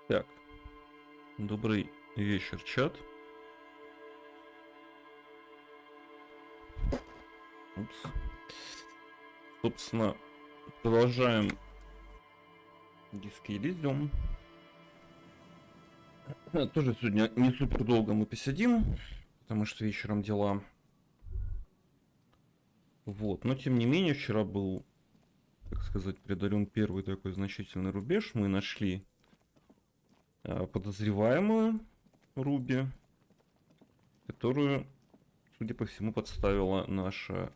Так, добрый вечер, чат. Упс. Собственно, продолжаем диски Elysium. Тоже сегодня не супер долго мы посидим, потому что вечером дела. Вот, но тем не менее, вчера был, так сказать, преодолен первый такой значительный рубеж. Мы нашли подозреваемую Руби, которую, судя по всему, подставила наша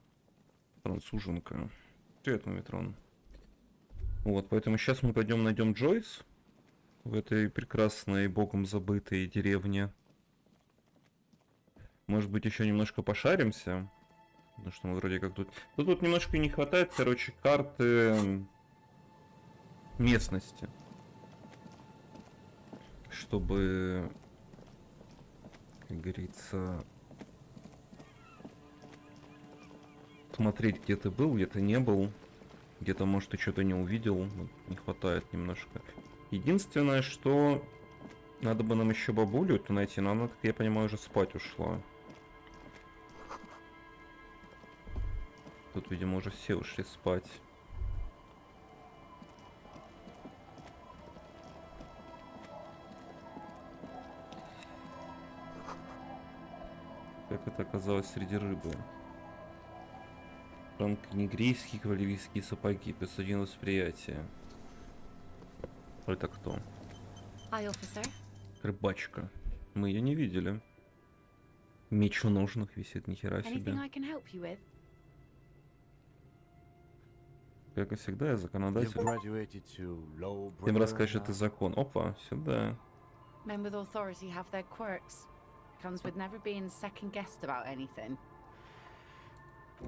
француженка. Привет, Мумитрон. Вот, поэтому сейчас мы пойдем найдем Джойс в этой прекрасной, богом забытой деревне. Может быть, еще немножко пошаримся, потому что мы вроде как тут... Тут немножко не хватает, короче, карты местности, чтобы, как говорится, смотреть, где ты был, где ты не был, где-то, может, ты что-то не увидел, вот, не хватает немножко. Единственное, что надо бы нам еще бабулю-то найти, но она, как я понимаю, уже спать ушла. Тут, видимо, уже все ушли спать. Как это оказалось среди рыбы? Франко-нигрийские кавалерийские сапоги. Плюс 1 восприятие. Это кто? Рыбачка. Мы ее не видели. Меч в ножнах висит, нихера себе. Как и всегда, я законодатель. Ты им расскажешь, это закон. Опа, сюда. Men with authority have their quirks. Comes with never being second guessed about anything.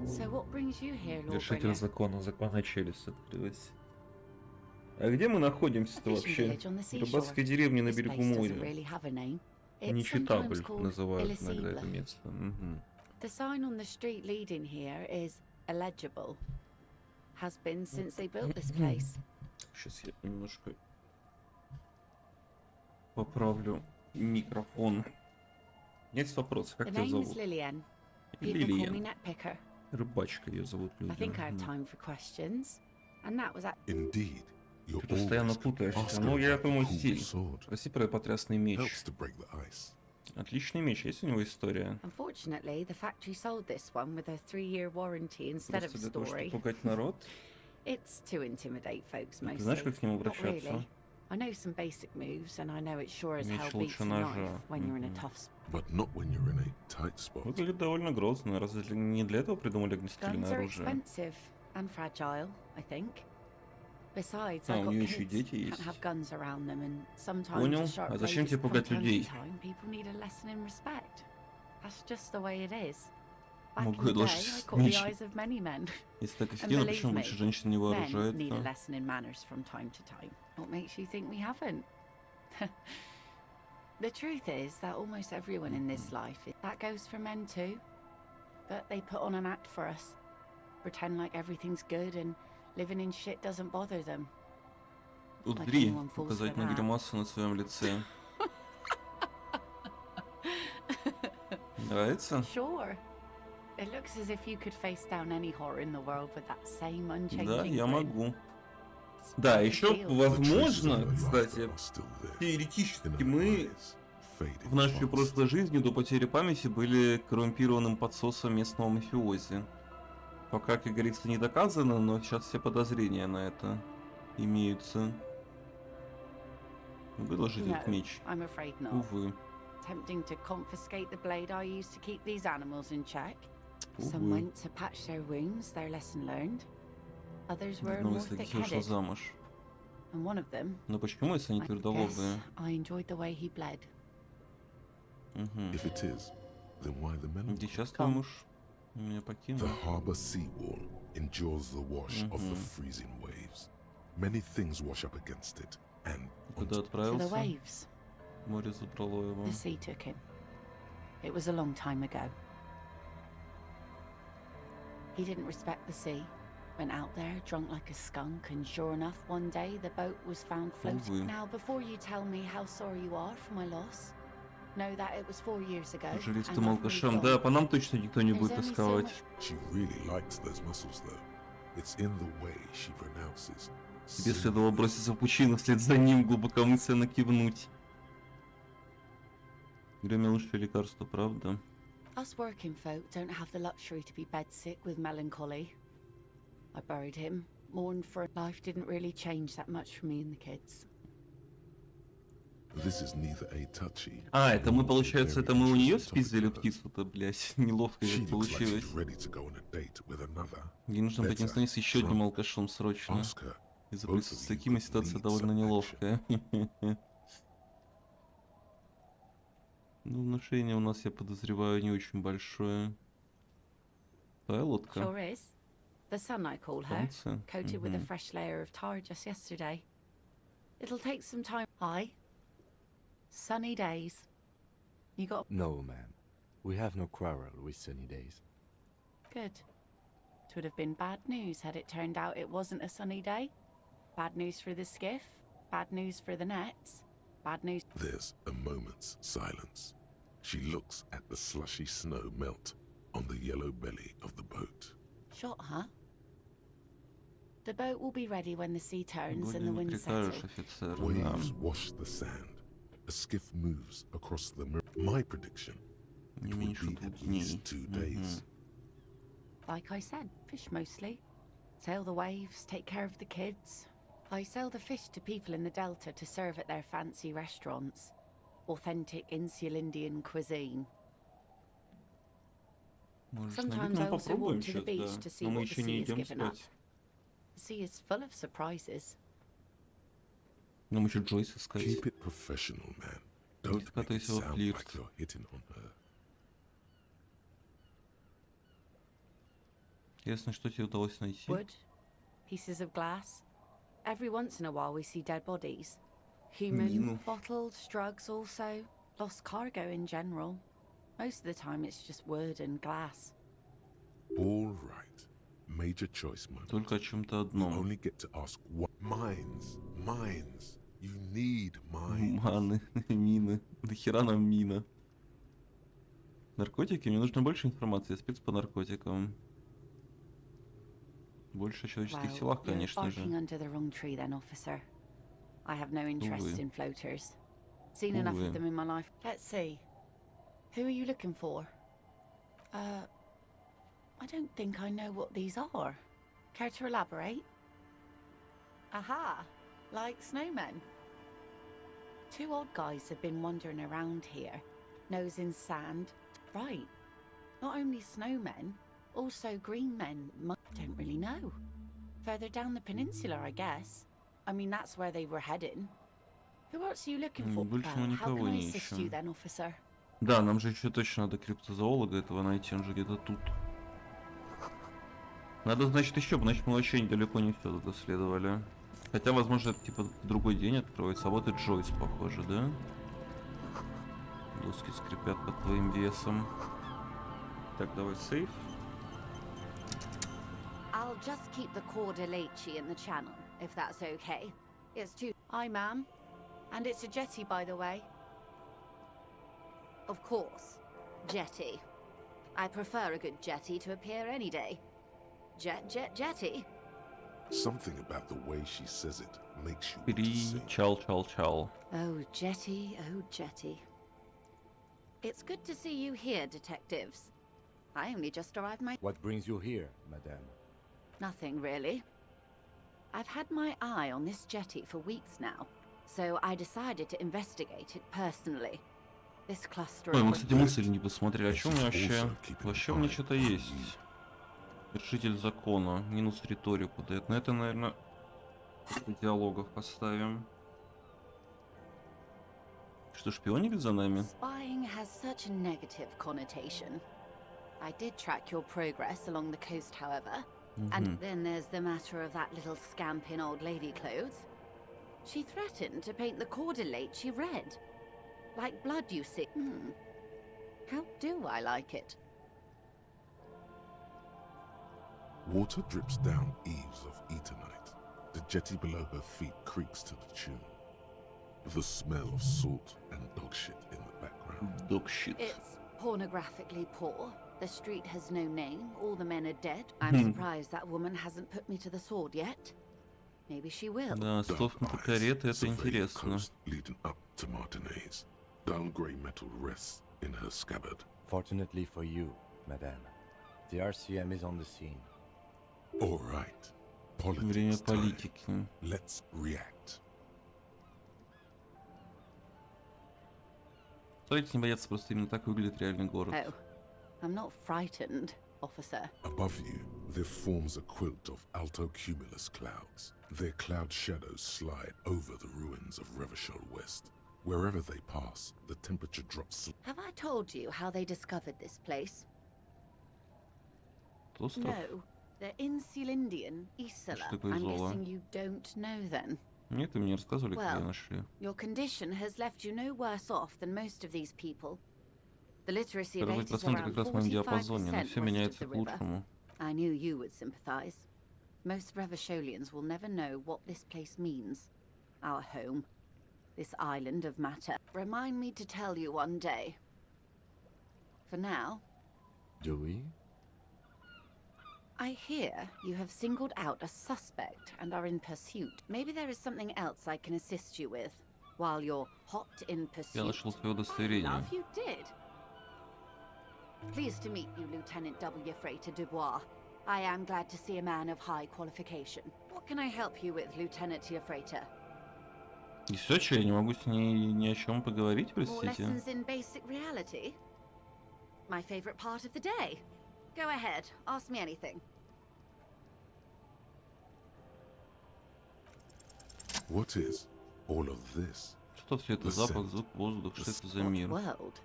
So what brings you here, Вершитель Lordbringer? закона, законная челюсть открылась. А где мы находимся-то вообще? В рыбацкой деревне на This берегу place doesn't моря. really have a name. It's Нечитабль sometimes called называют иногда Elysium. это место. Угу. The sign on the street leading here is illegible. Has been since they built this place. Сейчас я немножко поправлю микрофон. Есть вопрос, как The тебя name is зовут? Lillian. People call me Лилиан. Netpicker. Рыбачка ее зовут I think I have Лилиан. time for questions. And that was at... Indeed, you're Ты постоянно always путаешься. asking Ну, я about думаю, the cool стиль. sword. Спроси про потрясный меч. Helps to break the ice. Отличный меч, есть у него история? Unfortunately, the factory sold this one with a 3-year warranty instead of Просто a для того, чтобы story. пугать народ? It's to intimidate folks Ты mostly. знаешь, как с ним Not обращаться? really. I know some basic moves, and I know it sure as Меч hell beats лучше a ножа. knife when you're in a Мгм. tough spot. But not when you're in a tight spot. Выглядит довольно грозно. Разве не для этого придумали огнестрельное Guns are оружие? expensive and fragile, I think. Besides, А, I've у got нее еще и kids дети can't есть. have guns around them, and sometimes Понял. a sharp А зачем blade тебе is- from пугать time to людей? time, people need a lesson in respect. That's just the way it is. Back Могу in я the даже day, I с caught the мечом. eyes of many men. Если так и And сделано, believe почему me, лучше женщин не Men need a вооружается? lesson in manners from time to time. What makes you think we haven't? The truth is that almost everyone in this life, that goes for men too. But they put on an act for us. Pretend like everything's good and living in shit doesn't bother them. Удри, показать на гримасу на своем лице. Нравится? Sure. It looks as if you could face down any horror in the world with that same unchanging Да, я grin. могу. It's Да, fucking еще deal. возможно, The traces of your кстати, laughter are still there. теоретически In our мы eyes, fading в нашей fast. прошлой жизни до потери памяти были коррумпированным подсосом местного мафиози. Пока, как говорится, не доказано, но сейчас все подозрения на это имеются. Выложить No, этот меч? I'm afraid not. Увы. Attempting to confiscate the blade I used to keep these animals in check. Some Увы. went to patch their wounds, their lesson learned. Others were Одного more из таких вышла thick-headed. замуж. And one of them, Но почему, если они I guess, твердолобые? I enjoyed the way he bled. Угу. If it is, then why the melancholy? Где сейчас твой муж? Меня покинул. The harbour seawall endures the wash of the freezing waves. Many things wash up against it, and Куда To the отправился? waves, Море забрало его. the sea took him. It was a long time ago. He didn't respect the sea. Went out there, drunk like a skunk, and sure enough, one day the boat was found floating. Увы. Now, before you tell me how sorry you are for my loss, know that it was 4 years ago. Жалеть and ты I've алкашам. moved Да, on. по нам точно никто не There's будет only so тосковать. much- she really likes those muscles, though. It's in the way she pronounces. Тебе следовало броситься в пучину вслед за ним, глубокомысленно кивнуть. Время лучшее лекарство, правда? Us working folk don't have the luxury to be bedsick with melancholy. I buried him, mourned for life didn't really change that much for me and the kids. This is neither a touchy. А, это мы, nor a получается, very это мы у нее interesting topic спиздили for her. птицу-то, блядь. Неловко She как looks like получилось. she's ready to go on a date with another. Ей нужно быть Better, становиться еще одним drunk. алкашом срочно. Ask her. Из-за Both плюса of с you такими could ситуация need довольно some неловкая. Ну, внушение у нас, я подозреваю, не очень большое. Твоя лодка? Sure is. The sun, I call her, Солнце? coated with a Мгм. fresh layer of tar just yesterday. It'll take some time. Hi. Sunny days. You got No, ma'am. We have no quarrel with sunny days. good. It would have been bad news had it turned out it wasn't a sunny day. Bad news for the skiff, bad news for the nets, bad news. There's a moment's silence. She looks at the slushy snow melt on the yellow belly of the boat. Shot, huh? The boat will be ready when the sea turns and the Более не wind settles. прикажешь, офицер. Да. Waves wash the sand. A skiff moves across the mirror. My prediction, Не it will меньше be 2 at дней. least 2 Мгм. days. Like I said, fish mostly. Sail the waves, take care of the kids. I sell the fish to people in the Delta to serve at their fancy restaurants. Authentic Insular Indian cuisine. Можешь Sometimes налить, I ну also попробуем walk to the сейчас, beach да. to see Но мы what the еще не sea has идем given up. спать. The sea is full of surprises. Нам еще Джойс искать. Keep it professional, man. Don't make it вкатывайся во sound флирт. like you're hitting on her. Интересно, что тебе удалось найти? Wood, pieces of glass. Every once in a while we see dead bodies. Human Mino. bottles, drugs also. Lost cargo in general. Most of the time it's just wood and glass. All right. Major choice moment. Только о чем-то You одном. only get to ask what mines. Mines. You need mines. Маны, мины. Нахера нам мина? Наркотики? Мне нужно больше информации. Я спец по наркотикам. Больше о человеческих Well, телах, you're конечно barking же. under the wrong tree then, officer. I have no interest Увы. in floaters. Seen enough Увы. of them in my life. Let's see. Who are you looking for? I don't think I know what these are. Care to elaborate? Aha! Like snowmen. Two odd guys have been wandering around here, nose in sand. Right. Not only snowmen, also green men. Don't really know. Further down the peninsula, I guess. I mean, that's where they were heading. Who else are you looking for? Больше мы Well, how никого can I не assist ищем. you then, officer? Да, нам же еще точно надо криптозоолога этого найти, он же где-то тут. Надо, значит, еще, значит, мы вообще недалеко не все тут исследовали. Хотя, возможно, это типа другой день откроется. А вот и Джойс, похоже, да? Доски скрипят под твоим весом. Так, давай сейф. I'll just keep the Cordeleche in the channel, if that's okay. It's too... Aye, ma'am. And it's a jetty, by the way. Of course. Jetty. I prefer a good jetty to appear any day. Jetty? Something about the way she says it makes you want to При sing. чал-чал-чал. Oh, jetty, oh, jetty. It's good to see you here, detectives. I only just arrived my... What brings you here, madame? Nothing, really. I've had my eye on this jetty for weeks now, so I decided to investigate it personally. This cluster Ой, мы, of... кстати, мысль не посмотрели. А что у меня вообще? Вообще у меня что-то есть. Вершитель закона. Минус риторику дает. Но это, наверное, диалогов поставим. Что, шпионили за нами? Spying has such a negative connotation. I did track your progress along the coast, however. And then there's the matter of that little scamp in old lady clothes. She threatened to paint the Cordeleche red. Like blood, you see. How do I like it? Water drips down eaves of Eternite. The jetty below her feet creaks to the tune. The smell of salt and dog shit in the background. Dog shit. It's pornographically poor. The street has no name. All the men are dead. I'm surprised that woman hasn't put me to the sword yet. Maybe she will. Да, столкнуты кареты, это survey the интересно. coast leading up to Martinez. Dull grey metal rests in her scabbard. Fortunately for you, madame, the RCM is on the scene. All right. Время Politics time. политики. Let's react. Старайтесь не бояться, просто именно так выглядит реальный город. Oh, I'm not frightened, officer. Above you, there forms a quilt of altocumulus clouds. Their cloud shadows slide over the ruins of Revachol West. Wherever they pass, the temperature drops. Have I told you how they discovered this place? Остров. No, they're in Cylindian, Isla. Что такое I'm Зола? guessing you don't know then. Нет, вы мне рассказывали, где Well, нашли. Your condition has left you no worse off than most of these people. The literacy Первые rate is проценты around как раз в моем диапазоне, но 45% все west меняется of к the river. лучшему. I knew you would sympathize. Most Revacholians will never know what this place means. Our home. This island of matter. Remind me to tell you one day. For now, Do we? I hear you have singled out a suspect and are in pursuit. Maybe there is something else I can assist you with while you're hot in Я pursuit. нашел свое удостоверение. Love, you did. Pleased to meet you, Lieutenant W. Freighter Dubois. I am glad to see a man of high qualification. What can I help you with, Lieutenant Freighter? И все, что я не могу с ней ни о чем поговорить, More простите? lessons in basic reality? My favorite part of the day. Go ahead, ask me anything. What is all of this? Что все это? Запах, звук, воздух, что это за мир? What world?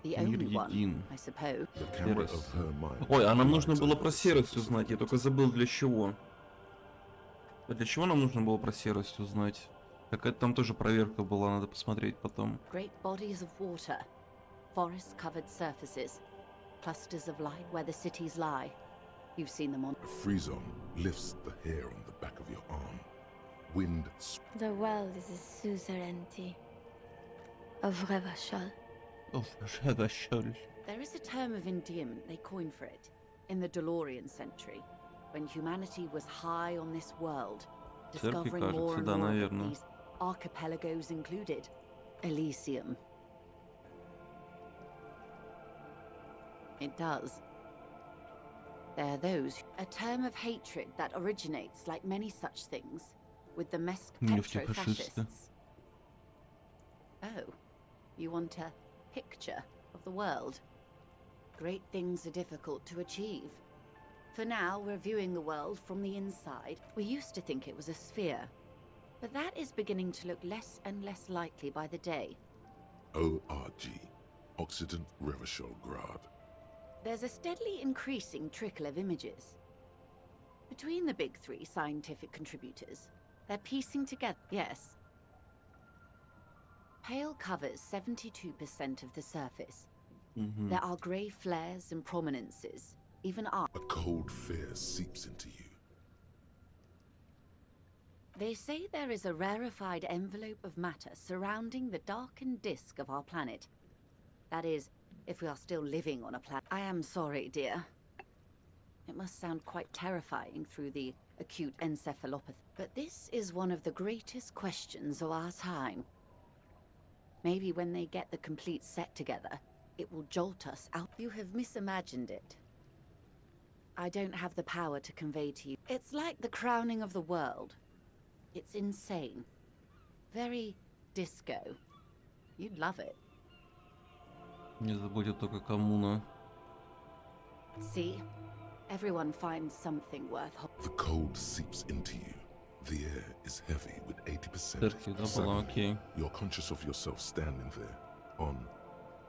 The Мир only one, един. I suppose. The camera Серость. of her mind. Ой, а нам нужно lights было over про the серость surface узнать, я of только the забыл для чего. А для чего нам нужно было про серость узнать? Какая-то там тоже проверка была, надо посмотреть потом. Great bodies of water, forest-covered surfaces, clusters of light where the cities lie. You've seen them on. A frisson lifts the hair on the back of your arm. Wind The world is a suzerainty of Revachol. There is a term of endearment they coined for it in the DeLorean century, when humanity was high on this world, discovering кажется, more and да, more of наверное. these archipelagos included. Elysium. It does. There are those, a term of hatred that originates, like many such things, with the Нефтефашисты. petro-fascists. Oh, you want a picture of the world? Great things are difficult to achieve. For now, we're viewing the world from the inside. We used to think it was a sphere, but that is beginning to look less and less likely by the day. ORG. Occident Revachol Grad. There's a steadily increasing trickle of images. Between the big three scientific contributors, they're piecing together. Yes. Pale covers 72% of the surface. There are grey flares and prominences, even arc. A cold fear seeps into you. They say there is a rarefied envelope of matter surrounding the darkened disk of our planet. That is, if we are still living on a planet. I am sorry, dear. It must sound quite terrifying through the acute encephalopathy. But this is one of the greatest questions of our time. Maybe when they get the complete set together, it will jolt us out. You have misimagined it. I don't have the power to convey to you. It's like the crowning of the world. It's insane. Very disco. You'd love it. Не забудет только коммуна. See? Everyone finds something worth The cold seeps into you. The air is heavy with 80%. Терки, да, была, Suddenly, окей. you're conscious of yourself standing there, on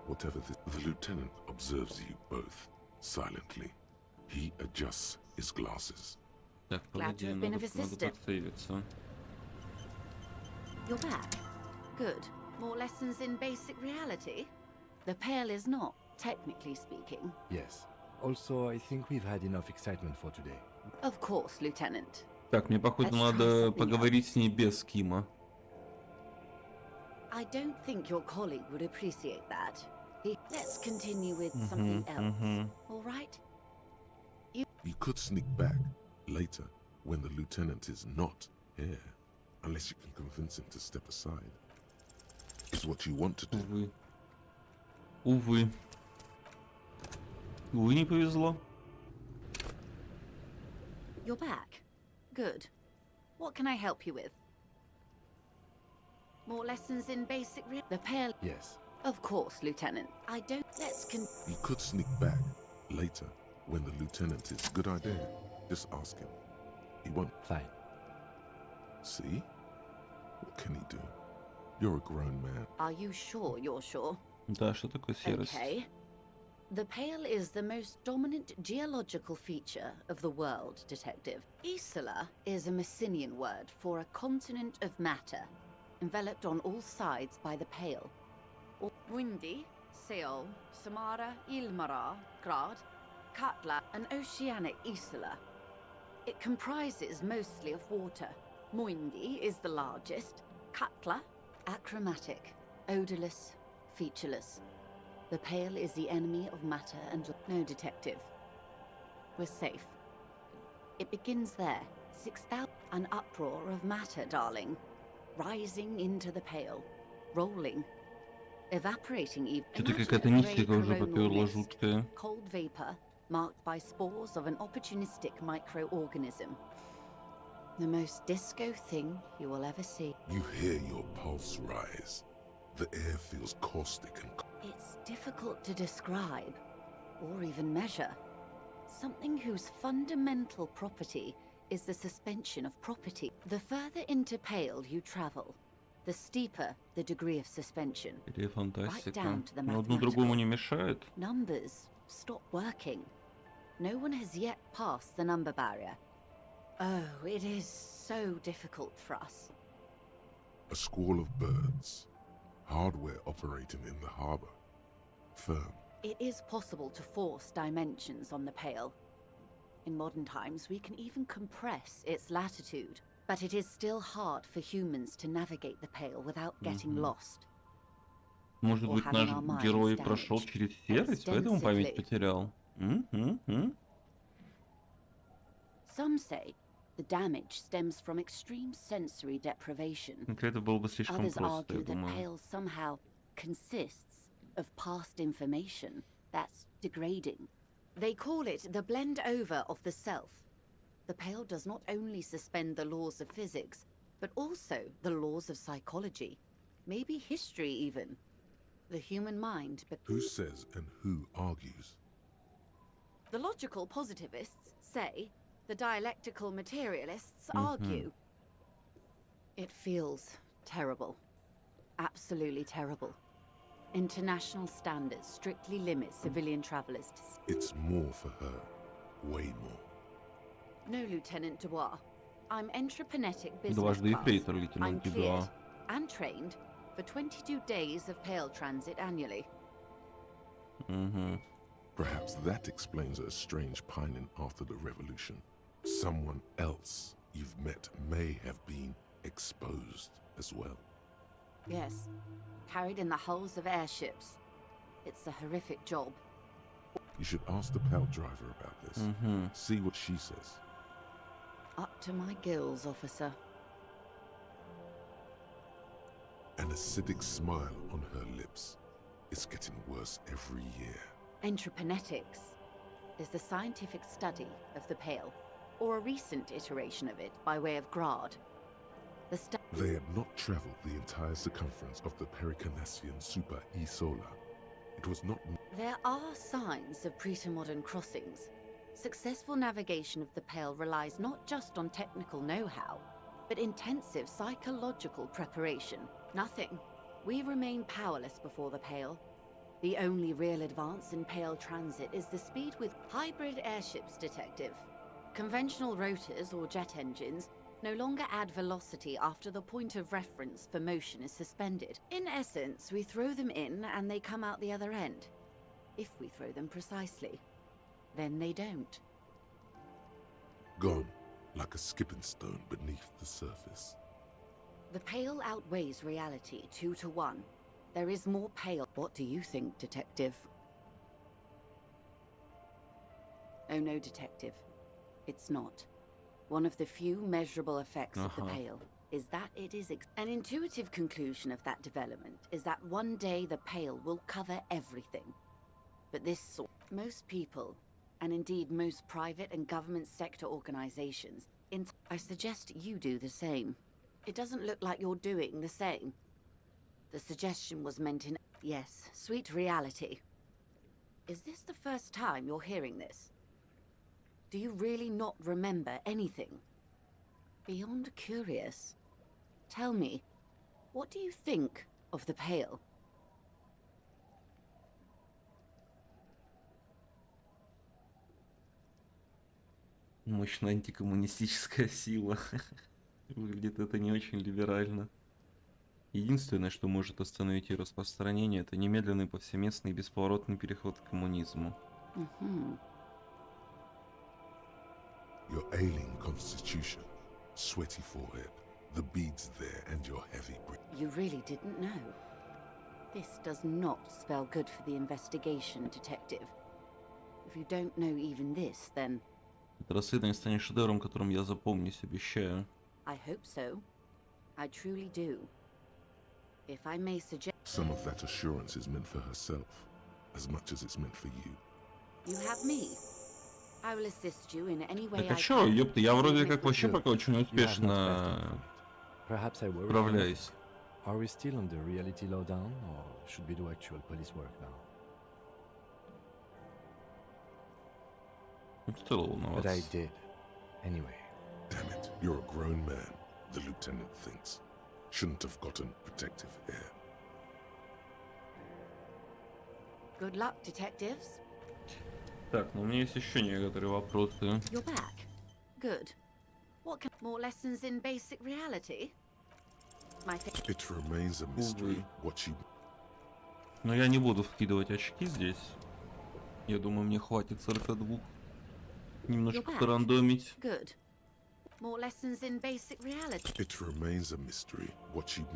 whatever the lieutenant observes you both, silently. He adjusts his glasses. Так, Glad to погоди, have been of надо assistance. подсейвиться. You're back. Good. More lessons in basic reality? The Pale is not, technically speaking. Yes. Also, I think we've had enough excitement for today. Of course, Lieutenant. Так, мне походу Let's try надо something поговорить с ней без Кима. I don't think your colleague would appreciate that. Let's continue with something else. All right? You could sneak back later when the lieutenant is not here, unless you can convince him to step aside. Is what you want to do. Увы. Увы. Увы, не повезло. You're back. Good. What can I help you with? More lessons in basic The Pale. Yes. Of course, Lieutenant. I don't. You could sneak back later when the lieutenant is. Good idea. Just ask him. He won't. Fine. See? What can he do? You're a grown man. Are you sure you're sure? Да, что такое серость? Okay. The Pale is the most dominant geological feature of the world, Detective. Isola is a Messinian word for a continent of matter, enveloped on all sides by the Pale. Windy, Seol, Samara, Ilmara, Grad, Katla, an oceanic Isola. It comprises mostly of water. Muindi is the largest. Katla, achromatic, odorless, featureless. The Pale is the enemy of matter and... No, Detective. We're safe. It begins there. 6,000... An uproar of matter, darling. Rising into the Pale. Rolling. Evaporating even... Что-то Imagine какая-то a нитика grey уже coronal поперла mist, жуткая. cold vapor, marked by spores of an opportunistic microorganism. The most disco thing you will ever see. You hear your pulse rise. The air feels caustic and... It's difficult to describe, or even measure. Something whose fundamental property is the suspension of property. The further into Pale you travel, the steeper the degree of suspension. Или фантастика. down to the Но одно другому не мешает. Numbers stop working. No one has yet passed the number barrier. Oh, it is so difficult for us. A squall of birds. Hardware operating in the harbor. Firm. It is possible to force dimensions on the Pale. In modern times, we can even compress its latitude. But it is still hard for humans to navigate the Pale without getting lost. Может Or быть, having наш our minds герой прошел damaged через серость, поэтому память extensively. потерял. Some say the damage stems from extreme sensory deprivation. Это было бы слишком Others просто, я argue that думаю. Pale somehow consists of past information that's degrading. They call it the blend over of the self. The Pale does not only suspend the laws of physics, but also the laws of psychology, maybe history even. The human mind, but Who says and who argues? the logical positivists say, the dialectical materialists argue. It feels terrible. Absolutely terrible. International standards strictly limit civilian travelers to It's more for her. Way more. No, Lieutenant Dubois. I'm entreprenetic business Дважды class. эфрейтор, I'm лейтенант cleared Дюбуа. and trained for 22 days of Pale transit annually. Perhaps that explains her strange pining after the revolution. Someone else you've met may have been exposed as well. Yes, carried in the hulls of airships. It's a horrific job. You should ask the PAL driver about this. See what she says. Up to my gills, officer. An acidic smile on her lips. It's getting worse every year. Entreprenetics is the scientific study of the Pale, or a recent iteration of it by way of Grad. They had not traveled the entire circumference of the Pericarnassian Super E Solar. It was not. There are signs of pre-modern crossings. Successful navigation of the Pale relies not just on technical know-how, but intensive psychological preparation. Nothing. We remain powerless before the Pale. The only real advance in Pale transit is the speed with hybrid airships, Detective. Conventional rotors or jet engines no longer add velocity after the point of reference for motion is suspended. In essence, we throw them in and they come out the other end. If we throw them precisely. Then they don't. Gone, like a skipping stone beneath the surface. The Pale outweighs reality 2 to 1. There is more Pale. What do you think, Detective? Oh no, Detective. It's not. One of the few measurable effects of the Pale is that it is an intuitive conclusion of that development is that one day the Pale will cover everything. But most people, and indeed most private and government sector organizations, I suggest you do the same. It doesn't look like you're doing the same. The suggestion was meant in, yes, sweet reality. Is this the first time you're hearing this? Do you really not remember anything? Beyond curious. Tell me, what do you think of the Pale? Мощная антикоммунистическая сила. Выглядит это не очень либерально. Единственное, что может остановить ее распространение, это немедленный, повсеместный и бесповоротный переход к коммунизму. Your ailing constitution, sweaty forehead, the beads there, and your heavy breath. You really didn't know. This does not spell good for the investigation, Detective. If you don't know even this, then... Это расследование станет шедевром, которым я запомнюсь, обещаю. I hope so. I truly do. If I may suggest... Some of that assurance is meant for herself, as much as it's meant for you. You have me. I will assist you in any way Так а I чё, can. ёпта, я вроде как With вообще the- пока очень You have not успешно specified. Perhaps I worry. справляюсь. Are we still on the reality lowdown, or should we do actual police work now? Не стоило But I волноваться. did. Anyway, Damn it, you're a grown man, the lieutenant thinks. Shouldn't have gotten protective here. Good luck, detectives. Так, ну у меня есть еще некоторые вопросы. You're back. Good. What can more lessons in basic reality? My It remains a mystery what she... Но я не буду вкидывать очки здесь. Я думаю, мне хватит 42. Немножко back. порандомить. Good. More lessons in basic reality. It remains a mystery what she...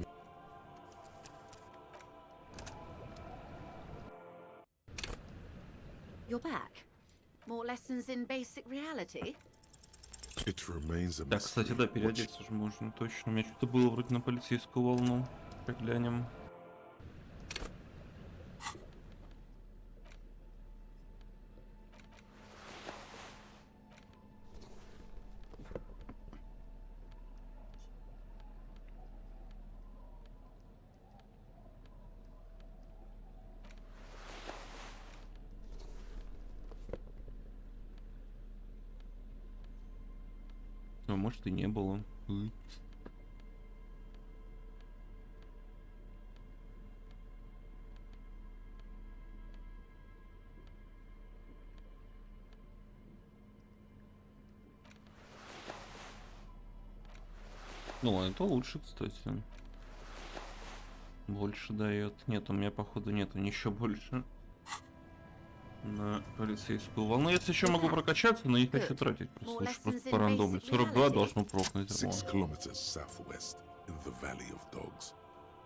You're back. More lessons in basic reality. It remains a Так, кстати, да, mystery what she... переодеться же можно точно. У меня что-то было вроде на полицейскую волну. Глянем. А может и не было. Ну, это лучше, кстати. Больше дает. Нет, у меня, походу, нету еще больше. На полицейскую волну. Я еще могу прокачаться, но не хочу тратить. Просто по рандому. 42 должно прокнуть. 6 kilometers southwest in the Valley of Dogs.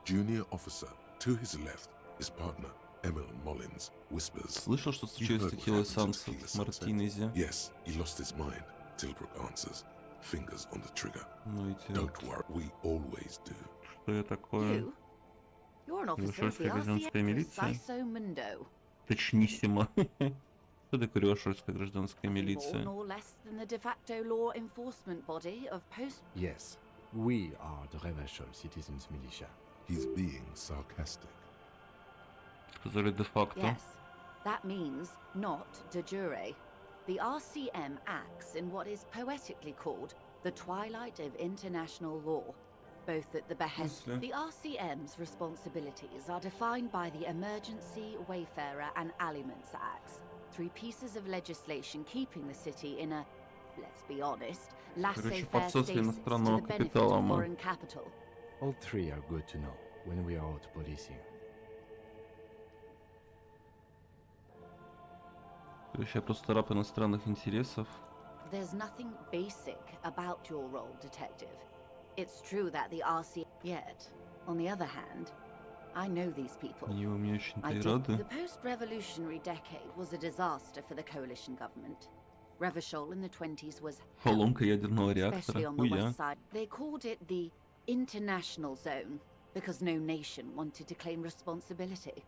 Junior officer to his left, his partner, Emil Mullins, whispers... Слышал, что "You случилось heard в what Tequila happened to Sunset Tequila в Sunset?" Мартинезе? Yes, he lost his mind. Tilbrook answers, fingers on the trigger. Ну эти Don't вот, worry, we always do. что это такое? You? You're an officer of the Шведская гражданская милиция? Preciso Mundo. Точнисимо. Что такое Рюшерская гражданская More милиция? nor less than the de facto law enforcement body of post. Yes, we are the Revachol Citizens Militia. He's being sarcastic. Сказали де-факто. Yes, that means not de jure. The RCM acts in what is poetically called the twilight of international law, both at the behest. Мысли. The RCM's responsibilities are defined by the Emergency, Wayfarer, and Aliments Acts, three pieces of legislation keeping the city in a, let's be honest, laissez-faire подсос stasis to иностранного the benefit капитала of мы. foreign capital. All three are good to know when we are out policing. То есть я просто раб иностранных интересов. There's nothing basic about your role, detective. It's true that the RC... Yet, on the other hand, I know these people. Они вы мне очень-то I и did. рады. The post-revolutionary decade was a disaster for the coalition government. Revachol in the 20s was hell, Поломка ядерного especially реактора. on the Хуя. west side. They called it the international zone because no nation wanted to claim responsibility.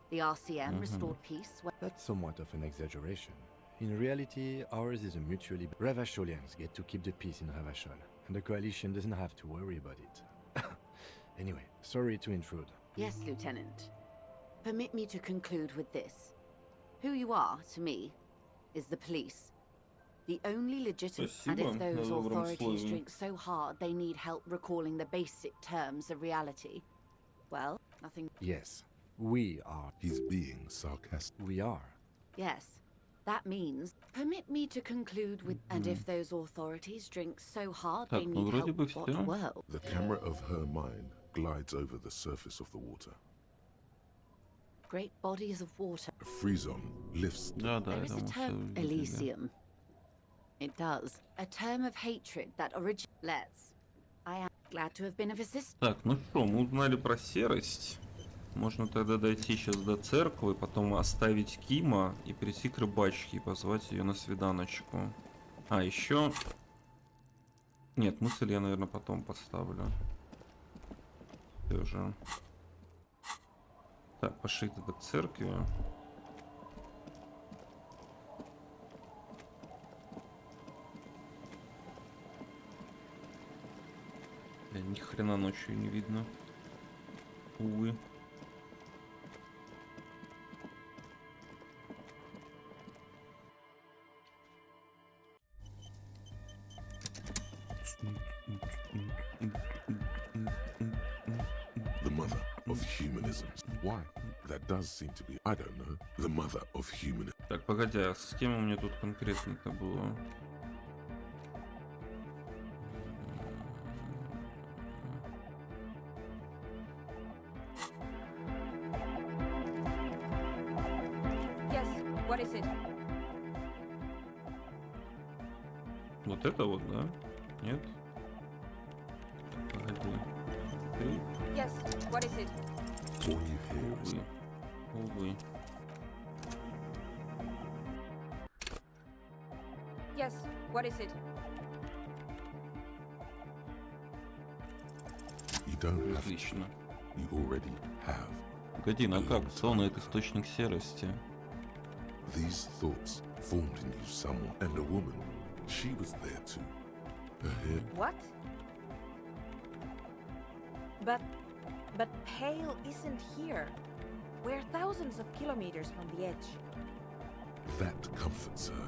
The RCM restored peace when... That's somewhat of an exaggeration. In reality, ours is a mutually... Revacholians get to keep the peace in Revachol, and the coalition doesn't have to worry about it. Anyway, sorry to intrude. Yes, Lieutenant. Permit me to conclude with this. Who you are, to me, is the police. The only legitimate... And Спасибо if those на добром authorities слове. drink so hard they need help recalling the basic terms of reality, well, nothing... Yes, we are. He's being sarcastic. We are. Yes, that means... Permit me to conclude with... And if those authorities drink so hard they Так, ну need вроде help, бы what всё. world? The camera of her mind glides over the surface of the water. Great bodies of water. A frizon lifts the... Да, да, There это is a мы всё term, видели. Elysium. It does. A term of hatred that originates. I am glad to have been of assistance. Так, ну что, мы узнали про серость. Можно тогда дойти сейчас до церкви, потом оставить Кима и прийти к рыбачке и позвать ее на свиданочку. А, еще... Нет, мысль я, наверное, потом поставлю. Тоже. Так, пошли тогда к церкви. Ни хрена ночью не видно. Увы. organisms. Why? That does seem to be, I don't know, the mother of human. Так, погоди, а с кем у меня тут конкретно-то было? Yes, what is it? Вот это вот, да? Нет? Так, погоди. Ты? Yes, what is it? All you hear is Увы. Увы. Yes, what is it? you don't have to, Отлично. you already have. Погоди, ну как? Сон — это источник серости. These thoughts formed in you someone, and a woman, she was there too. Her hair, What? But Pale isn't here. We're thousands of kilometers from the edge. that comforts her.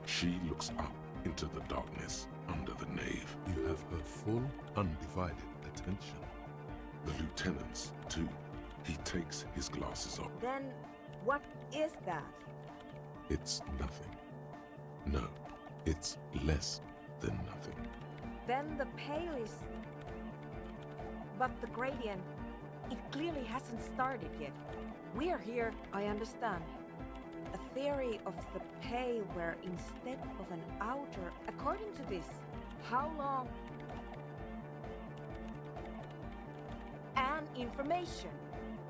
She looks up into the darkness under the nave. You have her full, undivided attention. The lieutenant's too. He takes his glasses off. Then, what is that? It's nothing. No, it's less than nothing. Then the Pale is... But the gradient, it clearly hasn't started yet. We're here, I understand. A theory of the Pale where instead of an outer, according to this, how long? And information,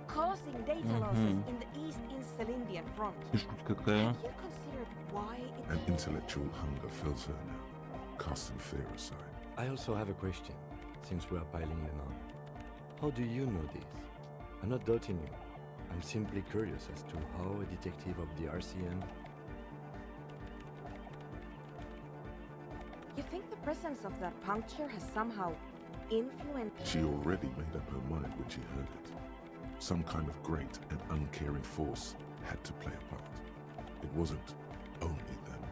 causing data losses in the East Insulindian front. Жуть какая. Have you considered why it... An intellectual hunger fills her now, casting fear aside. I also have a question, since we are piling them on. How do you know this? I'm not doubting you. I'm simply curious as to how a detective of the RCM... You think the presence of that puncture has somehow influenced... She already made up her mind when she heard it. Some kind of great and uncaring force had to play a part. It wasn't only them.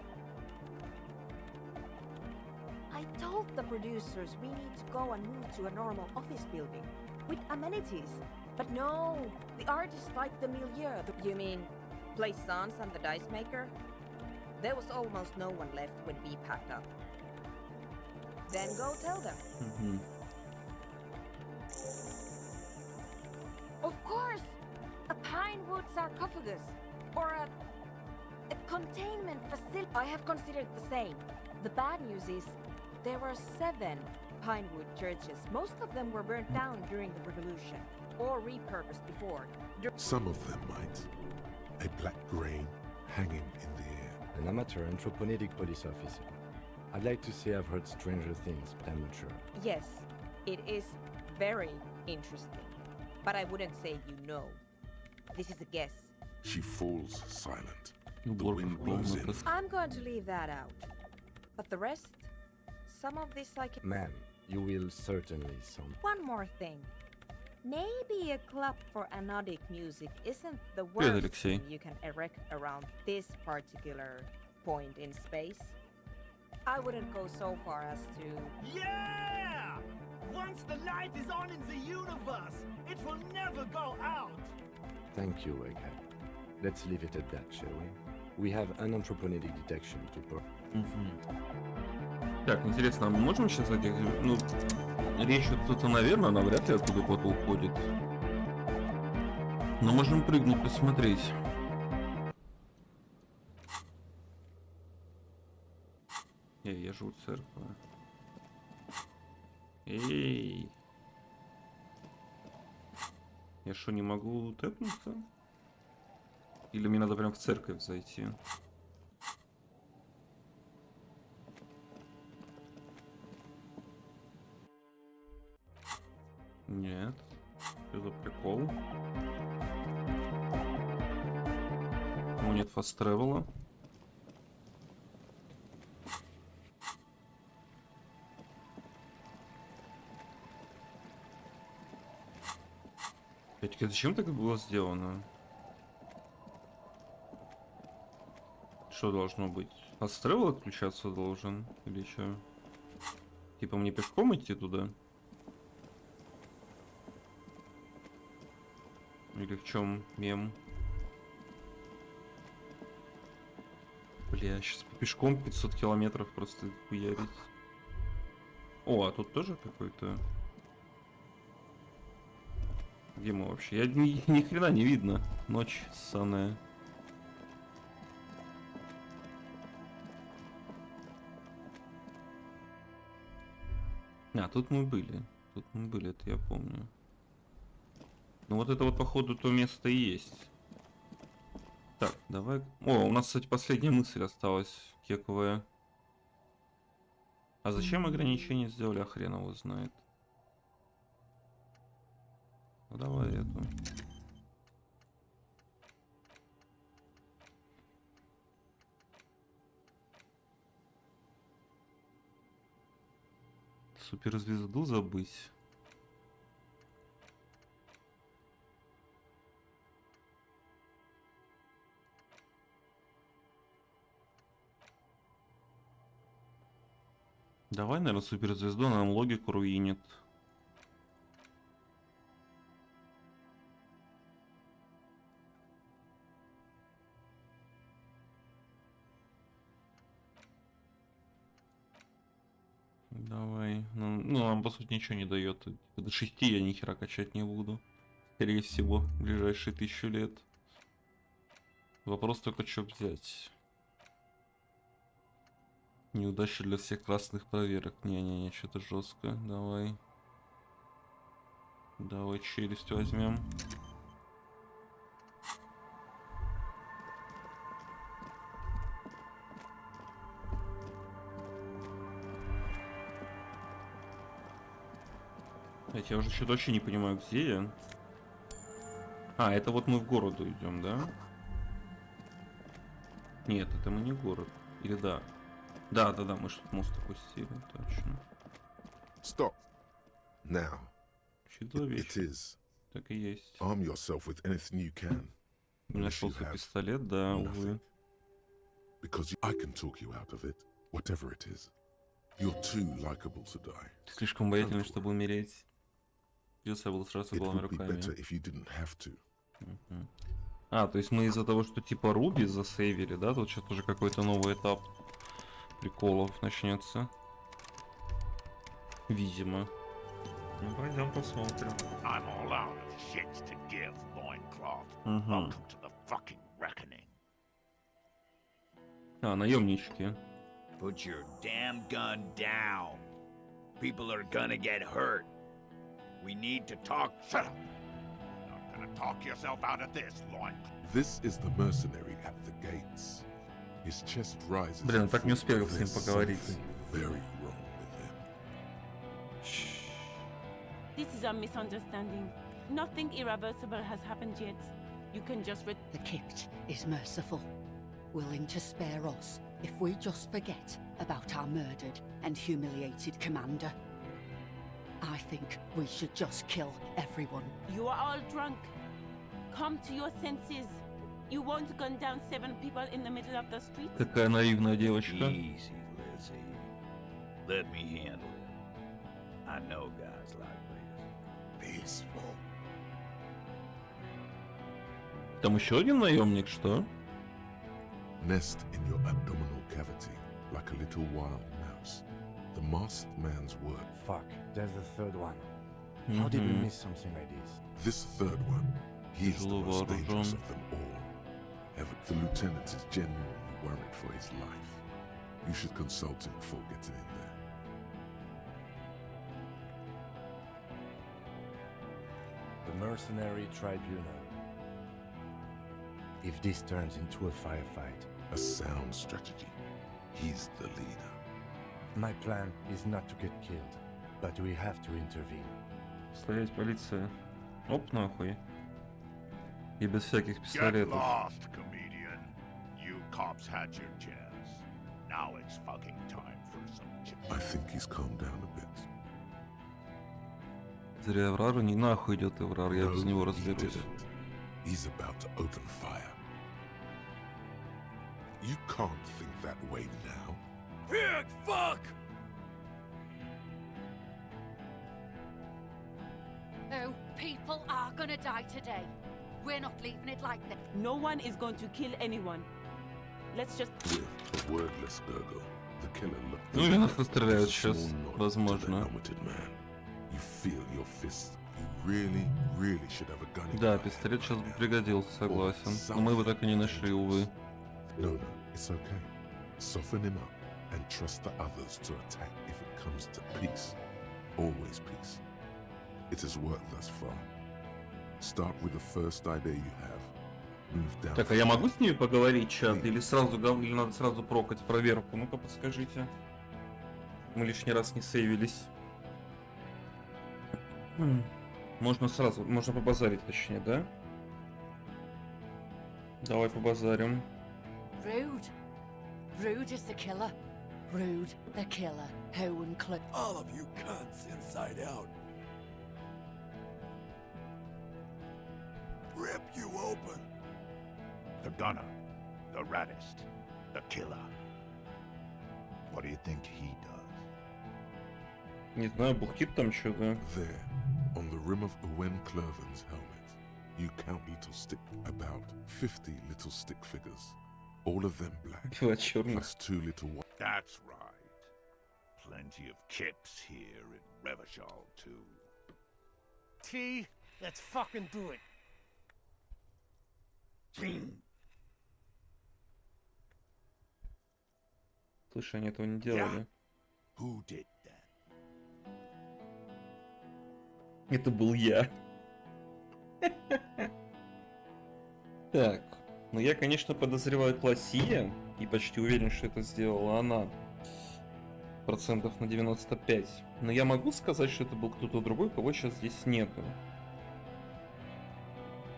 I told the producers we need to go and move to a normal office building with amenities. But no, the artists like the milieu. You mean Plaisance and the Dice Maker? There was almost no one left when we packed up. Then go tell them. Мгм. Of course! A pinewood sarcophagus or a containment facility. I have considered the same. The bad news is there were 7 pinewood churches. Most of them were burnt down during the revolution or repurposed before. Some of them might. A black grain hanging in the air. An amateur anthropomedic police officer. I'd like to say I've heard stranger things, but I'm not sure. Yes, it is very interesting. But I wouldn't say you know. This is a guess. She falls silent. The Уборка wind blows in. комнаты. I'm going to leave that out. But the rest, some of this I can... Man, you will certainly some... One more thing. Maybe a club for anodic music isn't the Привет, worst Алексей. thing you can erect around this particular point in space. I wouldn't go so far as to... Yeah! Once the light is on in the universe, it will never go out! Thank you, Egghead. Let's leave it at that, shall we? We have an anthropomedic detection to Мгм. Так, интересно, а мы можем сейчас этих... Ну, речь тут, наверное, навряд ли оттуда кто-то уходит. Но можем прыгнуть, посмотреть. Я живу в церкви. Эй! Я что, не могу тэпнуться? Или мне надо прям в церковь зайти? Нет. Что за прикол? Ну, нет фаст-тревела. Опять-таки, зачем так было сделано? Что должно быть? Фаст-тревел отключаться должен? Или что? Типа мне пешком идти туда? Или в чем мем? Бля, сейчас пешком 500 километров просто хуярить. О, а тут тоже какой-то... Где мы вообще? Я ни хрена не видно. Ночь ссаная. А, тут мы были. Тут мы были, это я помню. Ну вот это вот, походу, то место и есть. Так, давай... О, у нас, кстати, последняя мысль осталась кековая. А зачем ограничения сделали, а хрен его знает. Ну давай эту. Суперзвезду забыть. Давай, наверное, суперзвезду, нам логику руинит. Давай. Ну, нам по сути ничего не дает. До 6 я ни хера качать не буду. Скорее всего, в ближайшие 1000 лет. Вопрос только, что взять. Неудача для всех красных проверок. Не-не-не, что-то жестко. Давай. Давай челюсть возьмем. Я уже что-то вообще не понимаю, где я. А, это вот мы в город идем, да? Нет, это мы не в город. Или да? Да, мы что-то мост опустили, точно. Stop. Now, Чудо it вещь. is. Так и есть. Arm yourself with anything you can. Нашелся пистолет, да, увы. Because I can talk you out of it, whatever it is. You're too likable to die. Слишком боятельный, чтобы умереть. Придется было сразу It голыми would be руками. better if you didn't have to. А, то есть мы из-за того, что типа Руби засейвили, да? Тут сейчас уже какой-то новый этап приколов начнется. Видимо. Ну, пойдем посмотрим. I'm all out of shits to give, loincloth. Угу. Welcome to the fucking reckoning. А, наемнички. Put your damn gun down. People are gonna get hurt. We need to talk. Shut up! You're not gonna talk yourself out of this, loincloth. This is the mercenary at the gates. His chest rises. Блин, так не успел с ним There's поговорить. something very wrong with him. This is a misunderstanding. Nothing irreversible has happened yet. You can just The Kipt is merciful, willing to spare us if we just forget about our murdered and humiliated commander. I think we should just kill everyone. You are all drunk. Come to your senses. You won't gun down 7 people in the middle of the street. Какая наивная девочка. Easy, Lizzie. Let me handle it. I know guys like this. Peaceful. Там еще один наемник, что? Nest in your abdominal cavity like a little wild mouse. The masked man's word. Fuck, there's a third one. How did we miss something like this? This third one, he is the Tяжело most dangerous вооружен. of them all. The lieutenant is genuinely worried for his life. You should consult him before getting in there. The Mercenary Tribunal. If this turns into a firefight, A sound strategy. He's the leader. my plan is not to get killed, but we have to intervene. Стоять, полиция. Оп, нахуй. И без всяких Get пистолетов. lost, comedian. You cops had your chance. Now it's fucking time for some I think he's calmed down a bit. Зря Эврар, не нахуй идет Эврар, я без него he разберусь. didn't. He's about to open fire. You can't think that way now. Pig fuck! Oh, people are gonna die today. We're not leaving it like that. No one is going to kill anyone. Let's just... With a wordless gurgle, the killer looked. Ну, нас постреляют With a сейчас, small nod to the возможно. helmeted man. You feel your fist. You really, really should have a gun in Да, your hand пистолет сейчас бы right now. пригодился, согласен. Но мы его так и не нашли, увы. No, it's okay. Soften him up and trust the others to attack if it comes to peace. Always peace. It has worked thus far. Start with the first idea you have. Move down. Так, а я могу с ними поговорить, чат? Или сразу или надо сразу прокать проверку? Ну-ка, подскажите. Мы лишний раз не сейвились. Можно сразу, можно побазарить, точнее, да? Давай побазарим. Rude. Rude is the killer. Rude, the killer. Who include... All of you cunts inside out. Rip you open. The gunner, the raddest, the killer. What do you think he does? Не знаю, бухтит там что-то. There, on the rim of Owen Clerven's helmet, you count about 50 little stick figures. All of them black, Пила черных. plus 2 little white. That's right. Plenty of kips here in Revachol, too. T, let's fucking do it. Слушай, они этого не делали. Who did that? Это был я. Так, ну я, конечно, подозреваю Классия, и почти уверен, что это сделала она. Процентов на 95. Но я могу сказать, что это был кто-то другой, кого сейчас здесь нету.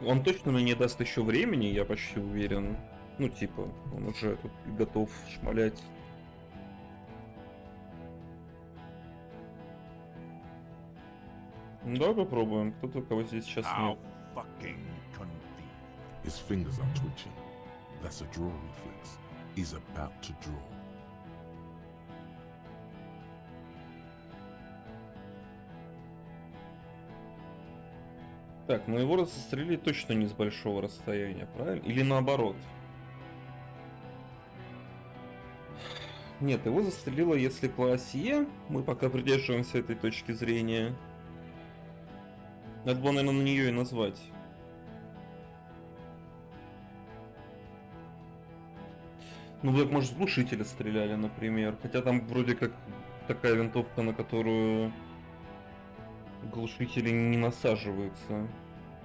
Он точно мне не даст еще времени, я почти уверен. Ну, типа, он уже тут готов шмалять. Ну, давай попробуем. Кто-то, кого здесь сейчас How нет. fucking convenient. His fingers are twitching. That's a draw reflex. He's about to draw. Так, ну его застрелили точно не с большого расстояния, правильно? Или наоборот? Нет, его застрелила, если Классия. Мы пока придерживаемся этой точки зрения. Надо было, наверное, на нее и назвать. Ну, так, может, с глушителя стреляли, например. Хотя там вроде как такая винтовка, на которую глушители не насаживаются.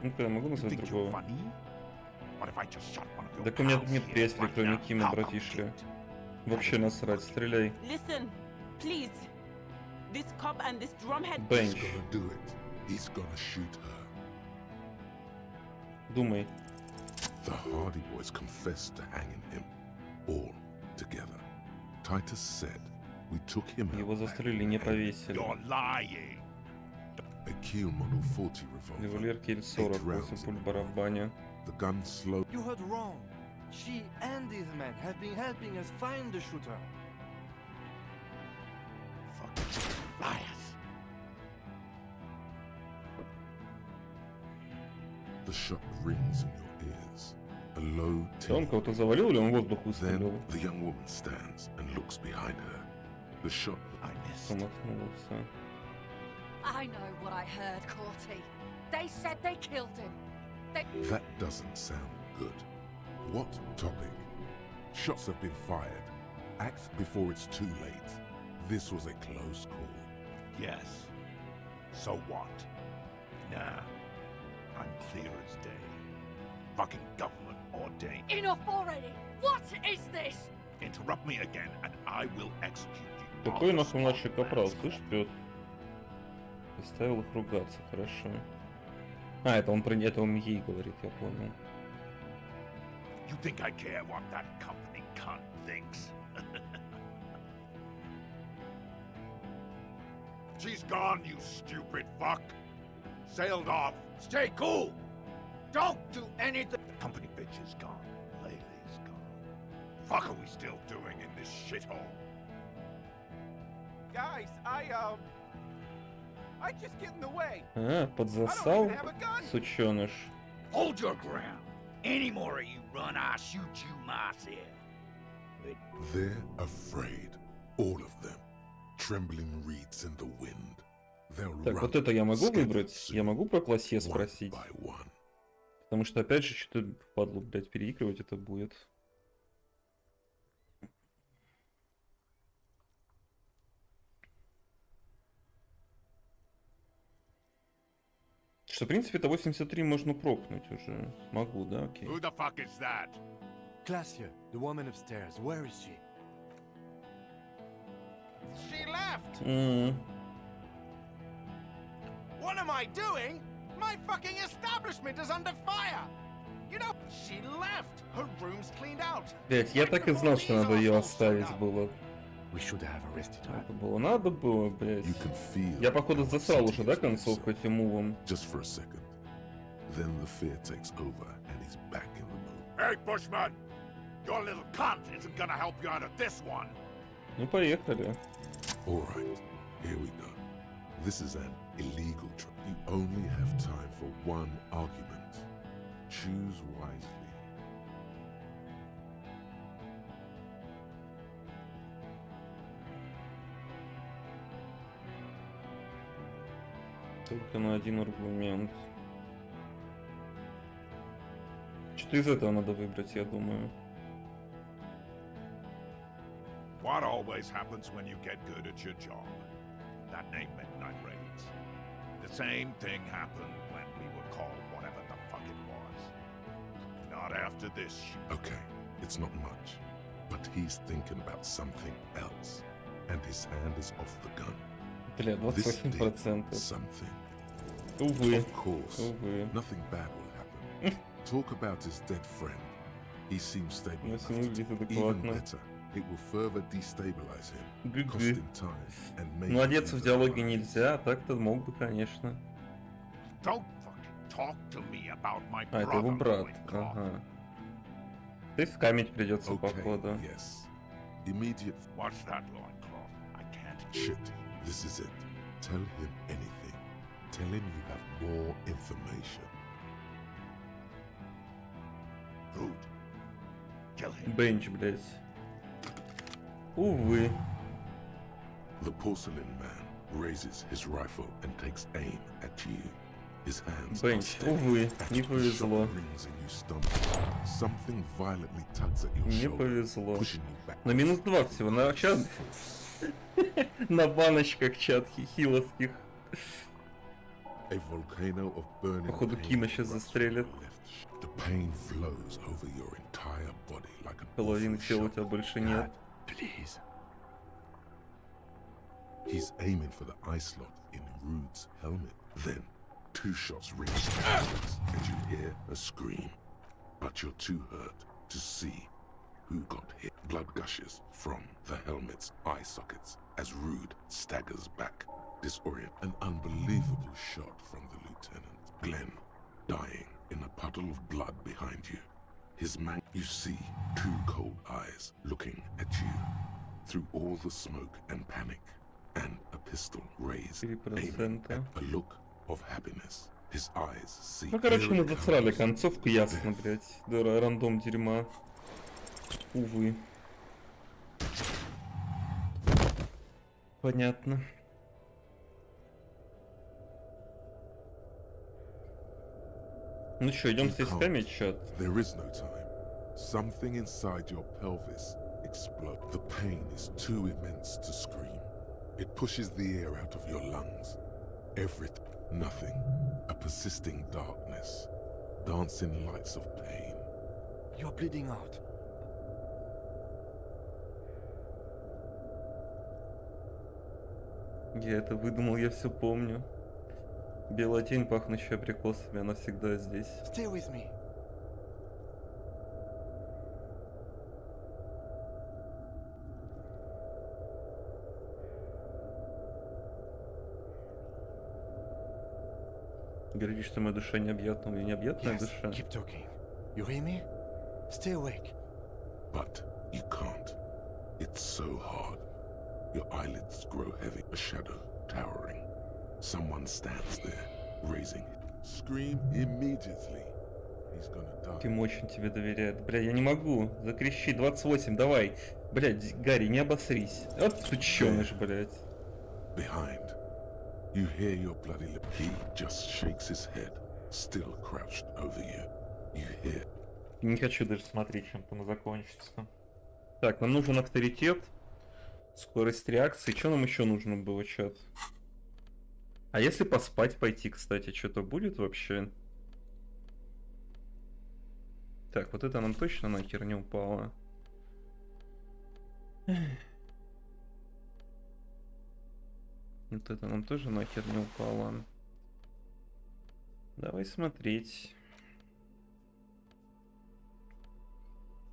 Ну-ка, я могу You назвать think you're другого? funny? What if I just shot one of your Так у меня pals тут нет here приятелей, right кроме now? Кима, How about братишка. it? Вообще насрать, стреляй. Listen, please. This cop and this drumhead... He's Бенч, gonna do it. He's gonna shoot her. думай. The Hardy Boys confessed to hanging him. All together. Titus said, we took him Его out back застрелили, не повесили. You're lying. A Kiel Model 40 revolver. Револьвер Кель 40, 8 пуль в барабане. The gun slowed. You heard wrong. She and these men have been helping us find the shooter. Fucking liars. The shot rings in your ears. A low Да он tick. кого-то завалил или он воздух Then выстрелил? the young woman stands and looks behind her. The shot. I missed. Промахнулся. I know what I heard, Corty. They said they killed him. That doesn't sound good. What topic? Shots have been fired. Act before it's too late. This was a close call. Yes. So what? Nah. I'm clear as day. Fucking government ordained. Enough already! What is this? Interrupt me again and I will execute you. Какой on у the нас младший spot, капрал, man's слышь, cop. пёт? Заставил их ругаться, хорошо. А, это он про это он ей говорит, я понял. You think I care what that company cunt thinks? She's gone, you stupid fuck. Sailed off. Stay cool. Don't do anything. The company bitch is gone. Laylee's gone. Fuck are we still doing in this shithole? Guys, I just get in the way. А, подзасал, сученыш. Hold your ground. Any more of you run, I'll shoot you myself. They're afraid. All of them. Trembling reeds in the wind. They'll Так, run, вот это я могу scattered выбрать? Я soon, могу про классе one спросить? by one. Потому что опять же что-то впадлу, блядь, переигрывать это будет. Что, в принципе, это 83 можно прокнуть уже. Могу, да? Окей. Who the fuck is that? Glacia, the woman upstairs. Where is she? She left. М. What am I doing? My fucking establishment is under fire. You know, she left. Her room's cleaned out. Блять, я так и знал, что надо ее оставить было. We should have arrested her. Надо было, блять. You can feel Я, походу, засрал уже, да, cities концовку этим мувом? just for a second. Then the fear takes over and he's back in the mood. Hey, Bushman! Your little cunt isn't gonna help you out of this one. Ну, поехали. All right, here we go. This is an illegal trip. You only have time for one argument. Choose wisely. Только на один аргумент. Что-то из этого надо выбрать, я думаю. What always happens when you get good at your job? That name Midnight Raids. The same thing happened when we were called whatever the fuck it was. Not after this shit. Okay, it's not much, but he's thinking about something else, and his hand is off the gun. Бля, This did 28%. something. Увы. Of course, Увы. nothing bad will happen. Talk about his dead friend. He seems stable Ну, enough если не to выглядит even адекватно. better. It will further destabilize him, Гы-гы. costing time and making Ну, одеться в him диалоге alive. нельзя, а так-то мог бы, конечно. Don't fucking talk to me about my А, это brother, его брат. loincloth. Ага. То есть камень придется, Okay, походу. yes. Immediate What's that, loincloth? I can't. shit. This is it. Tell him anything. Tell him you have more information. Good. Kill him. Бенч, блядь. Увы. The porcelain man raises his rifle and takes aim at you. His hands are Бенч, steady, увы, and не the повезло. shot rings and you stumble. Something violently tugs at your Не shoulder, повезло. pushing you back. На минус 2 всего, на чат. На баночках чат хиловских. A volcano of burning Походу, pain Кина сейчас erupts застрелит. from your left. The pain flows over your entire body like an Половины awful тела у shot. тебя больше нет. Please. He's aiming for the eye slot in Rude's helmet. Then, two shots ring backwards, and you hear a scream. But you're too hurt to see who got hit. Blood gushes from the helmet's eye sockets as Rude staggers back, disoriented. An unbelievable shot from the lieutenant. Glenn, dying in a puddle of blood behind you. His man, you see two cold eyes looking at you through all the smoke and panic, and a pistol raised, aiming 3%. at a look of happiness. His eyes see. Ну, короче, мы eerie засрали colors. концовку, ясно, блядь. Да, рандом дерьма. Увы. Понятно. Ну что, идем You сисками, can't. чат? There is no time. Something inside your pelvis explodes. The pain is too immense to scream. It pushes the air out of your lungs. Everything. Nothing. A persisting darkness. Dancing lights of pain. You're bleeding out. Я это выдумал, я все помню. Белая тень, пахнущая абрикосами, она всегда здесь. Stay with me. Говоришь, что моя душа необъятна, у меня необъятная Yes, душа. keep talking. You hear me? Stay awake. But you can't. It's so hard. Your eyelids grow heavy, a shadow towering. Someone stands there, raising. Scream immediately. He's gonna die. Тим очень тебе доверяет. Бля, я не могу. Закричи. 28, давай. Блядь, Гарри, не обосрись. Вот сучёныш, блядь. Behind, you hear your bloody lip. He just shakes his head, still crouched over you. You hear. Не хочу даже смотреть, чем там закончится. Так, нам нужен авторитет, скорость реакции. Что нам еще нужно было, чат? А если поспать пойти, кстати, что-то будет вообще? Так, вот это нам точно нахер не упало. Вот это нам тоже нахер не упало. Давай смотреть.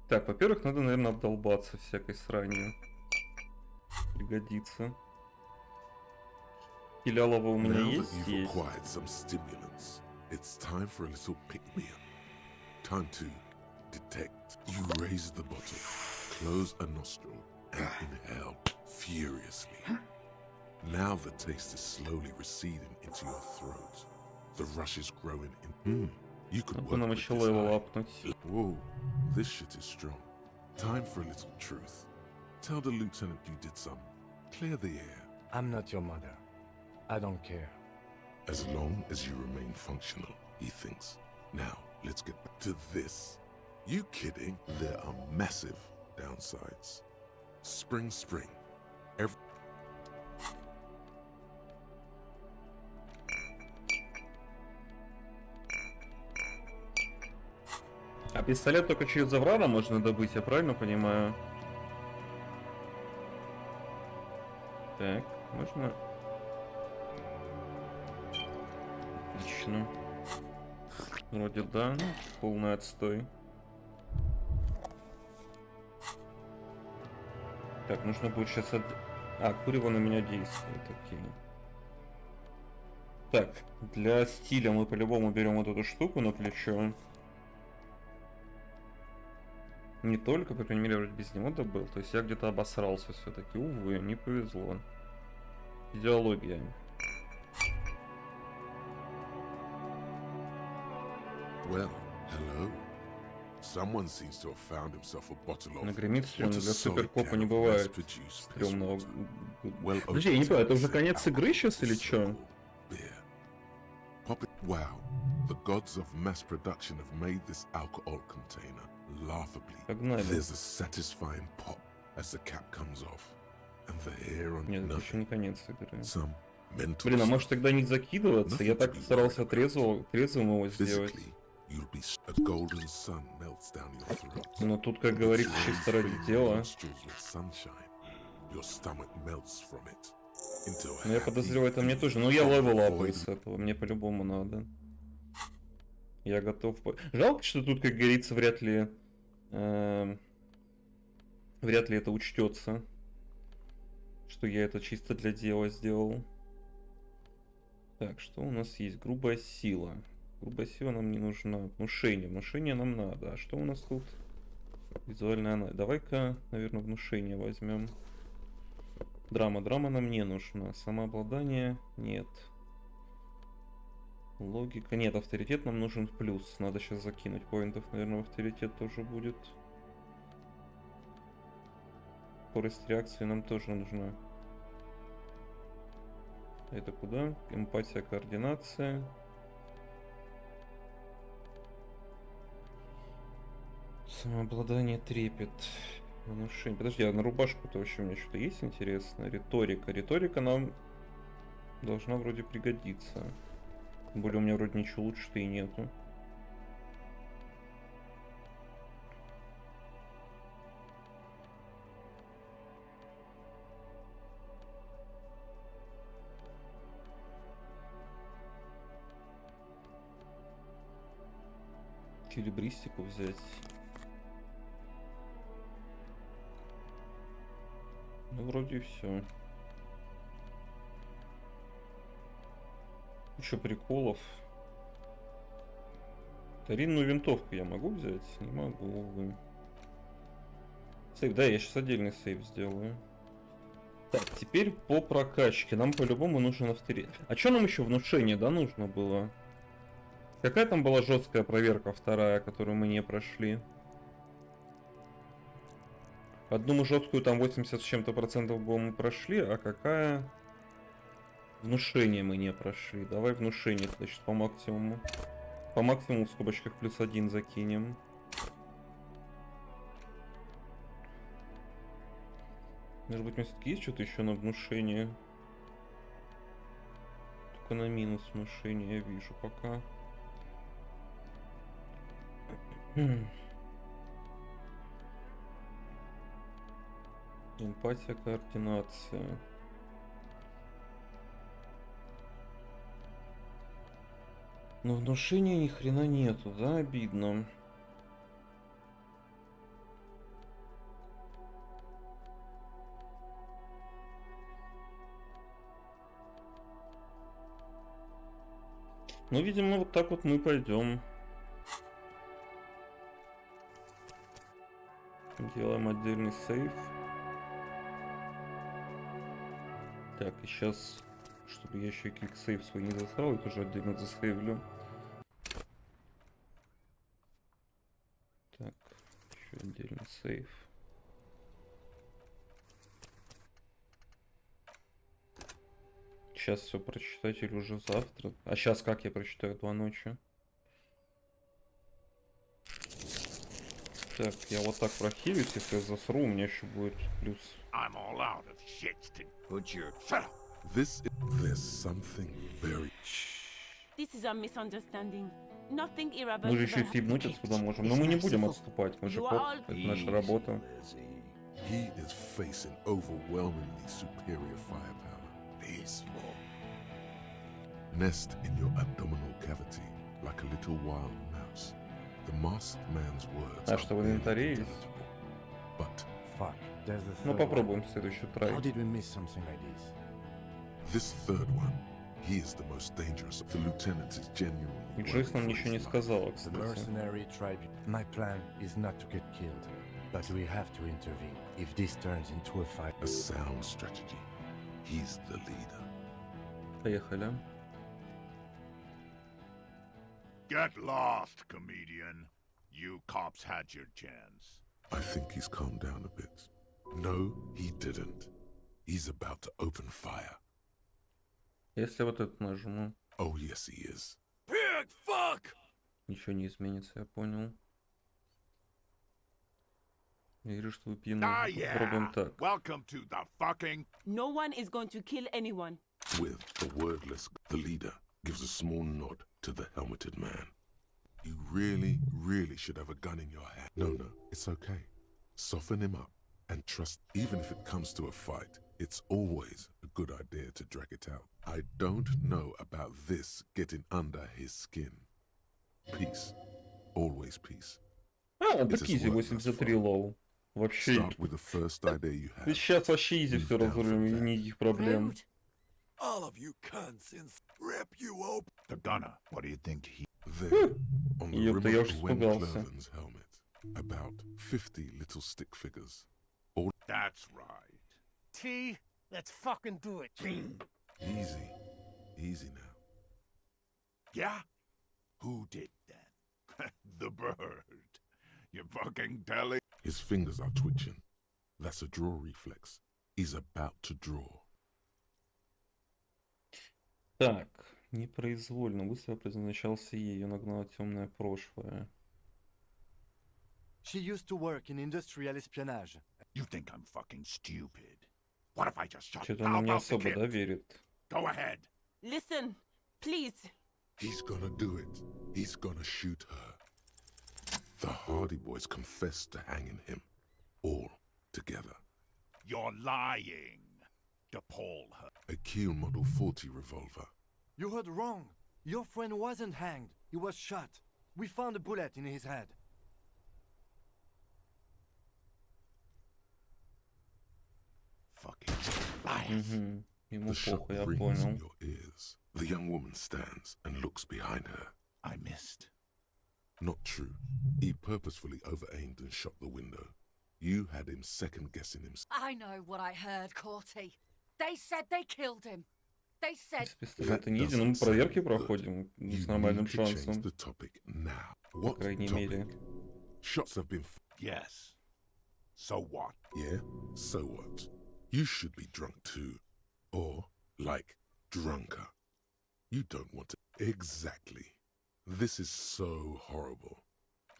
Так, во-первых, надо, наверное, обдолбаться всякой сранью. Пригодится. Килялова у меня Now that есть? you've Есть. acquired some stimulants, it's time for a little pick-me-up. Time to detect. You raise the bottle, close a nostril, and inhale furiously. Now the taste is slowly receding into your throat. The rush is growing in. You could Надо work нам with еще this левел high. апнуть. Whoa, this shit is strong. Time for a little truth. Tell the lieutenant you did some. Clear the air. I'm not your mother. I don't care. As long as you remain functional, he thinks. Now, let's get back to this. You kidding? There are massive downsides. Spring. А пистолет только через Заврана можно добыть, я правильно понимаю? Так, можно... Отлично. Вроде да, полный отстой. Так, нужно будет сейчас А, курево на меня действует, окей. Так, для стиля мы по-любому берем вот эту штуку на плечо. Не только, по крайней мере, вроде без него добыл. То есть я где-то обосрался все-таки. Увы, не повезло. Идеология. Well, hello. Someone seems to have found himself a bottle of. Нагремит стрёмно. what a Для solid суперкопа can не of бывает mass-produced стрёмного. well Подожди, я не понимаю, это уже конец игры сейчас или чё? Beer. Pop it. Wow. The gods of mass production have made this alcohol container laughably. Погнали. There's a satisfying pop as the cap comes off, and the hair on Нет, это еще nothing. не конец игры. Some mental. Блин, а может тогда не закидываться? Я так старался трезвым его сделать. Physically, you'll be a golden sun melts down your throat. Но тут, как говорится, чисто ради дела. Nostrils with sunshine. Your stomach melts from it into a Но я happy подозреваю, это мне тоже. Ну я левел апаю с этого, мне по-любому надо. Я готов. Жалко, что тут, как говорится, вряд ли это учтется. Что я это чисто для дела сделал. Так, что у нас есть? Грубая сила. Грубая сила нам не нужна. Внушение. Внушение нам надо. А что у нас тут? Визуальная анализ. Давай-ка, наверное, внушение возьмем. Драма. Драма нам не нужна. Самообладание нет. Логика. Нет, авторитет нам нужен в плюс. Надо сейчас закинуть поинтов, наверное, в авторитет тоже будет. Скорость реакции нам тоже нужна. Это куда? Эмпатия, координация. Самообладание, трепет. Внушение. Подожди, а на рубашку-то вообще у меня что-то есть интересное? Риторика. Риторика нам должна вроде пригодиться. Тем более у меня вроде ничего лучше-то и нету. Эквилибристику взять. Ну, вроде все. Еще приколов. Старинную винтовку я могу взять? Не могу, увы. Сейв, да, я сейчас отдельный сейв сделаю. Так, теперь по прокачке. Нам по-любому нужен авторитет. А что нам еще внушение, да, нужно было? Какая там была жесткая проверка вторая, которую мы не прошли? Одну мы жесткую там 80 с чем-то процентов мы прошли, а какая... Внушение мы не прошли. Давай внушение, значит, по максимуму. По максимуму в скобочках +1 закинем. Может быть, у меня все-таки есть что-то еще на внушение? Только на минус внушение я вижу пока. Эмпатия, координация. Но внушения ни хрена нету, да, обидно. Ну, видимо, вот так вот мы пойдем. Делаем отдельный сейв. Так, и сейчас, чтобы я еще и квиксейв свой не засрал, я тоже отдельно засейвлю. Так, еще отдельный сейв. Сейчас все прочитать или уже завтра? А сейчас как я прочитаю 2 ночи? Так, я вот так прохилюсь, если я засру, у меня еще будет плюс. I'm all out of shit to Put your... shut up. There's something very... This is a misunderstanding. Nothing Мы же еще и irreversible. съебнуть отсюда можем, но мы не будем отступать, мы же коп, это наша работа. He is facing overwhelmingly superior firepower. Peaceful. Nest in your abdominal cavity like a little wild mouse. The masked man's words А are что в barely инвентаре есть? intelligible, but Fuck, there's the Ну third попробуем one. следующий трай. How did we miss something like this? this third one, he is the most dangerous. The lieutenant is genuinely И worried Джойс нам for ничего не his life. сказала, The кстати. mercenary tribe. My plan is not to get killed, but we have to intervene if this turns into a fight. A sound strategy. He's the leader. Поехали. Get lost, comedian. You cops had your chance. I think he's calmed down a bit. No, he didn't. He's about to open fire. Если вот это нажму, Oh, yes, he is. Pig fuck! ничего не изменится, я понял. Я вижу, что вы пьяны. Ah, yeah. Попробуем так. Welcome to the fucking... No one is going to kill anyone. With a wordless, the leader gives a small nod to the helmeted man. You really, really should have a gun in your hand. No, it's okay. Soften him up and trust, even if it comes to a fight, it's always a good idea to drag it out. I don't know about this getting under his skin. Peace. Always peace. А, он It так has изи, worked thus 83 far. лоу. Вообще, Start with the first idea you have. сейчас вообще изи все Move down разрулим, from и there. никаких проблем. Rude. All of you cunts and rip you open. The gunner. What do you think he... There, on the Ёпта, rim я of уж Gwen испугался. Clerven's helmet, about 50 little stick figures. That's right. T, let's fucking do it. Easy. Easy now. Yeah? Who did then? The bird. You fucking telling? His fingers are twitching. That's a draw reflex. He's about to draw. Так, непроизвольно. Быстро предназначался ей, ее нагнало темное прошлое. She used to work in industrial espionage. You think I'm fucking stupid? What if I just shut Что-то она up не about the особо, да, kid? верит. Go ahead. Listen, please. He's gonna do it. He's gonna shoot her. The Hardy Boys confessed to hanging him. All together. You're lying. DePaul her. A Kiel Model 40 revolver. You heard wrong. Your friend wasn't hanged. He was shot. We found a bullet in his head. Fucking liars. Угу. Ему The shot похуй, я rings in понял. your ears. The young woman stands and looks behind her. I missed. Not true. He purposefully over-aimed and shot the window. You had him second-guessing himself. I know what I heard, Corty. They said they killed him. They said... С пистолета не едем, но мы проверки проходим You с нормальным need to change шансом. the topic now. По What крайней topic? мере. Shots have been... Yes. So what? Yeah? So what? You should be drunk too. Or, like, drunker. You don't want to... Exactly. This is so horrible.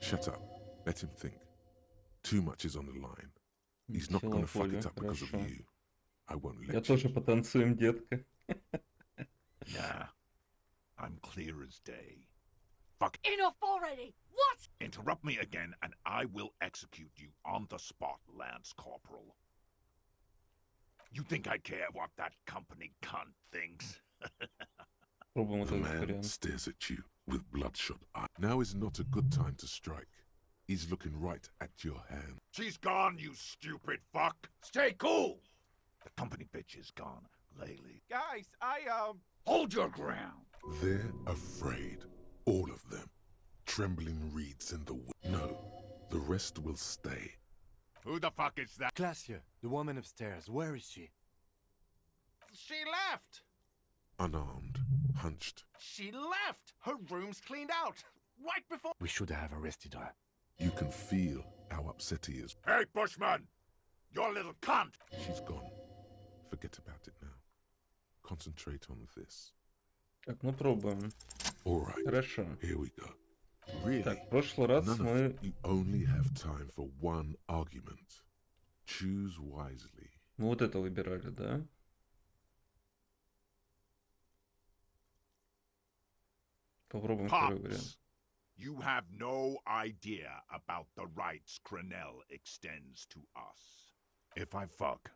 Shut up. Let him think. Too much is on the line. He's not Сила gonna fuck воли, it up because of хорошо. you. I won't Я let you. тоже потанцуем, детка. Nah. I'm clear as day. Fuck. Enough already! What? Interrupt me again and I will execute you on the spot, Lance Corporal. You think I care what that company cunt thinks? Пробуем The этот man вариант. stares at you with bloodshot eyes. Now is not a good time to strike. He's looking right at your hand. She's gone, you stupid fuck! Stay cool! The company bitch is gone, Laylee. Guys, Hold your ground! They're afraid. All of them. Trembling reeds in the wind. No, the rest will stay. Who the fuck is that? Glacia, the woman upstairs, where is she? she left. Unarmed, hunched. She left. Her room's cleaned out. Right before... We should have arrested her. You can feel how upset he is. Hey, Bushman! Your little cunt! She's gone. Forget about it now. Concentrate on this. Так, ну пробуем. All right, Хорошо. here we go. Really? Так, в прошлый раз None of мы... you only have time for one argument. Choose wisely. Мы вот это выбирали, да? Попробуем второй вариант. Pops, you have no idea about the rights Crenell extends to us. If I fuck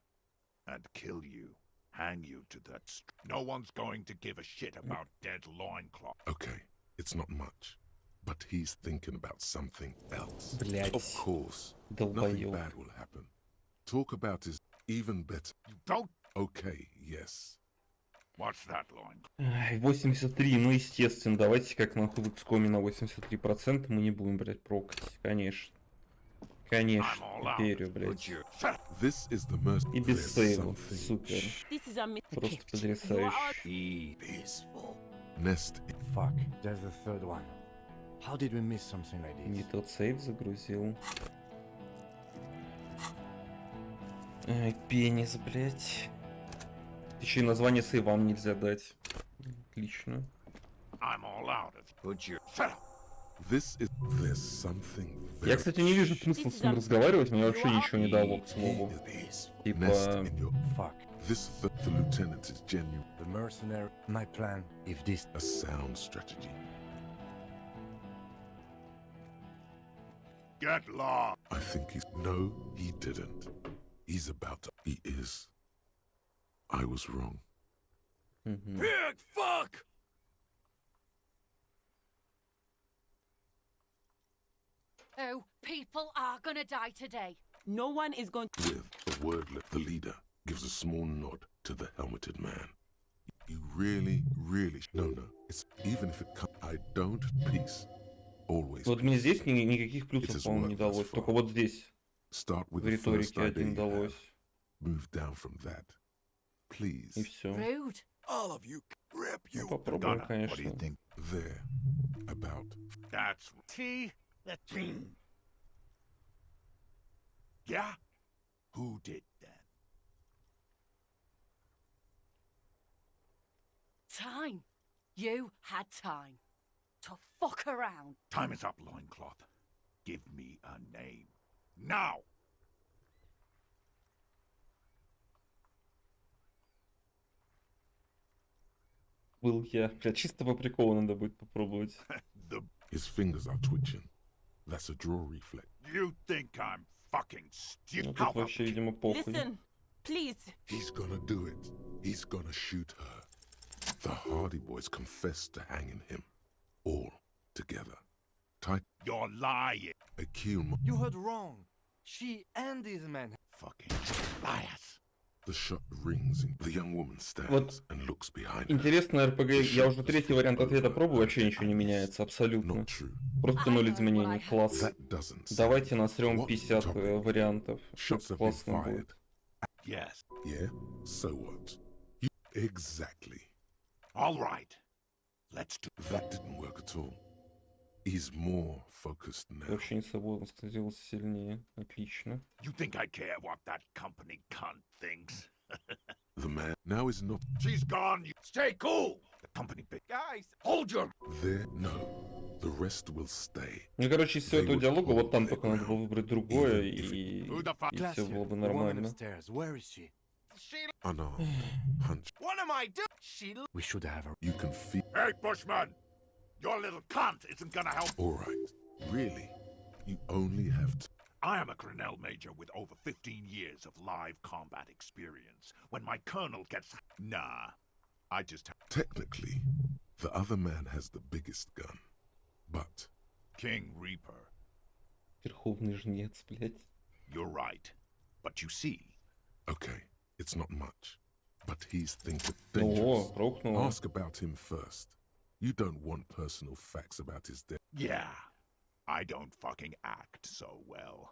and kill you, hang you to that no one's going to give a shit about dead loincloth. Okay, it's not much. But he's thinking about something else. Блядь. Of course, nothing Долбоёб. bad will happen. Talk about is even better. You don't... Okay, yes. What's that line? Ай, 83, ну естественно, давайте как нахуй в XCOM на 83% мы не будем, блядь, прокать. Конечно. Конечно, I'm all out. верю, блядь. Would you? Shut up. This is the most. И без There's сейвов, something. супер. This is a mystery. Просто потрясающе. Be peaceful. Nest. Fuck, there's the third one. How did we miss something like Не this? тот сейв загрузил. Ай, пенис, блядь. Еще и название сейвам нельзя дать. Отлично. I'm all out of... Would you? Shut up. This is. There's something. Я, кстати, не вижу смысла с ним разговаривать, мне вообще ничего не дало, к слову. Nest Типа... in your. Fuck, This the lieutenant is genuine. the mercenary. My plan, if this... A sound strategy. Get lost. I think he's. No, he didn't. He's about to. He is. I was wrong. Мгм. Big fuck! Oh, people are gonna die today. No one is going to... With a wordlet, the leader gives a small nod to the helmeted man. You really, really. No. It's even if it comes. I don't. Peace. Always. Вот мне здесь никаких It плюсов, is по-моему, не worth далось. as Только far. вот здесь Start with в the first риторике idea один you далось. have. Move down from that. Please. И все. Rude. All of you rip Ну, попробуем, What do you конечно. think? There. About. That's... T. The team. Yeah? Who did then? Time. You had time. To fuck around. Time is up, loincloth. Give me a name. Now! Был я. Бля, чисто по приколу надо будет попробовать. The... His fingers are twitching. That's a draw reflex. You think I'm fucking Ну, stupid? тут вообще, видимо, похуй. Listen, please. He's gonna do it. He's gonna shoot her. The Hardy Boys confessed to hanging him. All together. Tight. You're lying. Akil. You heard wrong. She and these men... Fucking liars. The shot rings. The young woman stands Вот and looks behind her. интересно, РПГ, я уже третий вариант ответа пробую, вообще ничего не меняется, абсолютно. Not true. Просто ноль изменений, класс. That doesn't sound Давайте насрем what 50 topic? вариантов, Shots have been классно fired. будет. Yes. Yeah? So what? You... Exactly. All right. Let's do. That didn't work at all. He's more focused now. Вообще не собой, становился сильнее, отлично. You think I care what that company cunt thinks? The man now is not She's gone. You stay cool. The company big guys. Hold your. there. No. The rest will stay. Ну, короче, из всего этого диалога, вот там только надо было выбрать другое, и Who the fuck? все было бы the woman нормально. upstairs, where is she? She. Unarmed. Hunch. What am I doing? She. We should have her. You can feel. Hey, Bushman. Your little cunt isn't gonna help. All right. Really? You only have to. I am a Grinnell major with over 15 years of live combat experience. When my colonel gets... Nah. I just... Technically, the other man has the biggest gun. But King Reaper. Верховный жнец, блядь. You're right. But you see... okay, it's not much. But he's thinking О, dangerous. рокнуло. Ask about him first. You don't want personal facts about his death. Yeah. I don't fucking act so well.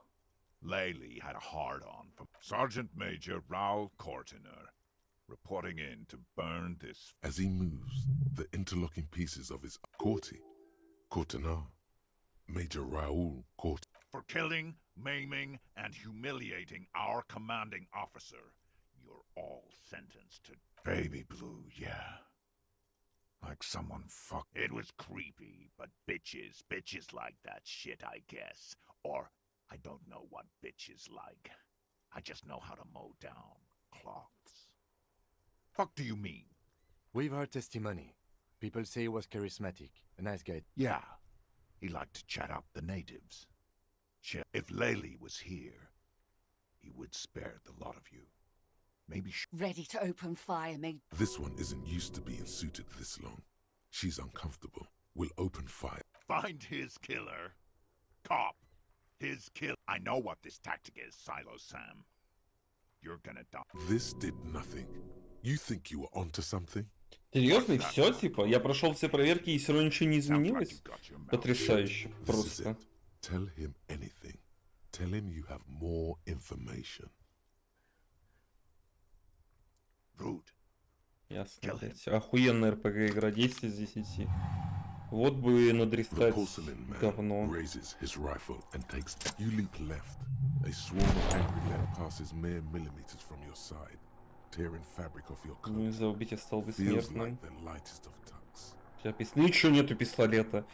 Laylee had a hard-on from Sergeant Major Raoul Cortiner, reporting in to burn this... As he moves, the interlocking pieces of his Cortinar, Major Raoul Cort. For killing, maiming, and humiliating our commanding officer. You're all sentenced to... Baby blue, yeah. Like someone fuck. It was creepy, but bitches like that shit, I guess. Or, I don't know what bitches like. I just know how to mow down cloths. Fuck do you mean? We've heard testimony. People say he was charismatic, a nice guy. Yeah, he liked to chat up the natives. Shit, if Laylee was here, he would spare the lot of you. Maybe Ready to open fire, mate. This one isn't used to being suited this long. She's uncomfortable. We'll open fire. find his killer. Cop. His kill. I know what this tactic is, Silo Sam. You're gonna die. This did nothing. You think you were onto something? Серьезно, и все, типа? Я прошел все проверки, и все равно ничего не изменилось? Потрясающе, This is просто. it. Tell him anything. Tell him you have more information. Rude. Ясно, блядь. Охуенная РПГ игра, 10 из 10. Вот бы The надрестать porcelain man говно. raises his rifle and takes. You leap left. A swarm of angry men passes mere millimeters from your side, tearing fabric off your Ну, coat. из-за убить я стал Feels бессмертным. like the lightest of tucks. Ну и чё нету пистолета?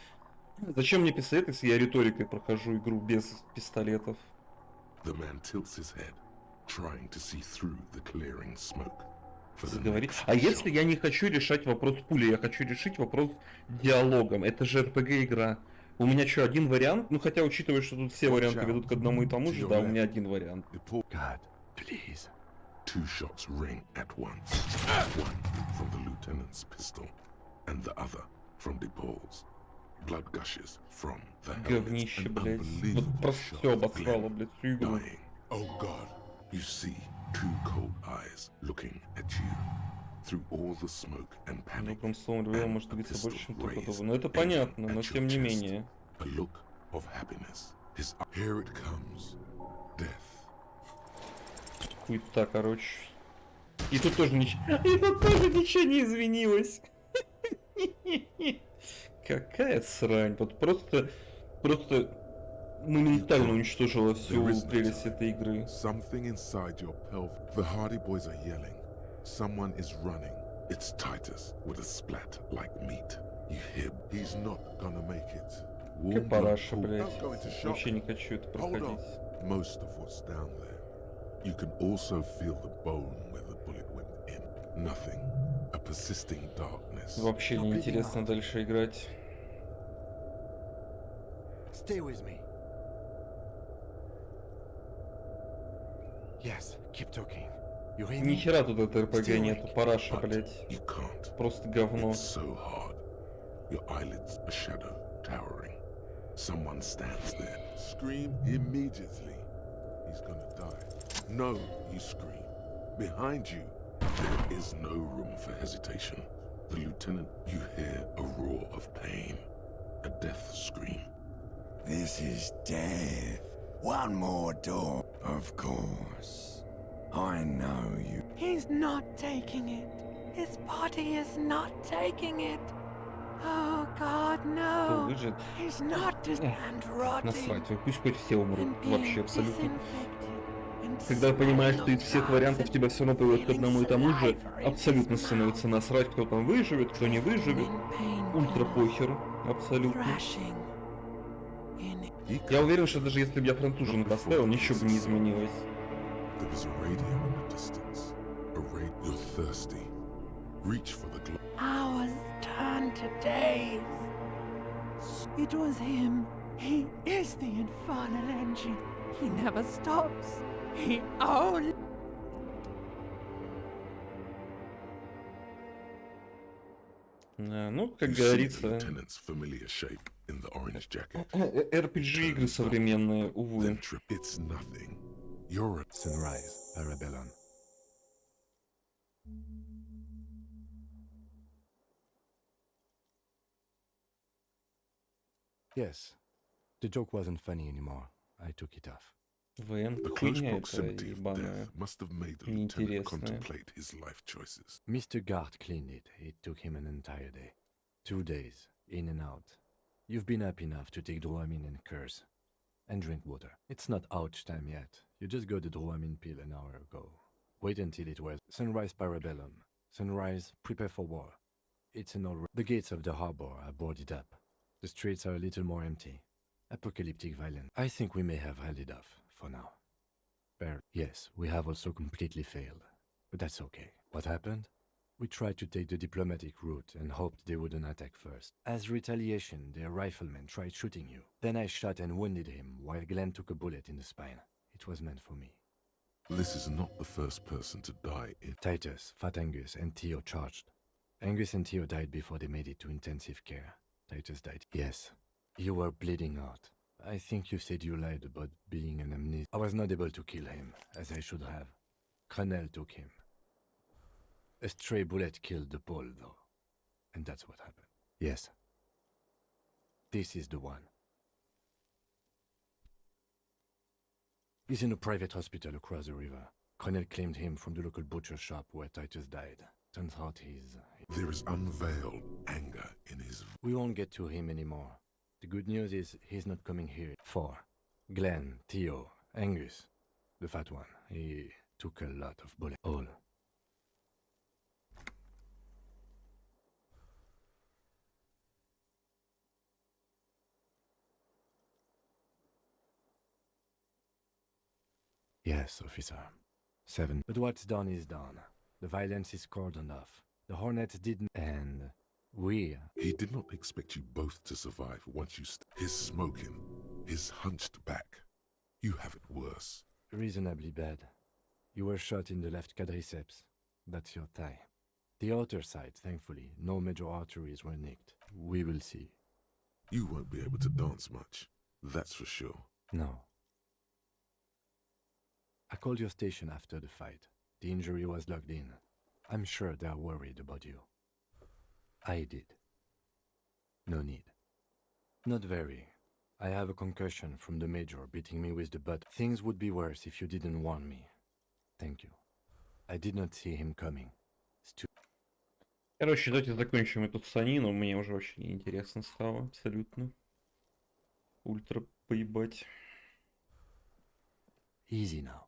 Зачем мне пистолет, если я риторикой прохожу игру без пистолетов? The man tilts his head, trying to see through the clearing smoke. For the Заговорить. next А если shot. я не хочу решать вопрос пули, я хочу решить вопрос диалогом? Это же РПГ игра. У меня что, один вариант? Ну хотя, учитывая, что тут все варианты ведут к одному и тому же, да, у меня один вариант. God, please. Two shots ring at once. One from the lieutenant's pistol, and the other from DePaul's. Blood gushes from the helmet. Говнище, An блядь. unbelievable Вот просто shot все of обосрало, Glenn блядь, всю игру. dying. Oh God! You see two cold eyes looking at you through all the smoke and Ну, panic. прям словом ревела and может a добиться pistol больше, чем raised, только Ну это aiming понятно, at но your тем не chest. менее. A look of happiness. Here it comes. Death. Хуйта, короче. И тут тоже ничего... И тут тоже ничего не изменилось. Какая срань. Вот просто моментально уничтожила всю прелесть этой игры. Something inside your pelvis. The Hardy Boys are yelling. Someone is running. It's Titus with a splat like meat. You hear? He's not gonna make it. Warm Как blood параша, pool. блядь. Don't go into shock. Вообще не хочу это Hold on. проходить. Most of what's down there. You can also feel the bone where the bullet went in. Nothing. A persisting darkness. Вообще не интересно дальше играть. Stay with me. Yes, keep talking. You hear Ни me? хера тут этой РПГ Still нету, awake. параша, But блядь. you can't. Просто говно. It's so hard. Your eyelids, a shadow towering. Someone stands there. Scream immediately. He's gonna die. No, you scream. Behind you, there is no room for hesitation. The lieutenant, you hear a roar of pain, a death scream. This is death. One more door. Of course. I know you. He's not taking it. His body is not taking it. Oh God, no. Выжит. He's not just and rotting. Насрать, пусть хоть все умрут. and being Вообще абсолютно. disinfected and Когда понимаешь, что из looked всех вариантов after, тебя все равно приводят к одному и тому же, feeling абсолютно saliva in his становится насрать, кто там выживет, кто не выживет. in pain, Ультра похер. Абсолютно. thrashing in Я уверен, что даже если бы я францужен поставил, ничего бы не изменилось. There was a radio in the distance. You're thirsty. Reach for the glow. hours turned to days. It was him. He is the infernal engine. He never stops. He only... Ну, как You see the говорится, lieutenant's familiar shape in the orange jacket. RPG игры современные, увы. Then trip. It's nothing. You're a Sunrise, Parabellum. Yes, the joke wasn't funny anymore. I took it off. ВН, The close хуйня это proximity of ебаная. death must have made the lieutenant Неинтересная. contemplate his life choices. Mr. Gart cleaned it. It took him an entire day. 2 days, in and out. You've been up enough to take Dramamine and curse. And drink water. It's not ouch time yet. You just got the Dramamine pill an hour ago. Wait until it was Sunrise Parabellum. Sunrise, prepare for war. It's an all... The gates of the harbor are boarded up. The streets are a little more empty. Apocalyptic violence. I think we may have held it off, for now. Yes, we have also completely failed. But that's okay. What happened? We tried to take the diplomatic route and hoped they wouldn't attack first. As retaliation, their riflemen tried shooting you. Then I shot and wounded him, while Glenn took a bullet in the spine. It was meant for me. This is not the first person to die in. Titus, Fat Angus, and Theo charged. Angus and Theo died before they made it to intensive care. Titus died. Yes. You were bleeding out. I think you said you lied about being an amnesia. I was not able to kill him, as I should have. Crenel took him. A stray bullet killed the Pole, though. And that's what happened. Yes. This is the one. He's in a private hospital across the river. Crenel claimed him from the local butcher shop where Titus died. Turns out he's... There is unveiled anger in his. We won't get to him anymore. The good news is he's not coming here. 4. Glenn, Theo, Angus. The fat one. He took a lot of bullets. All. Yes, officer. 7. But what's done is done. The violence is cordoned off. The Hornets didn't... And... we... He did not expect you both to survive once you. His smoking, his hunched back. You have it worse. Reasonably bad. You were shot in the left quadriceps. That's your thigh. The outer side, thankfully, no major arteries were nicked. We will see. You won't be able to dance much. That's for sure. No. I called your station after the fight. The injury was logged in. I'm sure they are worried about you. I did. No need. Not very. I have a concussion from the major beating me with the butt. Things would be worse if you didn't warn me. Thank you. I did not see him coming. Короче, давайте закончим эту санину. Мне уже вообще не интересно стало. Абсолютно. Ультра поебать. Easy now.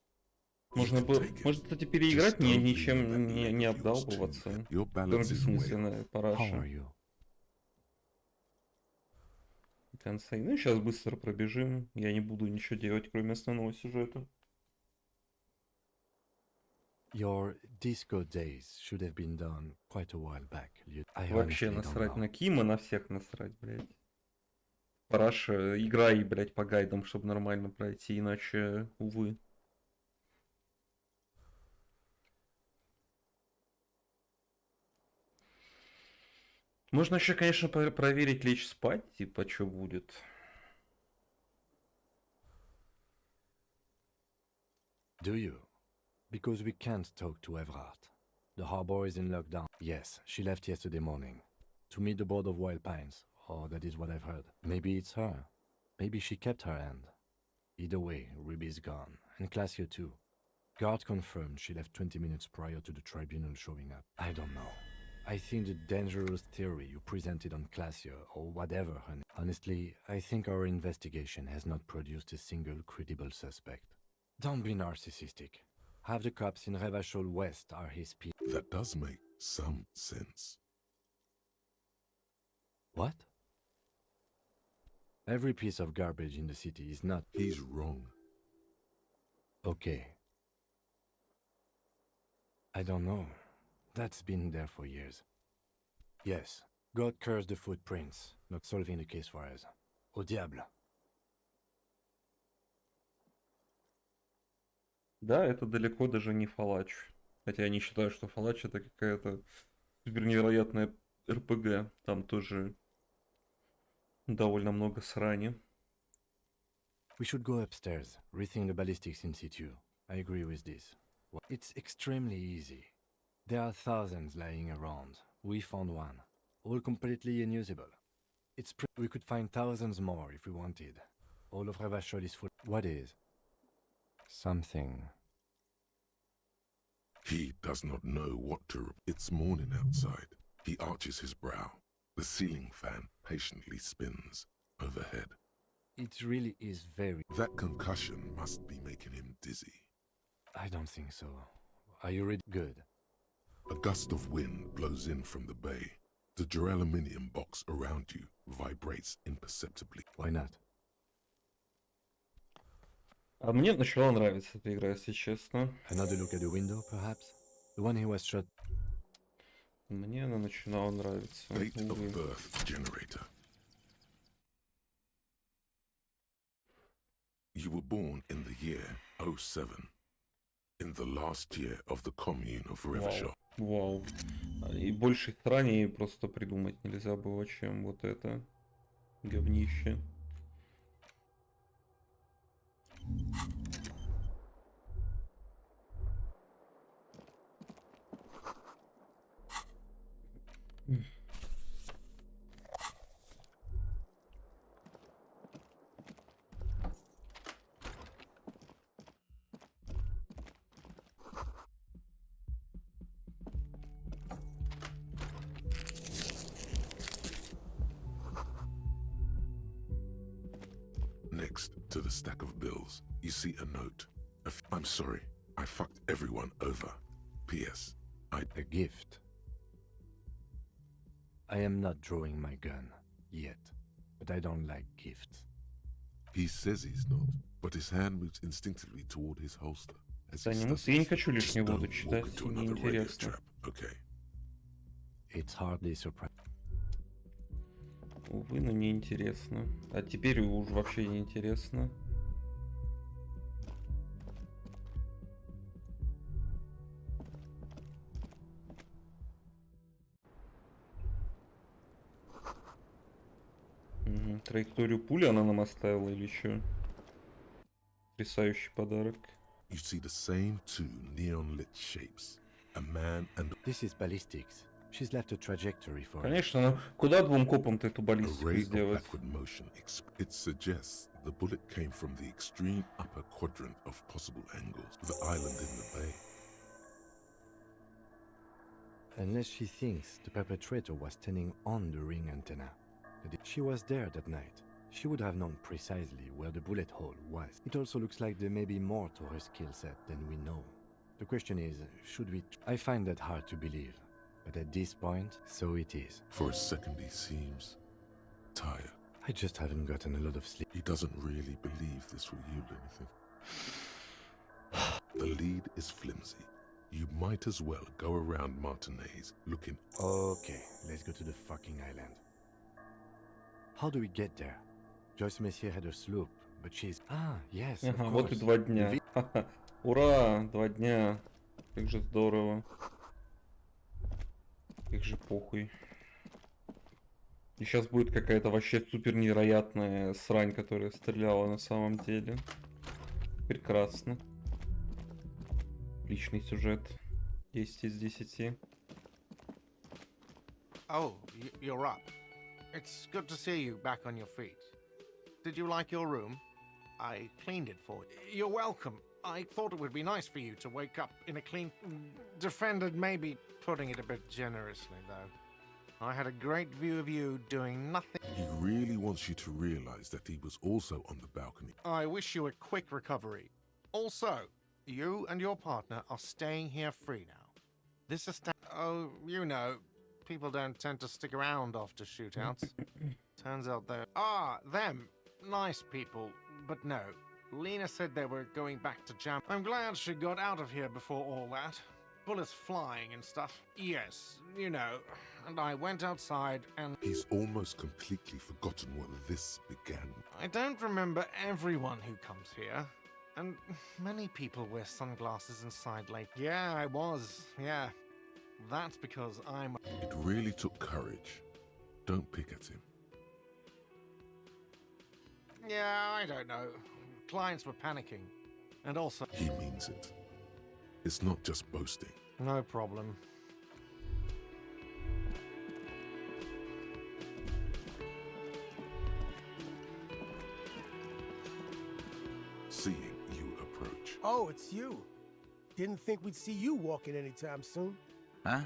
Можно было, может, кстати, переиграть, ничем не обдалбываться. Тоже бессмысленная параша. До конца. Ну, сейчас быстро пробежим. Я не буду ничего делать, кроме основного сюжета. Your disco days should have been done quite a while back. Вообще насрать на Кима, на всех насрать, блядь. Параша, играй, блядь, по гайдам, чтобы нормально пройти, иначе, увы. Можно еще, конечно, проверить, лечь спать, типа, что будет. Do you? Because we can't talk to Everhart. The harbor is in lockdown. Yes, she left yesterday morning. To meet the board of Wild Pines. Or that is what I've heard. Maybe it's her. Maybe she kept her hand. Either way, Ruby's gone. And Classio too. Guard confirmed she left 20 minutes prior to the tribunal showing up. I don't know. I think the dangerous theory you presented on Classio, or whatever her name. Honestly, I think our investigation has not produced a single credible suspect. Don't be narcissistic. Half the cops in Revachol West are his people. That does make some sense. What? Every piece of garbage in the city is not... He's wrong. Okay. I don't know. That's been there for years. Yes, God curse the footprints, not solving the case for us. Au diable. Да, это далеко даже не Фалач. Хотя я не считаю, что Фалач это какая-то супер невероятная РПГ. Там тоже довольно много срани. We should go upstairs, rethink the ballistics in situ. I agree with this. It's extremely easy. There are thousands lying around. We found one. All completely unusable. We could find thousands more if we wanted. All of Revachol is full. What is? Something. He does not know what to... It's morning outside. He arches his brow. The ceiling fan patiently spins overhead. It really is very... That concussion must be making him dizzy. I don't think so. Are you ready? Good. A gust of wind blows in from the bay. The duraluminum box around you vibrates imperceptibly. Why not? А мне начала нравиться эта игра, если честно. Another look at the window, perhaps? The one he was shot... Мне она начинала нравиться. Date of birth generator. You were born in the year 07. In the last year of the commune of Revachol. Вау. И больше срани просто придумать нельзя было, чем вот это говнище. Next to the stack of bills, you see a note. I'm sorry, I fucked everyone over. P.S. A gift. I am not drawing my gun, yet, but I don't like gifts. He says he's not, but his hand moves instinctively toward his holster. Да не, я не хочу лишнюю воду читать, мне интересно. Okay. It's hardly surprising. Увы, но не интересно. А теперь уже вообще не интересно. Траекторию пули она нам оставила или что? Потрясающий подарок. You see the same two neon-lit shapes. A man and... This is ballistics. She's left a trajectory for... Конечно, но куда двум копам-то эту баллистику сделать? It suggests the bullet came from the extreme upper quadrant of possible angles. The island in the bay. Unless she thinks the perpetrator was standing on the ring antenna. She was there that night. She would have known precisely where the bullet hole was. It also looks like there may be more to her skill set than we know. The question is, should we... I find that hard to believe. But at this point, so it is. For a second he seems tired. I just haven't gotten a lot of sleep. He doesn't really believe this will yield anything. The lead is flimsy. You might as well go around Martinez looking... Okay, let's go to the fucking island. How do we get there? Joyce Messier had a sloop, but she's... Ah, yes, of course. Вот и 2 дня. Ура, 2 дня. Как же здорово. Как же похуй. И сейчас будет какая-то вообще супер невероятная срань, которая стреляла на самом деле. Прекрасно. Отличный сюжет. 10 из 10. Oh, you're up. It's good to see you back on your feet. Did you like your room? I cleaned it for you. You're welcome. I thought it would be nice for you to wake up in a clean... Defended maybe putting it a bit generously, though. I had a great view of you doing nothing. He really wants you to realize that he was also on the balcony. I wish you a quick recovery. Also, you and your partner are staying here free now. This is... Oh, you know, people don't tend to stick around after shootouts. Turns out they're... Ah, them. Nice people, but no. Lena said they were going back to jam. I'm glad she got out of here before all that. Bullets flying and stuff. Yes, you know. And I went outside and... He's almost completely forgotten what this began. I don't remember everyone who comes here. And many people wear sunglasses inside late. Yeah, I was. Yeah. That's because I'm... It really took courage. Don't pick at him. Yeah, I don't know. Clients were panicking. And also... He means it. It's not just boasting. No problem. Seeing you approach. Oh, it's you. Didn't think we'd see you walking anytime soon. Huh?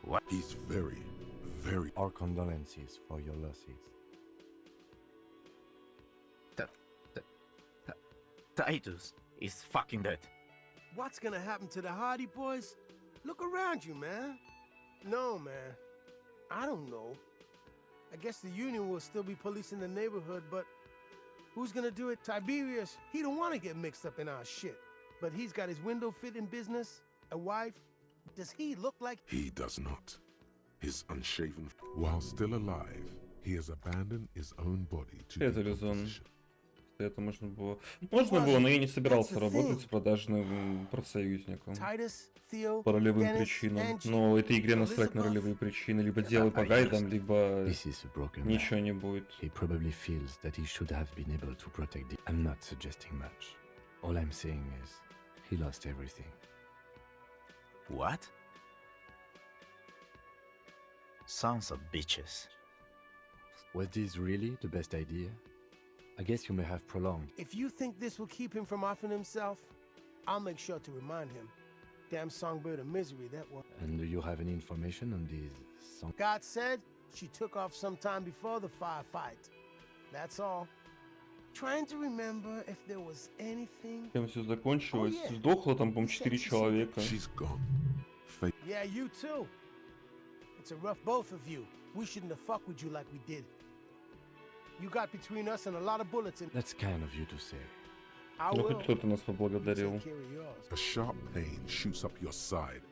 What? He's very, very... Our condolences for your losses. Titus is fucking dead. What's gonna happen to the Hardy boys? Look around you, man. No, man. I don't know. I guess the Union will still be policing the neighborhood, but who's gonna do it? Tiberius, he don't want to get mixed up in our shit. But he's got his window fitting business, a wife. Does he look like... He does not. His unshaven... While still alive, he has abandoned his own body to decomposition. Это можно было... Можно было, но я не собирался работать с продажным профсоюзником. По ролевым причинам. Но этой игре насрать на ролевые причины. Либо делай по гайдам, либо ничего не будет. He probably feels that he should have been able to protect the... I'm not suggesting much. All I'm saying is, he lost everything. What? Sons of bitches. Was this really the best idea? I guess you may have prolonged. If you think this will keep him from offing himself, I'll make sure to remind him. Damn songbird of misery, that one. And do you have any information on these songs? God said she took off sometime before the firefight. That's all. Trying to remember if there was anything... Чем все закончилось? Сдохло там, по-моему, 4 человека. She's gone. Yeah, you too. It's a rough both of you. We shouldn't have fucked with you like we did. You got between us and a lot of bullets in... That's kind of you to say. Ну, хоть кто-то нас поблагодарил. A sharp pain shoots up your side.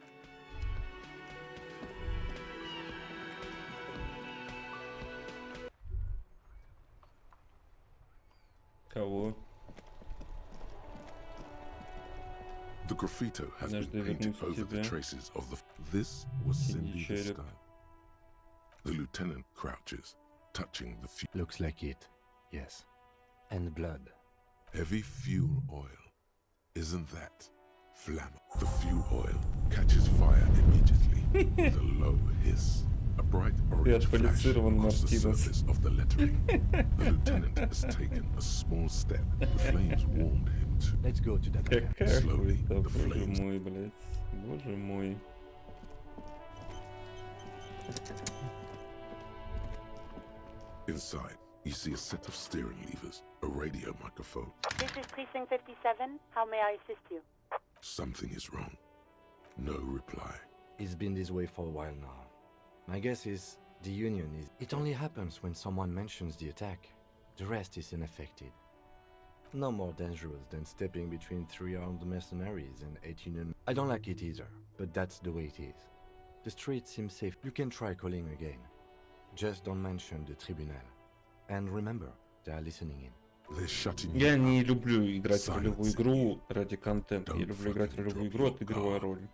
Кого? The graffito has been painted over the traces of the... This was Cindy this time. The lieutenant crouches, touching the fuel. Looks like it, yes. And blood. Heavy fuel oil. Isn't that flammable? The fuel oil catches fire immediately with a low hiss. A bright orange flash across the surface of the lettering. The lieutenant has taken a small step. The flames warmed him to... Let's go to that. Slowly, the flames... Боже мой, блядь. Боже мой. Inside, you see a set of steering levers, a radio microphone. This is Precinct 57. How may I assist you? Something is wrong. No reply. It's been this way for a while now. My guess is the Union is... It only happens when someone mentions the attack. The rest is unaffected. No more dangerous than stepping between 3 armed mercenaries and 8 Union... I don't like it either, but that's the way it is. The streets seem safe. You can try calling again. Just don't mention the tribunal. And remember, they are listening in. Я не люблю играть в ролевую игру ради контента. Я люблю играть в ролевую игру, отыгрывая роль.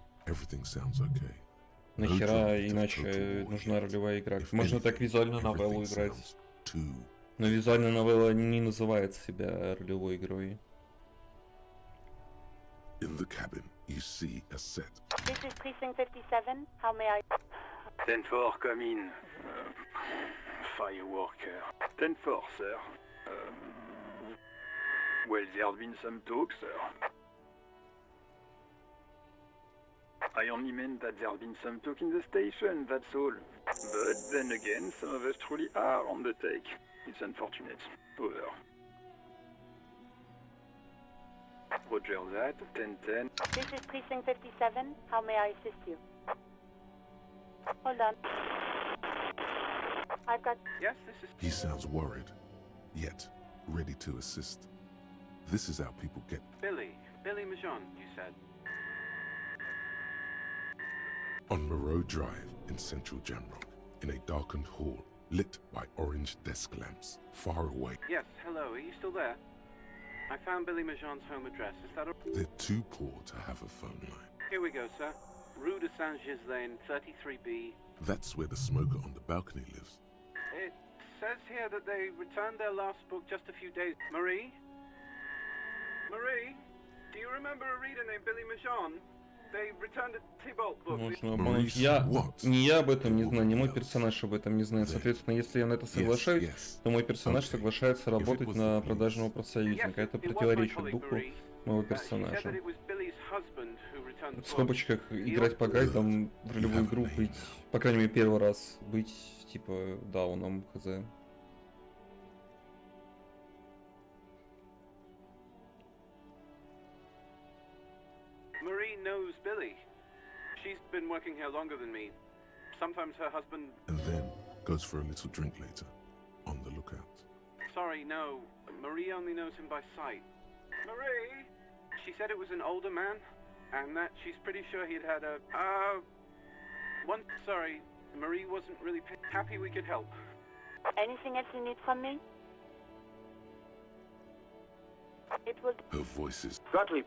Нахера иначе нужна ролевая игра? Можно так визуальную новеллу играть. Но визуальная новелла не называет себя ролевой игрой. In the cabin, you see a set. This is Precinct 57. How may I... 10-4, come in. Fireworker. 10-4, sir. Well, there's been some talk, sir. I only meant that there's been some talk in the station, that's all. But then again, some of us truly are on the take. It's unfortunate. Over. Roger that, 10-10. This is Precinct 57. How may I assist you? Hold on. I've got... Yes, this is... He sounds worried, yet ready to assist. This is how people get... Billy Majon, you said. On Moreau Drive in central Jamrock, in a darkened hall, lit by orange desk lamps, far away. Yes, hello, are you still there? I found Billy Majon's home address, is that a... They're too poor to have a phone line. Here we go, sir. Rue de Saint-Gislain, 33B. That's where the smoker on the balcony lives. It says here that they returned their last book just a few days... Marie? Marie? Do you remember a reader named Billy Majon? They returned a Tybalt book. Можно обмануть. Не я об этом не знаю, не мой персонаж об этом не знает. Соответственно, если я на это соглашаюсь, то мой персонаж соглашается работать на продажного профсоюзника. Это противоречит духу моего персонажа. В скобочках играть по гайдам в ролевую игру, быть, по крайней мере, первый раз, быть, типа, дауном, хз. Marie knows Billy. She's been working here longer than me. Sometimes her husband... And then goes for a little drink later, on the lookout. Sorry, no. Marie only knows him by sight. Marie? She said it was an older man, and that she's pretty sure he'd had a... Sorry, Marie wasn't really happy we could help. Anything else you need from me? It was... Her voice is... Gottlieb,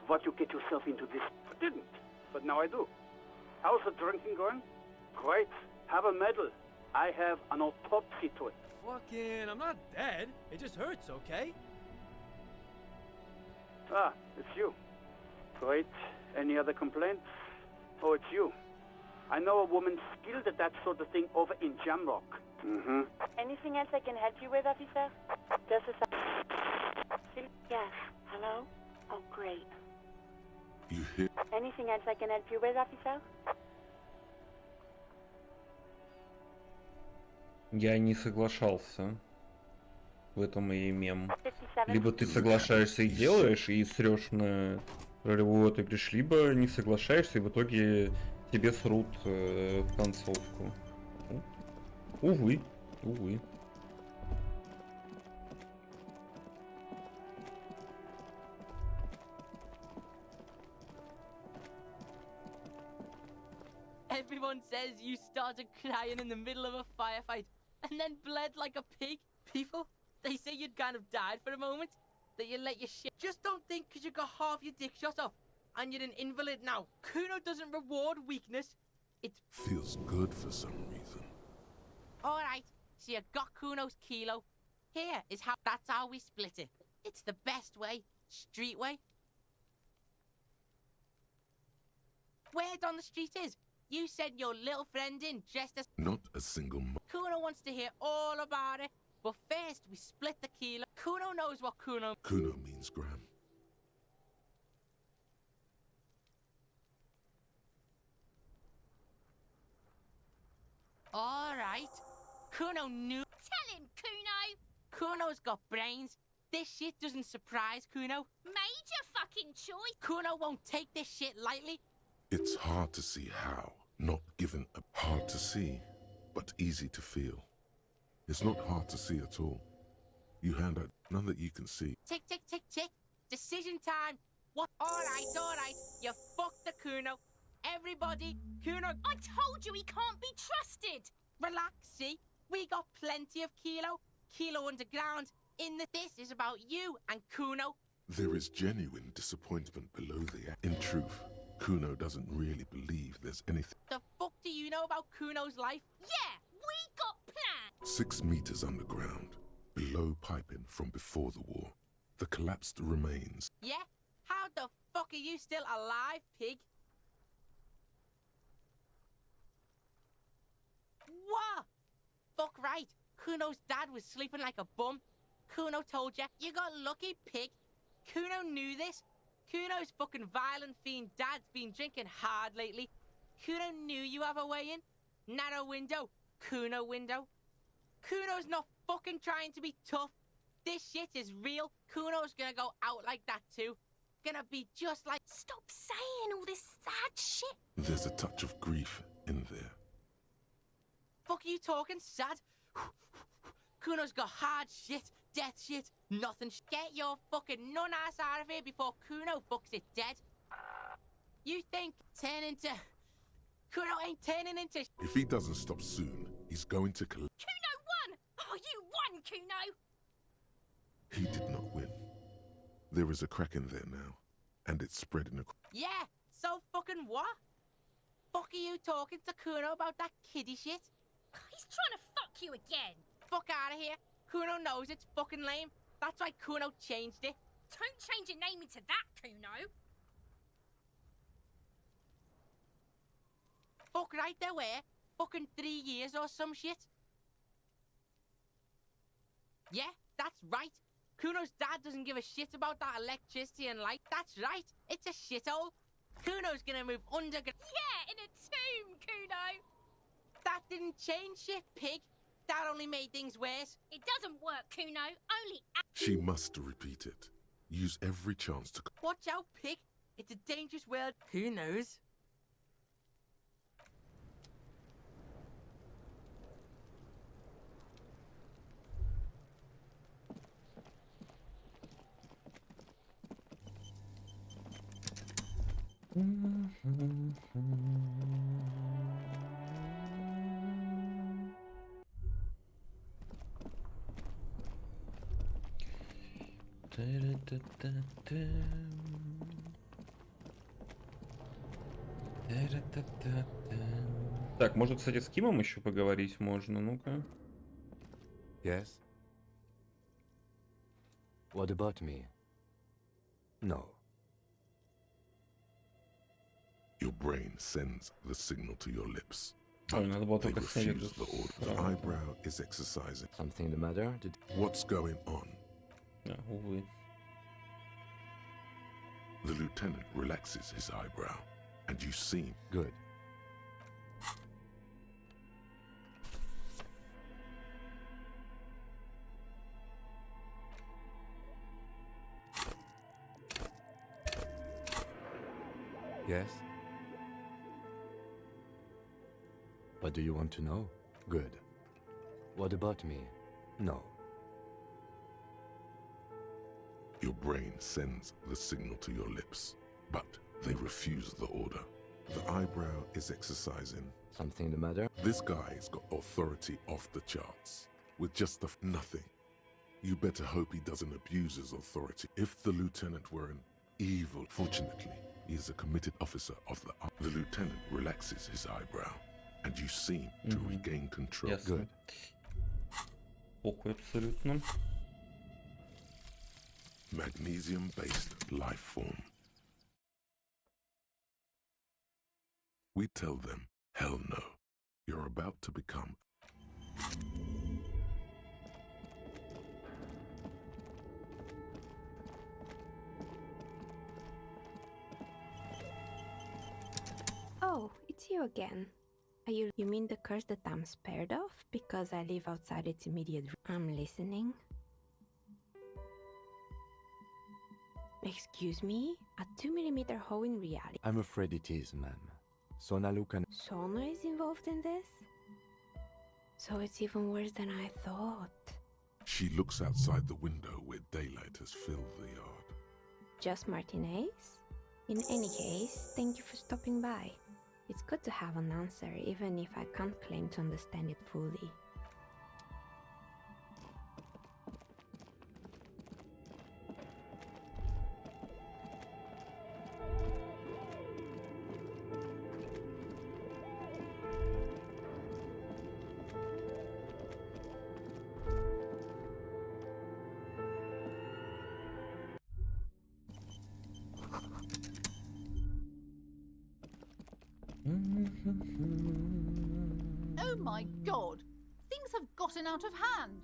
what you get yourself into this? I didn't, but now I do. How's the drinking going? Great. Have a medal. I have an autopsy to it. Fucking, I'm not dead. It just hurts, okay? Ah, it's you. Great. Any other complaints? Oh, it's you. I know a woman skilled at that sort of thing over in Jamrock. Mm-hmm. Anything else I can help you with, officer? Just a... Yes. Hello? Oh, great. You hear? Anything else I can help you with, officer? Я не соглашался. В этом и мем. Либо ты соглашаешься и делаешь, и срешь на ролевую отыгрыш, либо не соглашаешься, и в итоге тебе срут в концовку. Увы, увы. Everyone says you started crying in the middle of a firefight and then bled like a pig. People, they say you'd kind of died for a moment, that you let your shit. Just don't think because you got half your dick shot off and you're an invalid now. Kuno doesn't reward weakness. It feels good for some reason. Alright, so you got Kuno's kilo. Here is how, that's how we split it. It's the best way, street way. Word on the street is, you sent your little friend in just as... Not a single... Kuno wants to hear all about it, but first we split the kilo. Kuno knows what Kuno... Kuno means gram. Alright. Kuno knew... Tell him, Kuno! Kuno's got brains. This shit doesn't surprise Kuno. Major fucking choice! Kuno won't take this shit lightly. It's hard to see how. Not given a... Hard to see, but easy to feel. It's not hard to see at all. You hand out none that you can see. Tick, tick, tick, tick. Decision time. What? Alright. You fucked the Kuno. Everybody, Kuno... I told you he can't be trusted! Relax, see? We got plenty of Kilo. Kilo underground. This is about you and Kuno. There is genuine disappointment below the... In truth, Kuno doesn't really believe there's anything... The fuck do you know about Kuno's life? Yeah, we got plans! 6 meters underground, below piping from before the war. The collapsed remains. Yeah? How the fuck are you still alive, pig? What? Fuck right. Kuno's dad was sleeping like a bum. Kuno told ya. You got lucky, pig. Kuno knew this. Kuno's fucking violent fiend dad's been drinking hard lately. Kuno knew you have a way in. Narrow window. Kuno window. Kuno's not fucking trying to be tough. This shit is real. Kuno's gonna go out like that too. Gonna be just like... Stop saying all this sad shit. There's a touch of grief in there. Fuck you talking sad? Kuno's got hard shit, death shit, nothing. Get your fucking nun ass out of here before Kuno fucks it dead. You think turn into... Kuno ain't turning into... If he doesn't stop soon, he's going to collect. Kuno won! Oh, you won, Kuno! He did not win. There is a crack in there now, and it's spreading across. Yeah, so fucking what? Fuck are you talking to Kuno about that kiddie shit? He's trying to fuck you again. Fuck out of here. Kuno knows it's fucking lame. That's why Kuno changed it. Don't change your name into that, Kuno. Fuck right there were. Fucking 3 years or some shit. Yeah, that's right. Kuno's dad doesn't give a shit about that electricity and light. That's right. It's a shithole. Kuno's gonna move underground. Yeah, in a tomb, Kuno. That didn't change shit, pig. That only made things worse. It doesn't work, Kuno. Only... She must repeat it. Use every chance to... Watch out, pig. It's a dangerous world. Who knows? Так, может, кстати, с Кимом еще поговорить можно, ну-ка. Yes? What about me? No. Your brain sends the signal to your lips. Ой, надо было They только снять refuse эту the order. The eyebrow is exercising. Something the matter? What's going on? Увы. The lieutenant relaxes his eyebrow, and you seem... Good. Yes? What do you want to know? Good. What about me? No. Your brain sends the signal to your lips, but they refuse the order. The eyebrow is exercising. Something the matter? This guy's got authority off the charts, with just nothing. You better hope he doesn't abuse his authority. If the lieutenant were an evil... Fortunately, he is a committed officer of the... The lieutenant relaxes his eyebrow, and you seem to regain control. Ясно. Good. Похуй абсолютно. Magnesium-based life form. We tell them, hell no. You're about to become... Oh, it's you again. You mean the curse that I'm spared of? Because I live outside its immediate... I'm listening. Excuse me? A 2mm hole in reality? I'm afraid it is, ma'am. Sona Lucan... Sona is involved in this? So it's even worse than I thought. She looks outside the window where daylight has filled the yard. Just Martinez? In any case, thank you for stopping by. It's good to have an answer, even if I can't claim to understand it fully. Oh my god! Things have gotten out of hand!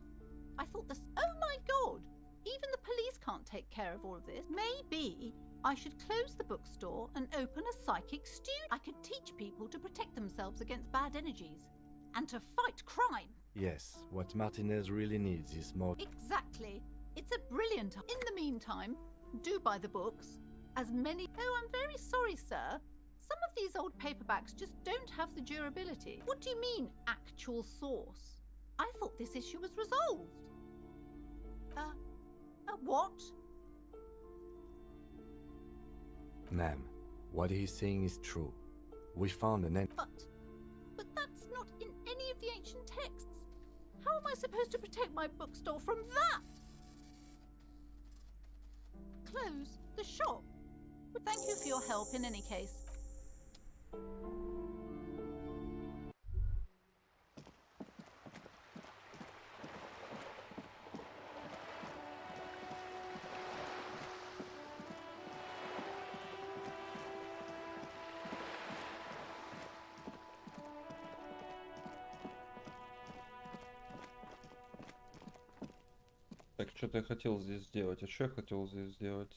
I thought this. Oh my god! Even the police can't take care of all of this. Maybe I should close the bookstore and open a psychic studio. I could teach people to protect themselves against bad energies and to fight crime. Yes, what Martinez really needs is more. Exactly. It's a brilliant. In the meantime, do buy the books. As many. Oh, I'm very sorry, sir. Some of these old paperbacks just don't have the durability. What do you mean, actual source? I thought this issue was resolved. What? Ma'am, what he's saying is true. We found an But that's not in any of the ancient texts. How am I supposed to protect my bookstore from that? Close the shop. But thank you for your help in any case. Так, что-то я хотел здесь сделать. А что я хотел здесь сделать?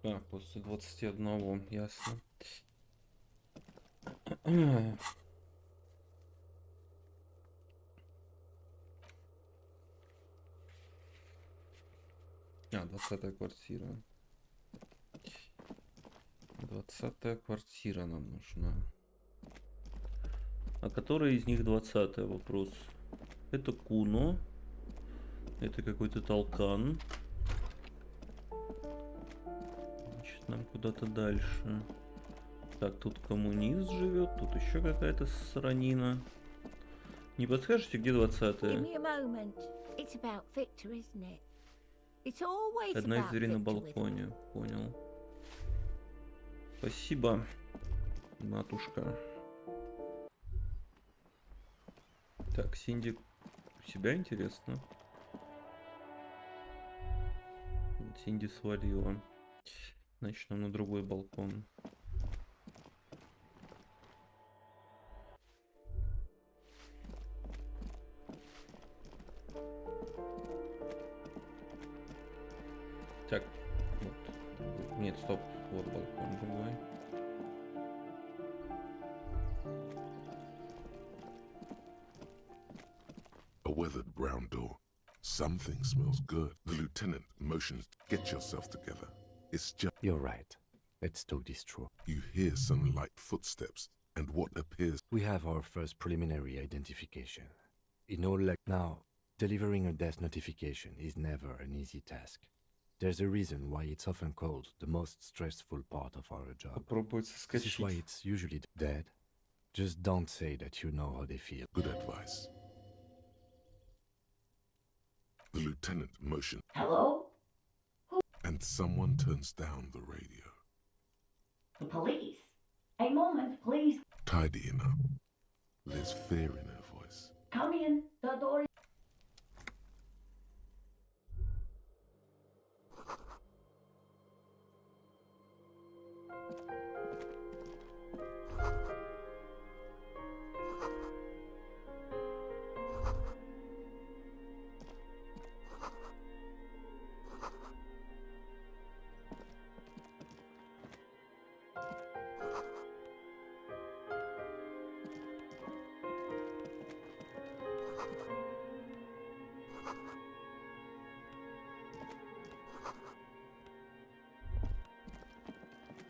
А, после 21, ясно. А, 20-я квартира. 20-я квартира нам нужна. А которая из них 20-я? Вопрос. Это Куно. Это какой-то толкан. Значит, нам куда-то дальше. Так, тут коммунист живет. Тут еще какая-то сранина. Не подскажете, где 20-я? Одна из дверей на балконе. Понял. Спасибо, матушка. Так, Синди у себя, интересно. Синди свалила. Значит, нам на другой балкон. Так, вот. Нет, стоп. Вот балкон другой. A weathered brown door. Something smells good. The lieutenant motions, get yourself together. It's just... You're right. Let's talk this through. You hear some light footsteps and what appears... We have our first preliminary identification. In all now, delivering a death notification is never an easy task. There's a reason why it's often called the most stressful part of our job. This is why it's usually dead. Just don't say that you know how they feel. Good advice. The lieutenant motions. Hello? And someone turns down the radio. The police? A moment, please. Tidying up. There's fear in her voice. Come in. The door is...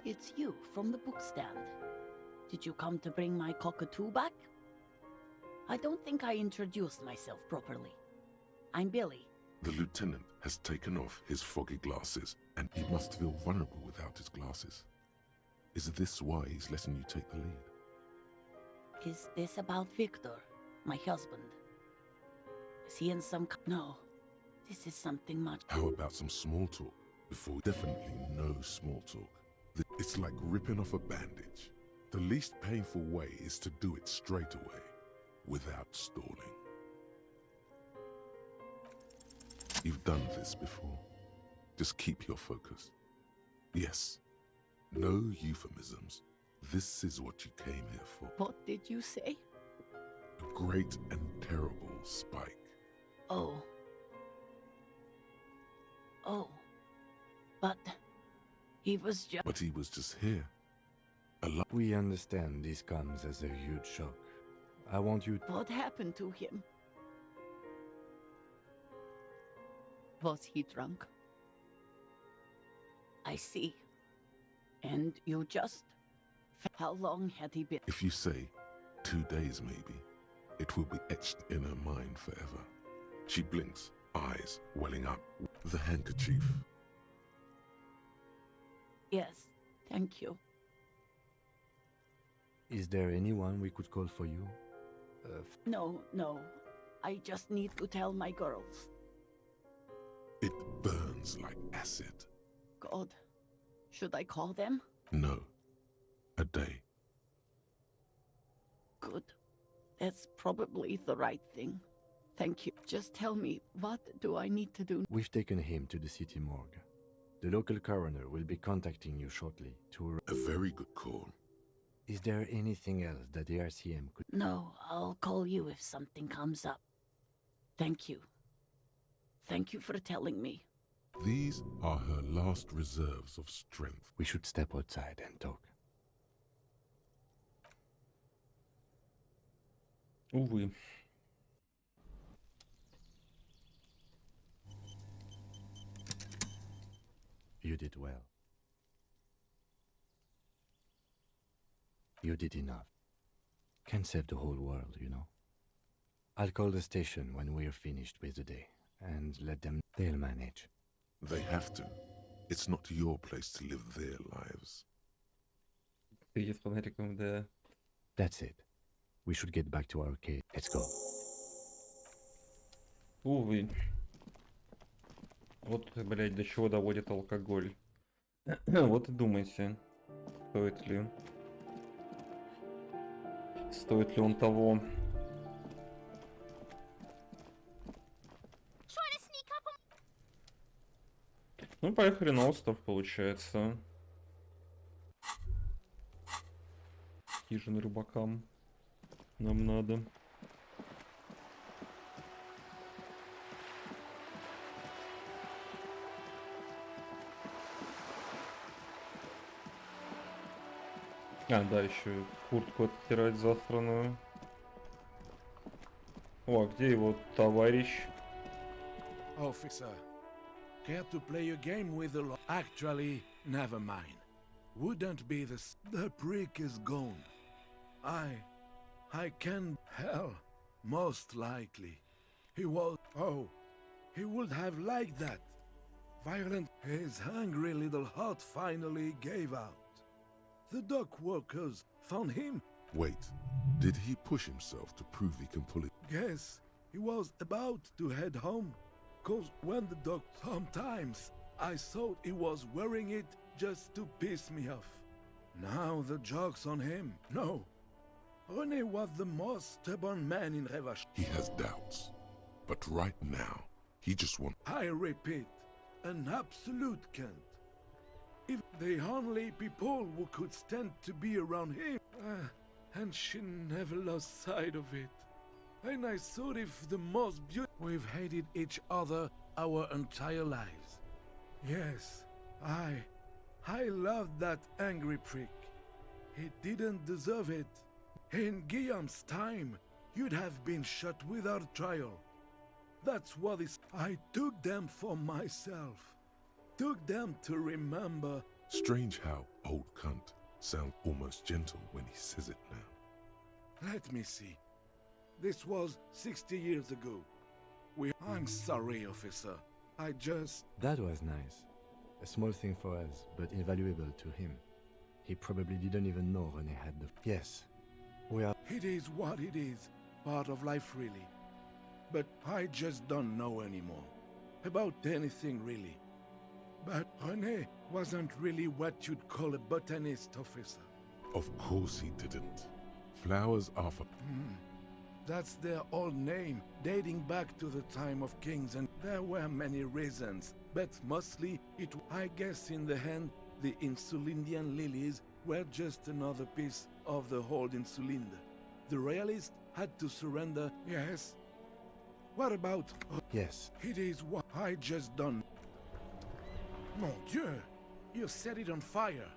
It's you from the bookstand. Did you come to bring my cockatoo back? I don't think I introduced myself properly. I'm Billy. The lieutenant has taken off his foggy glasses, and he must feel vulnerable without his glasses. Is this why he's letting you take the lead? Is this about Victor, my husband? Is he in some... No, this is something much... How about some small talk? Before definitely no small talk. It's like ripping off a bandage. The least painful way is to do it straight away, without stalling. You've done this before. Just keep your focus. Yes. No euphemisms. This is what you came here for. What did you say? A great and terrible spike. Oh. Oh. But he was just... But he was just here. We understand this comes as a huge shock. I want you... What happened to him? Was he drunk? I see. And you just... How long had he been? If you say 2 days maybe, it will be etched in her mind forever. She blinks, eyes welling up. The handkerchief. Yes, thank you. Is there anyone we could call for you? No, no. I just need to tell my girls. It burns like acid. God. Should I call them? No. A day. Good. That's probably the right thing. Thank you. Just tell me, what do I need to do? We've taken him to the city morgue. The local coroner will be contacting you shortly to... A very good call. Is there anything else that the RCM could... No, I'll call you if something comes up. Thank you. Thank you for telling me. These are her last reserves of strength. We should step outside and talk. Увы. You did well. You did enough. Can't save the whole world, you know. I'll call the station when we're finished with the day, and let them... They'll manage. They have to. It's not your place to live their lives. Есть фонариком, да. That's it. We should get back to our cave. Let's go. Увы. Вот, блядь, до чего доводит алкоголь. Вот и думайте, стоит ли он того. Ну, поехали на остров, получается. Хижины рыбакам нам надо. А, да, еще куртку отстирать засраную. О, а где его товарищ? Officer, care to play a game with the law? Actually, never mind. Wouldn't be the prick is gone. I can... Hell, most likely. He was... Oh, he would have liked that. Violent... His hungry little heart finally gave out. The dock workers found him. Wait, did he push himself to prove he can pull it? Yes, he was about to head home. Cause when the dock... Sometimes I thought he was wearing it just to piss me off. Now the joke's on him. No. René was the most stubborn man in Revach. He has doubts. But right now, he just wants... I repeat, an absolute cunt. If the only people who could stand to be around him, and she never lost sight of it. And I thought if the most beautiful... We've hated each other our entire lives. Yes, I loved that angry prick. He didn't deserve it. In Guillaume's time, you'd have been shot without trial. That's what is... I took them for myself. Took them to remember. Strange how old cunt sounds almost gentle when he says it now. Let me see. This was 60 years ago. I'm sorry, officer. I just... That was nice. A small thing for us, but invaluable to him. He probably didn't even know René had the... Yes. We are... It is what it is. Part of life, really. But I just don't know anymore. About anything, really. But René wasn't really what you'd call a botanist, officer. Of course he didn't. Flowers are for... That's their old name, dating back to the time of kings, and there were many reasons, but mostly I guess in the end, the Insulindian lilies were just another piece of the old Insulinda. The royalists had to surrender, yes? What about... Yes. It is what I just done. Mon Dieu! You set it on fire.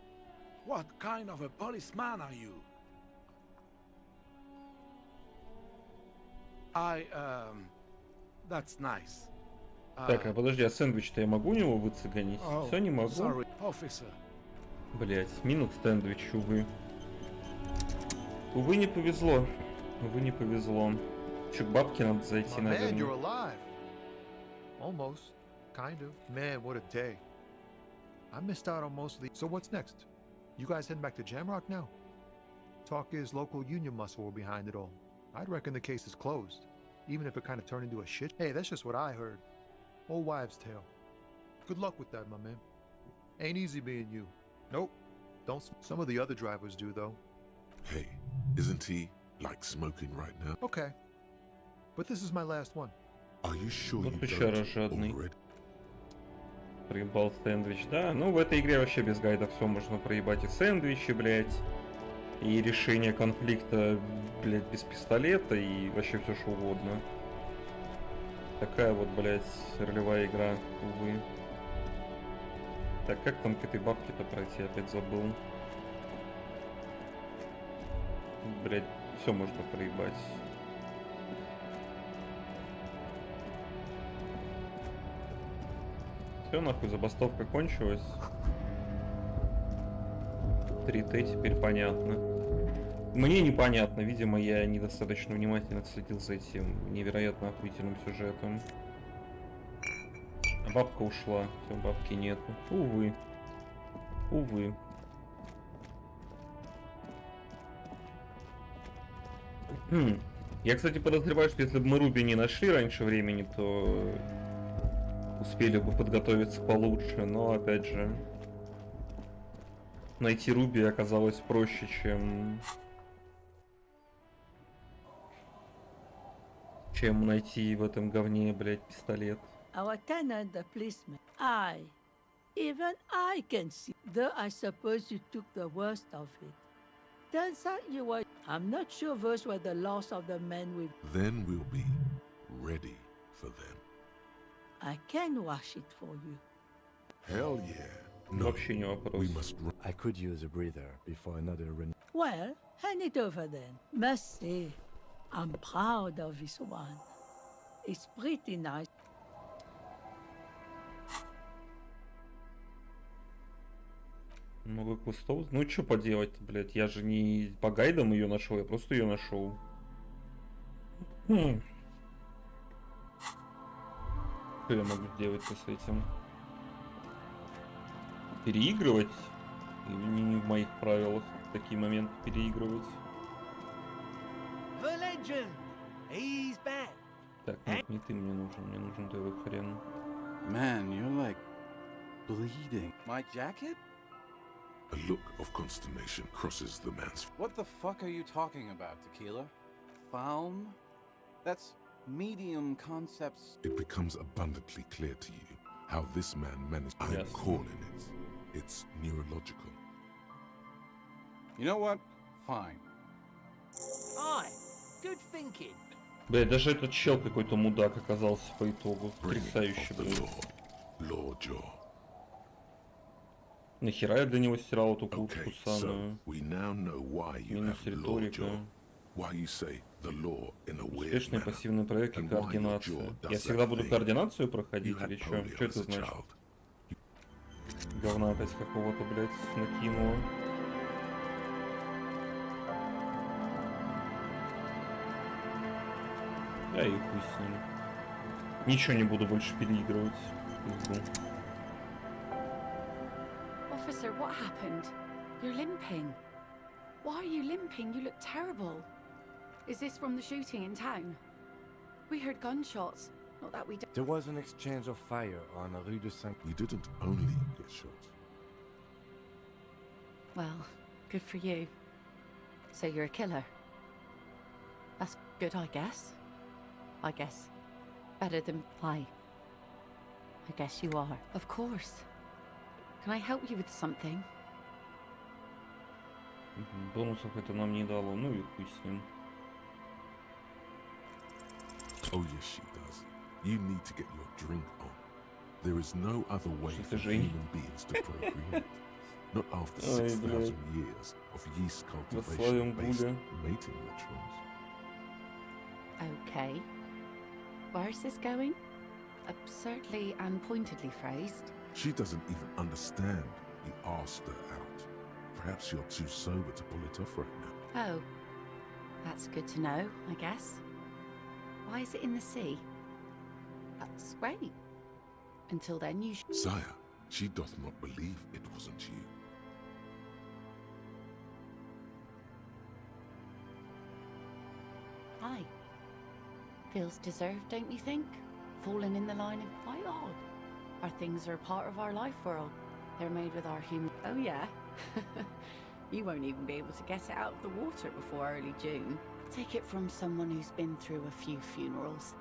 What kind of a policeman are you? That's nice. Так, а подожди, а сэндвич-то я могу у него выцеганить? Все, не могу. Sorry, officer. Блять, минус сэндвич, увы. Увы, не повезло. Увы, не повезло. Че, к бабке надо зайти, Man, наверное. you're alive. Almost. Kind of. Man, what a day. I missed out on most of the... So what's next? You guys heading back to Jamrock now? Talk is local union muscle were behind it all. I'd reckon the case is closed. Even if it kind of turned into a shit. Hey, that's just what I heard. Old wives' tale. Good luck with that, my man. Ain't easy being you. Nope. Don't... Some of the other drivers do, though. Hey, isn't he, like, smoking right now? Okay. But this is my last one. Are you sure Вот you еще don't раз жадный. already? Проебал сэндвич, да. Ну, в этой игре вообще без гайда все можно проебать. И сэндвичи, блядь. И решение конфликта, блядь, без пистолета. И вообще все что угодно. Такая вот, блядь, ролевая игра, увы. Так, как там к этой бабке-то пройти? Опять забыл. Блядь, все можно проебать. Все, нахуй, забастовка кончилась. 3Т теперь понятно. Мне непонятно, видимо, я недостаточно внимательно следил за этим невероятно охуительным сюжетом. А бабка ушла, все, бабки нету. Увы. Увы. Я, кстати, подозреваю, что если бы мы Руби не нашли раньше времени, то успели бы подготовиться получше, но опять же найти Руби оказалось проще, чем найти в этом говне, блядь, пистолет. Our tenant, the policeman. Even I can see. Though I suppose you took the worst of it. Turns out you were. I'm not sure those were the loss of the men with. Then we'll be ready for them. I can wash it for you. Hell yeah. No, Вообще не вопрос. we must run. I could use a breather before another run. Well, hand it over then. Must say, I'm proud of this one. It's pretty nice. Много кустов. Ну что поделать, блядь, я же не по гайдам ее нашел, я просто ее нашел. Что я могу сделать-то с этим? Переигрывать? Не в моих правилах такие моменты переигрывать. The legend! He's back! Так, нет, не ты мне нужен твой хрен. Man, you're like bleeding. My jacket? A look of consternation crosses the man's face. What the fuck are you talking about, Tequila? Falm? That's medium concepts. It becomes abundantly clear to you how this man managed. I'm Yes. calling it. It's neurological. You know what? Fine. Aye, good thinking. Блядь, даже этот чел какой-то мудак оказался по итогу. Потрясающе, блядь. Law Jaw. Нахера я для него стирал эту куртку Okay, so самую? we now know why you Минус have Law риторика. Jaw. Why you say the law in a weird Успешные manner. пассивные проверки, And why your координация. jaw does Я всегда that буду thing координацию проходить you had или что? polio Что это as a значит? child. Говна опять какого-то, блядь, накинуло. Да и хуй с ним. Ничего не буду больше переигрывать. Пизду. Officer, what happened? You're limping. Why are you limping? You look terrible. Is this from the shooting in town? We heard gunshots. Not that we don't. There was an exchange of fire on Rue de Saint. We didn't only get shot. Well, good for you. So you're a killer? That's good, I guess. I guess. Better than... Hi. I guess you are. Of course. Can I help you with something? Бонусов это нам не дало, ну и хуй с ним. Oh yes, she does. You need to get your drink on. There is no other way for human beings to procreate. Not after 6,000 years of yeast cultivation-based mating rituals. Okay. Where's this going? Absurdly and pointedly phrased. She doesn't even understand. You asked her out. Perhaps you're too sober to pull it off right now. Oh. That's good to know, I guess. Why is it in the sea? That's great. Until then, you Sire, she doth not believe it wasn't you. Hi. Feels deserved, don't you think? Fallen in the line of quite odd. Our things are a part of our life world. They're made with our human... Oh yeah? You won't even be able to get it out of the water before early June. Take it from someone who's been through a few funerals.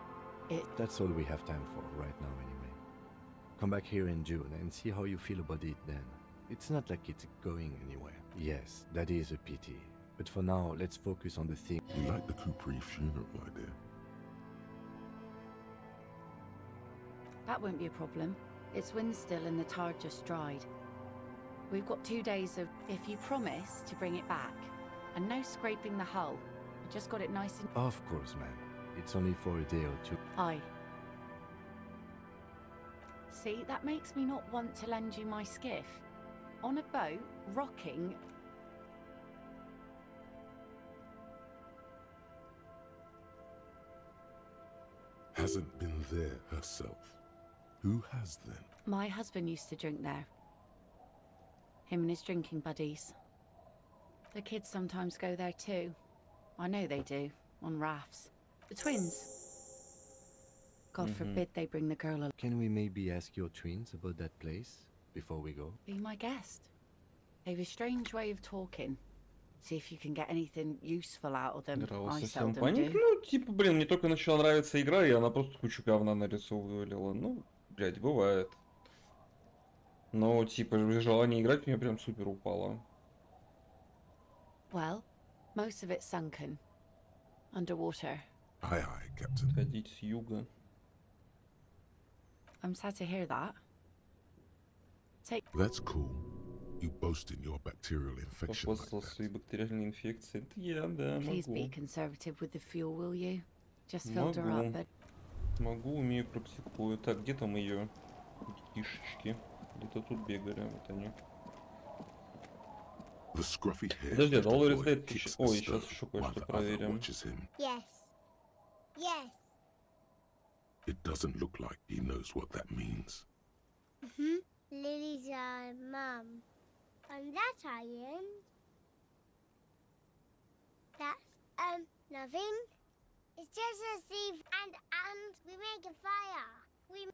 That's all we have time for right now anyway. Come back here in June and see how you feel about it then. It's not like it's going anywhere. Yes, that is a pity. But for now, let's focus on the thing. You like the Capri funeral idea? That won't be a problem. It's wind still and the tar just dried. We've got 2 days of... If you promise to bring it back, and no scraping the hull. I just got it nice and... Of course, man. It's only for a day or two. Aye. See, that makes me not want to lend you my skiff. On a boat, rocking... Hasn't been there herself. Who has then? My husband used to drink there. Him and his drinking buddies. The kids sometimes go there too. I know they do, on rafts. The twins. God forbid they bring the girl along. Can we maybe ask your twins about that place before we go? Be my guest. They've a strange way of talking. See if you can get anything useful out of them. I seldom do. Ну, типа, блин, мне только начала нравиться игра, и она просто кучу говна нарисовывала. Ну, блядь, бывает. Но, типа, желание играть у меня прям супер упало. Well, most of it's sunken. Underwater. Aye, aye, Captain. Ходить с юга. I'm sad to hear that. Take... That's cool. You boast in your bacterial infection like that. Свои бактериальные инфекции. Это я, да, Please be могу. conservative with the fuel, will you? Just filled her up, but... Могу, умею, практикую. Так, где там ее детишечки? Где-то тут бегали, вот они. Подожди, а доллар издает тысяч... Ой, сейчас еще кое-что проверим. Yes. Yes. It doesn't look like he knows what that means. Lily's mum. And that iron. That's nothing. It's just a sieve and we make a fire. We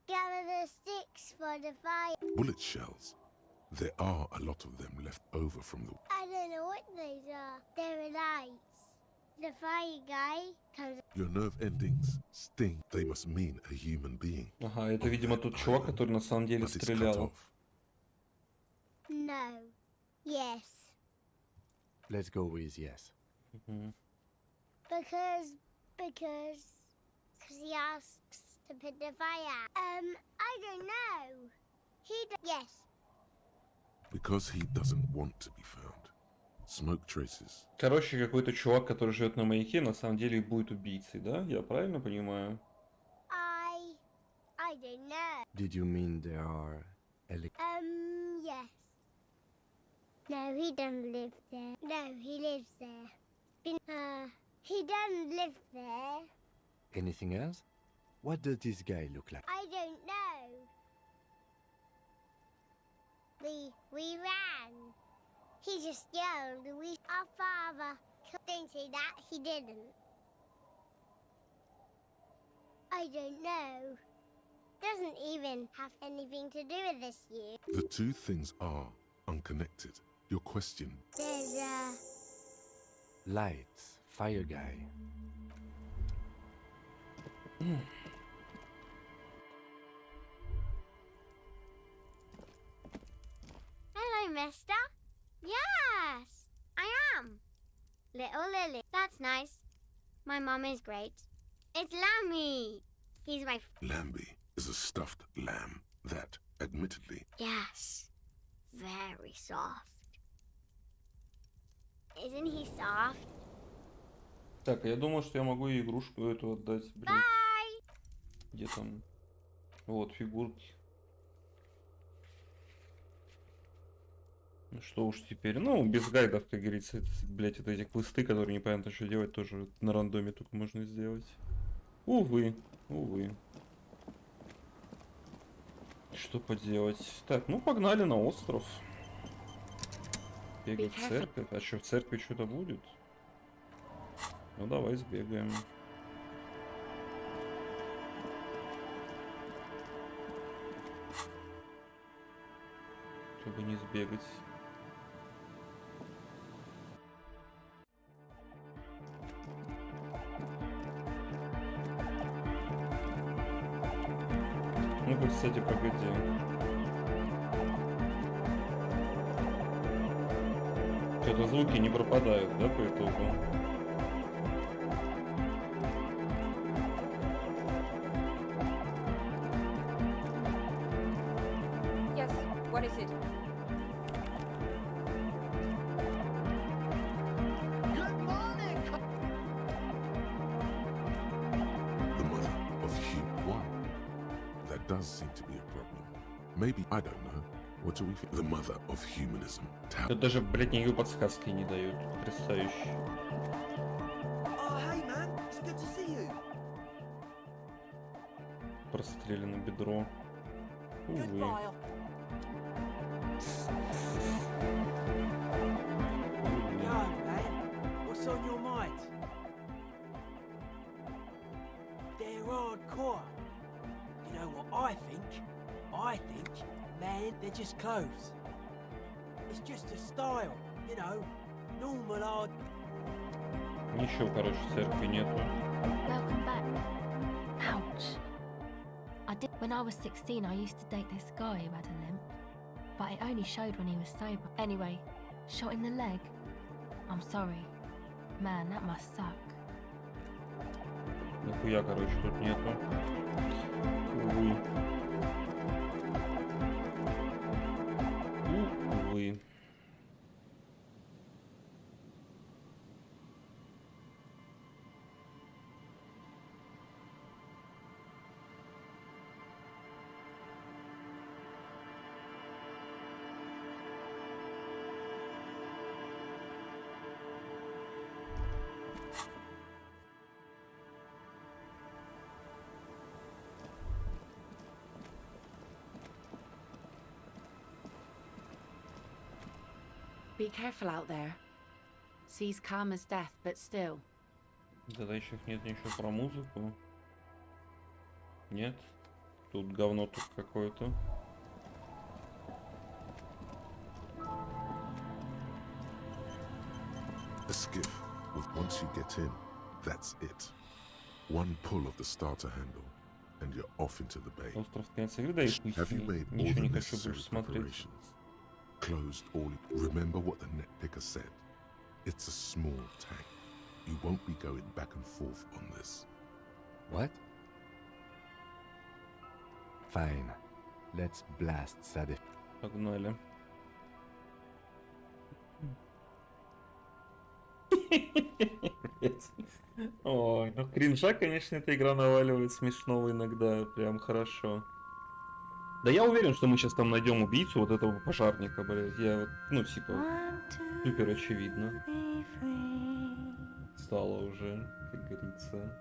gather the sticks for the fire. Bullet shells. There are a lot of them left over from the... I don't know what those are. They're lights. The fire guy comes... Your nerve endings sting. They must mean a human being. Ага, это, видимо, тот чувак, который на самом деле стрелял. No. Yes. Let's go with yes. Because he asks to put the fire. I don't know. Yes. Because he doesn't want to be found. Smoke traces. Короче, какой-то чувак, который живет на маяке, на самом деле будет убийцей, да? Я правильно понимаю? I don't know. Did you mean there are... Yes. No, he doesn't live there. No, he lives there. He doesn't live there. Anything else? What does this guy look like? I don't know. We ran. He just yelled. Our father didn't say that. He didn't. I don't know. Doesn't even have anything to do with this year. The two things are unconnected. Your question. There's Lights Fire guy. Hello, mister. Yes, I am. Little Lily. That's nice. My mum is great. It's Lammy. He's my... Lambie is a stuffed lamb that, admittedly... Yes. Very soft. Isn't he soft? Так, я думаю, что я могу ей игрушку эту отдать, блин. Bye! Где там? Вот, фигурки. Ну что уж теперь. Ну, без гайдов, как говорится. Это, блять, это эти квесты, которые непонятно, что делать, тоже на рандоме только можно сделать. Увы, увы. Что поделать? Так, ну погнали на остров. Бегать в церковь. А что, в церкви что-то будет? Ну давай сбегаем. Чтобы не сбегать. Ну-ка, кстати, погоди. Что-то звуки не пропадают, да, по итогу? Yes, what is it? The mother of Hugh. That does seem to be a problem. Maybe, I don't know. What do we think? The mother of humanism. Тут даже, блядь, никакой подсказки не дают. Потрясающе. Oh, hey man, it's good to see you. Прострелено бедро. Увы. Goodbye. Yo, man, what's on your mind? They're hardcore. You know what I think? I think, man, they're just clothes. It's just a style, you know, normal hard. Ничего, короче, в церкви нету. Welcome back. Ouch. When I was 16, I used to date this guy who had a limp, but it only showed when he was sober. Anyway, shot in the leg. I'm sorry. Man, that must suck. Нихуя, короче, тут нету. Увы. Увы. Be careful out there. Sea's calm as death, but still. Да еще нет ничего про музыку. Нет. Тут говно тут какое-то. A skiff with once you get in, that's it. One pull of the starter handle, and you're off into the bay. Остров конца игры, да, и Have you made all ничего the не хочу necessary больше смотреть. preparations? Closed all. Remember what the net picker said. It's a small tank. You won't be going back and forth on this. What? Fine. Let's blast Sadif. Погнали. Ой, ну кринжа, конечно, эта игра наваливает смешного иногда, прям хорошо. Да я уверен, что мы сейчас там найдем убийцу вот этого пожарника, блядь. Я вот, ну типа, супер очевидно. Стало уже, как говорится.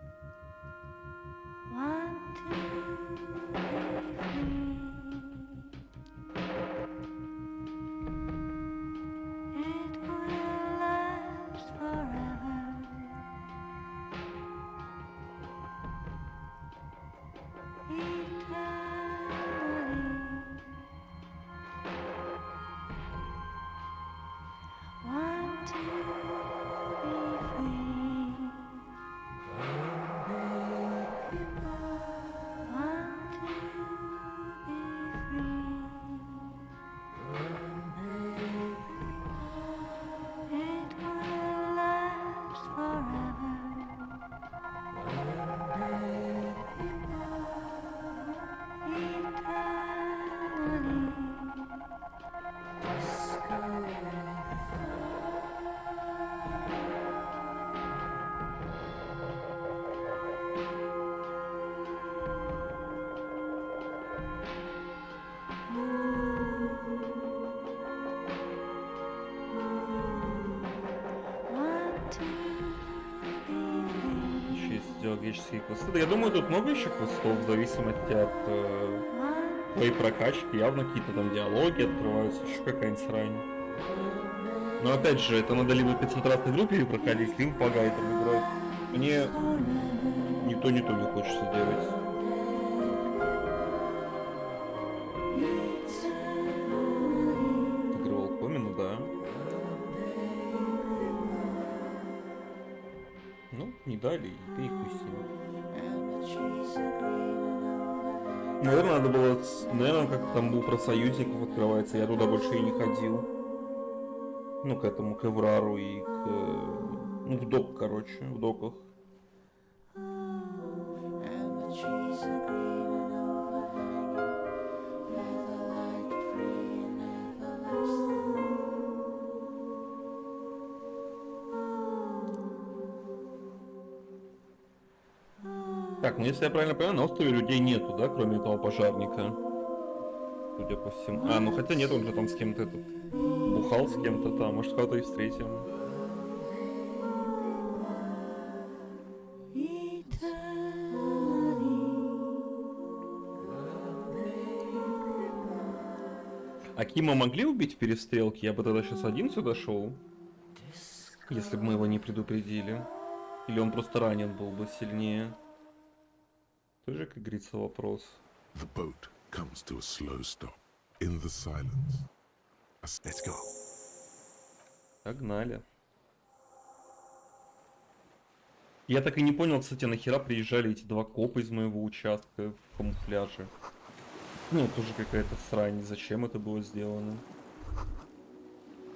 сделать героические квесты. Да, я думаю, тут много еще квестов, в зависимости от твоей прокачки. Явно какие-то там диалоги открываются, еще какая-нибудь срань. Но опять же, это надо либо 500 раз на группе проходить, либо по гайдам играть. Мне ни то не хочется делать. Игры Волкомина, да. Ну, не дали, и хуй с ним. Наверное, надо было... Наверное, как там был про союзников открывается, я туда больше и не ходил. Ну, к этому, к Эврару и к... Ну, в док, короче, в доках. Так, ну если я правильно понимаю, на острове людей нету, да, кроме этого пожарника? Судя по всему. А, ну хотя нет, он же там с кем-то этот... бухал с кем-то там, может кого-то и встретим. А Кима могли убить в перестрелке? Я бы тогда сейчас один сюда шел. Если бы мы его не предупредили. Или он просто ранен был бы сильнее. Тоже, как говорится, вопрос. The boat comes to a slow stop in the silence. Let's go. Погнали. Я так и не понял, кстати, нахера приезжали эти два копа из моего участка в камуфляже. Ну, тоже какая-то срань. Зачем это было сделано?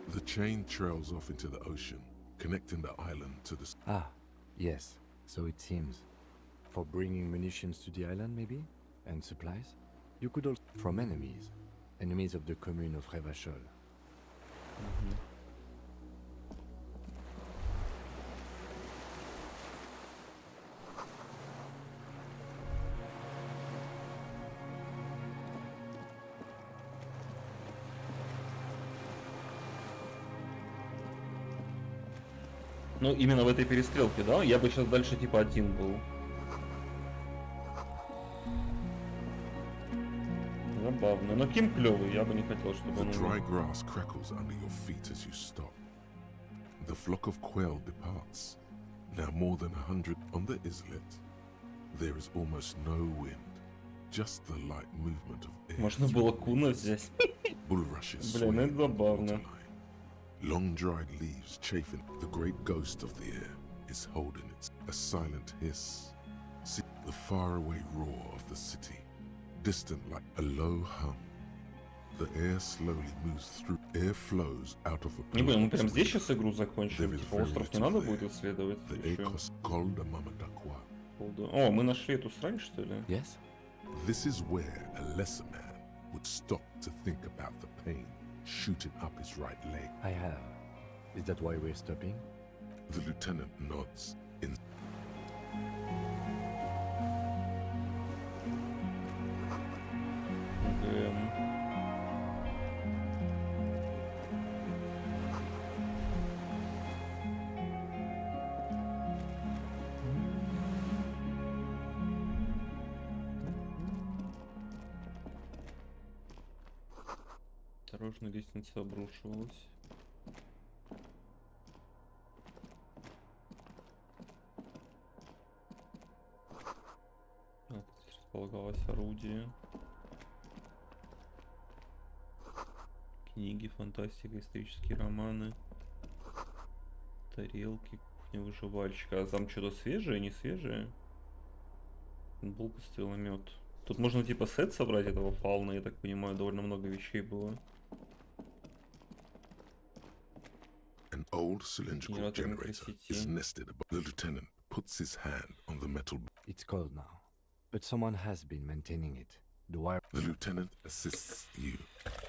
The chain trails off into the ocean, connecting the island to the... Ah, yes. So it seems. For bringing munitions to the island, maybe? And supplies? You could also... From enemies. Enemies of the commune of Revachol. Ну, именно в этой перестрелке, да? Я бы сейчас дальше типа один был. Забавно. Но Ким клёвый, я бы не хотел, чтобы он... The dry grass crackles under your feet as you stop. The flock of quail departs. Now more than 100 on the islet. There is almost no wind. Just the light movement of air. Можно было куна взять. Bulrushes. Блин, это забавно. Long dried leaves chafing. The great ghost of the air is holding its a silent hiss. See the faraway roar of the city, distant like a low hum. The air slowly moves through. Air flows out of a... Не будем, мы прям здесь сейчас игру закончим. Типа остров не надо будет исследовать. О, мы нашли эту срань, что ли? Yes. This is where a lesser man would stop to think about the pain shooting up his right leg. I have. Is that why we're stopping? The lieutenant nods in... Осторожно, лестница обрушивалась. Тут располагалось орудие. Книги, фантастика, исторические романы. Тарелки, кухня выживальщика. А там что-то свежее, не свежее? Булка, стреломет. Тут можно типа сет собрать этого фауна, я так понимаю, довольно много вещей было. An old cylindrical generator is nested above. The lieutenant puts his hand on the metal. It's cold now, but someone has been maintaining it. The wire. The lieutenant assists you,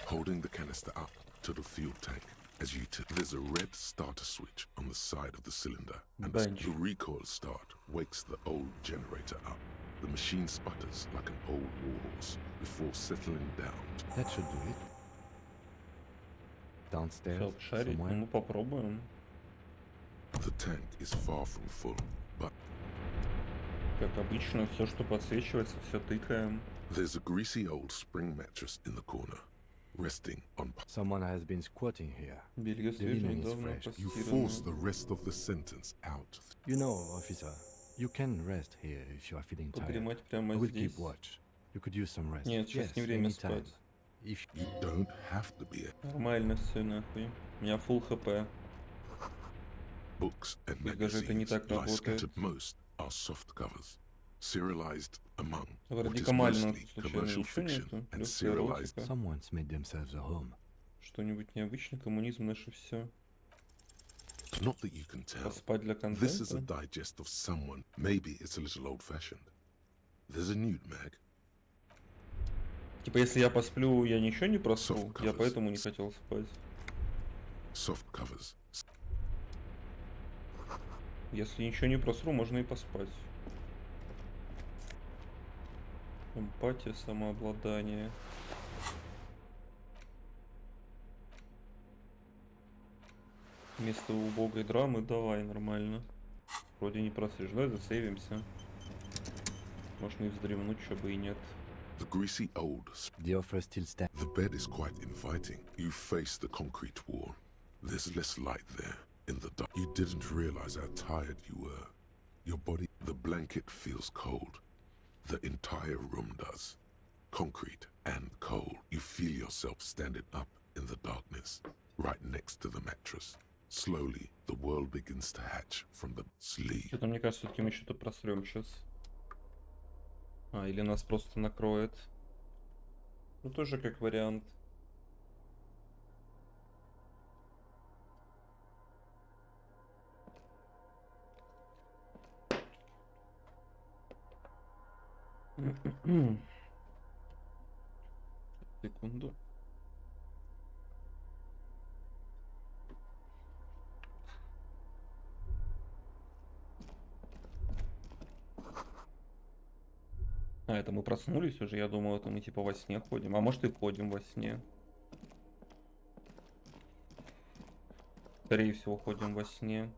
holding the canister up to the fuel tank. As you there's a red starter switch on the side of the cylinder, and the recoil start wakes the old generator up. The machine sputters like an old warhorse before settling down. That should do it. Downstairs шарить, ну попробуем. The tank is far from full, but Как обычно, все, что подсвечивается, все тыкаем. There's a greasy old spring mattress in the corner, resting on. Someone has been squatting here. Белье The свежее, linen is недавно fresh. You постирано. force the rest of the sentence out. You know, officer, you can rest here if you are feeling tired. Подремать прямо I will здесь. keep watch. You could use some rest. Нет, сейчас Yes, не время anytime. спать. If You don't have to be. Нормально все нахуй. У меня full хп. Books and Пусть даже это не magazines так lie работает. scattered most are soft covers, serialized among В what is радикамальном mostly случайно commercial ничего fiction нету. and Легкая serialized. эротика. someone's made themselves a home. Что-нибудь необычное. Коммунизм наше все. Not that you can tell. Поспать для This is a контента. digest of someone. Maybe it's a little old-fashioned. There's a nude mag. Типа, если я посплю, я ничего не просру. Soft Я covers. поэтому не хотел спать. Soft covers. Если ничего не просру, можно и поспать. Эмпатия, самообладание. Вместо убогой драмы давай, нормально. Вроде не просрешь. Давай засейвимся. Можно и вздремнуть, чтобы и нет. The greasy old. The offer still stands. The bed is quite inviting. You face the concrete wall. There's less light there in the dark. You didn't realize how tired you were. Your body, the blanket feels cold. The entire room does. Concrete and cold. You feel yourself standing up in the darkness, right next to the mattress. Slowly, the world begins to hatch from the sleep. Что-то мне кажется, все-таки мы что-то просрем сейчас. А, или нас просто накроет. Ну, тоже как вариант. Секунду. А, это мы проснулись уже? Я думал, это мы типа во сне ходим. А может и ходим во сне. Скорее всего, ходим во сне.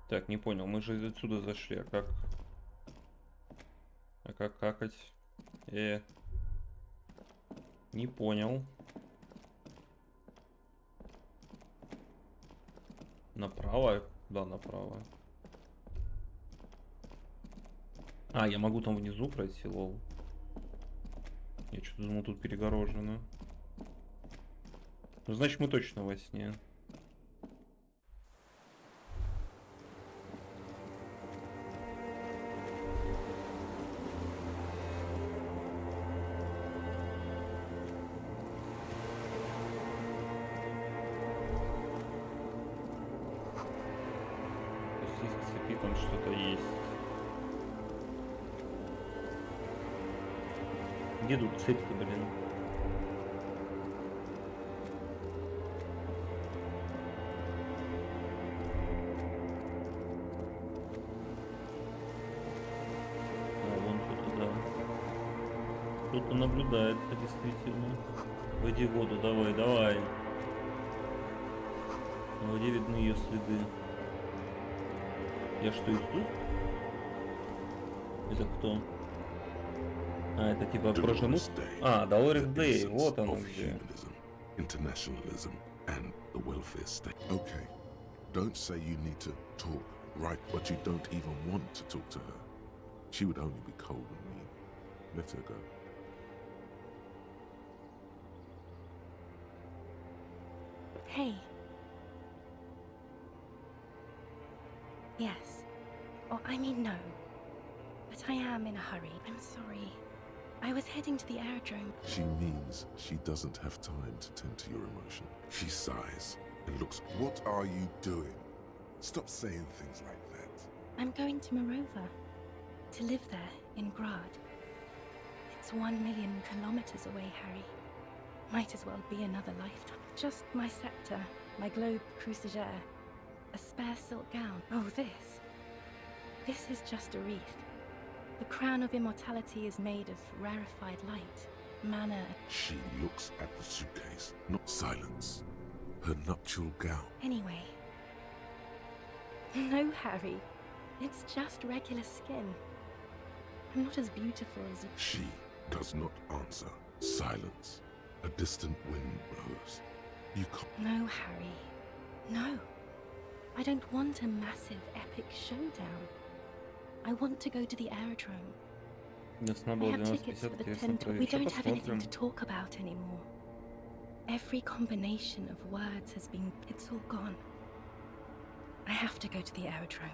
Так, не понял, мы же отсюда зашли, а как? А как какать? Не понял. Направо? Да, направо. А, я могу там внизу пройти, лол. Я что-то думал, тут перегорожено. Ну, значит, мы точно во сне. Из цепи там что-то есть. Где тут цепь-то, блин? А, вон кто-то, да. Кто-то наблюдает, действительно. Войди в воду, давай, давай. На воде видны ее следы. Я что, иду? Это кто? А, это типа про жену? А, Долорес Дэй, вот оно где. Internationalism and the welfare state. Okay, don't say you need to talk, right? But you don't even want to talk to her. She would only be cold and mean. Let her go. Hey. Yes. Oh, I mean, no. But I am in a hurry. I'm sorry. I was heading to the aerodrome. She means she doesn't have time to tend to your emotion. She sighs and looks. What are you doing? Stop saying things like that. I'm going to Morova. To live there, in Grad. It's 1 million kilometers away, Harry. Might as well be another lifetime. Just my scepter, my globe cruciger, a spare silk gown. Oh, this. This is just a wreath. The crown of immortality is made of rarefied light, mana. She looks at the suitcase, not silence. Her nuptial gown. Anyway. No, Harry. It's just regular skin. I'm not as beautiful as you. She does not answer. Silence. A distant wind blows. You can't. No, Harry. No. I don't want a massive, epic showdown. I want to go to the aerodrome. I have tickets for the 10. We don't have anything to talk about anymore. Every combination of words has been... It's all gone. I have to go to the aerodrome.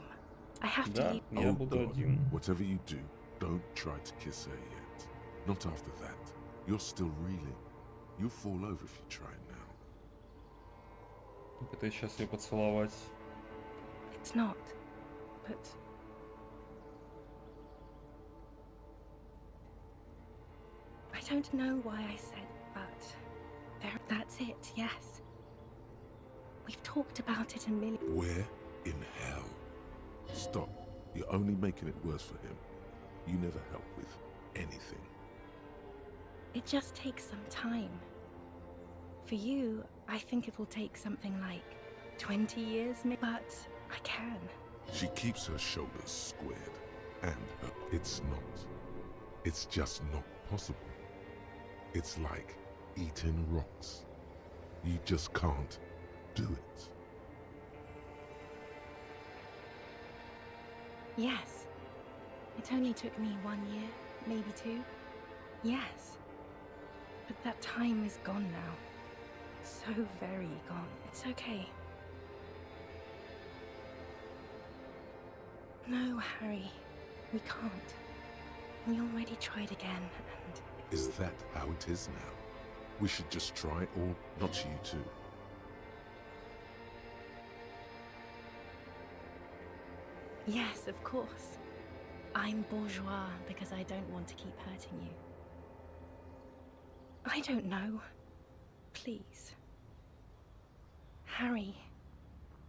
I have to leave. Oh God, whatever you do, don't try to kiss her yet. Not after that. You're still reeling. You'll fall over if you try now. Пытаюсь сейчас ее поцеловать. It's not, but... I don't know why I said, but... That's it, yes. We've talked about it a million... Where in hell? Stop. You're only making it worse for him. You never help with anything. It just takes some time. For you, I think it will take something like 20 years, but I can. She keeps her shoulders squared, and it's not. It's just not possible. It's like eating rocks. You just can't do it. Yes. It only took me 1 year, maybe 2. Yes. But that time is gone now. So very gone. It's okay. No, Harry. We can't. We already tried again, and... Is that how it is now? We should just try, or not you too. Yes, of course. I'm bourgeois because I don't want to keep hurting you. I don't know. Please. Harry,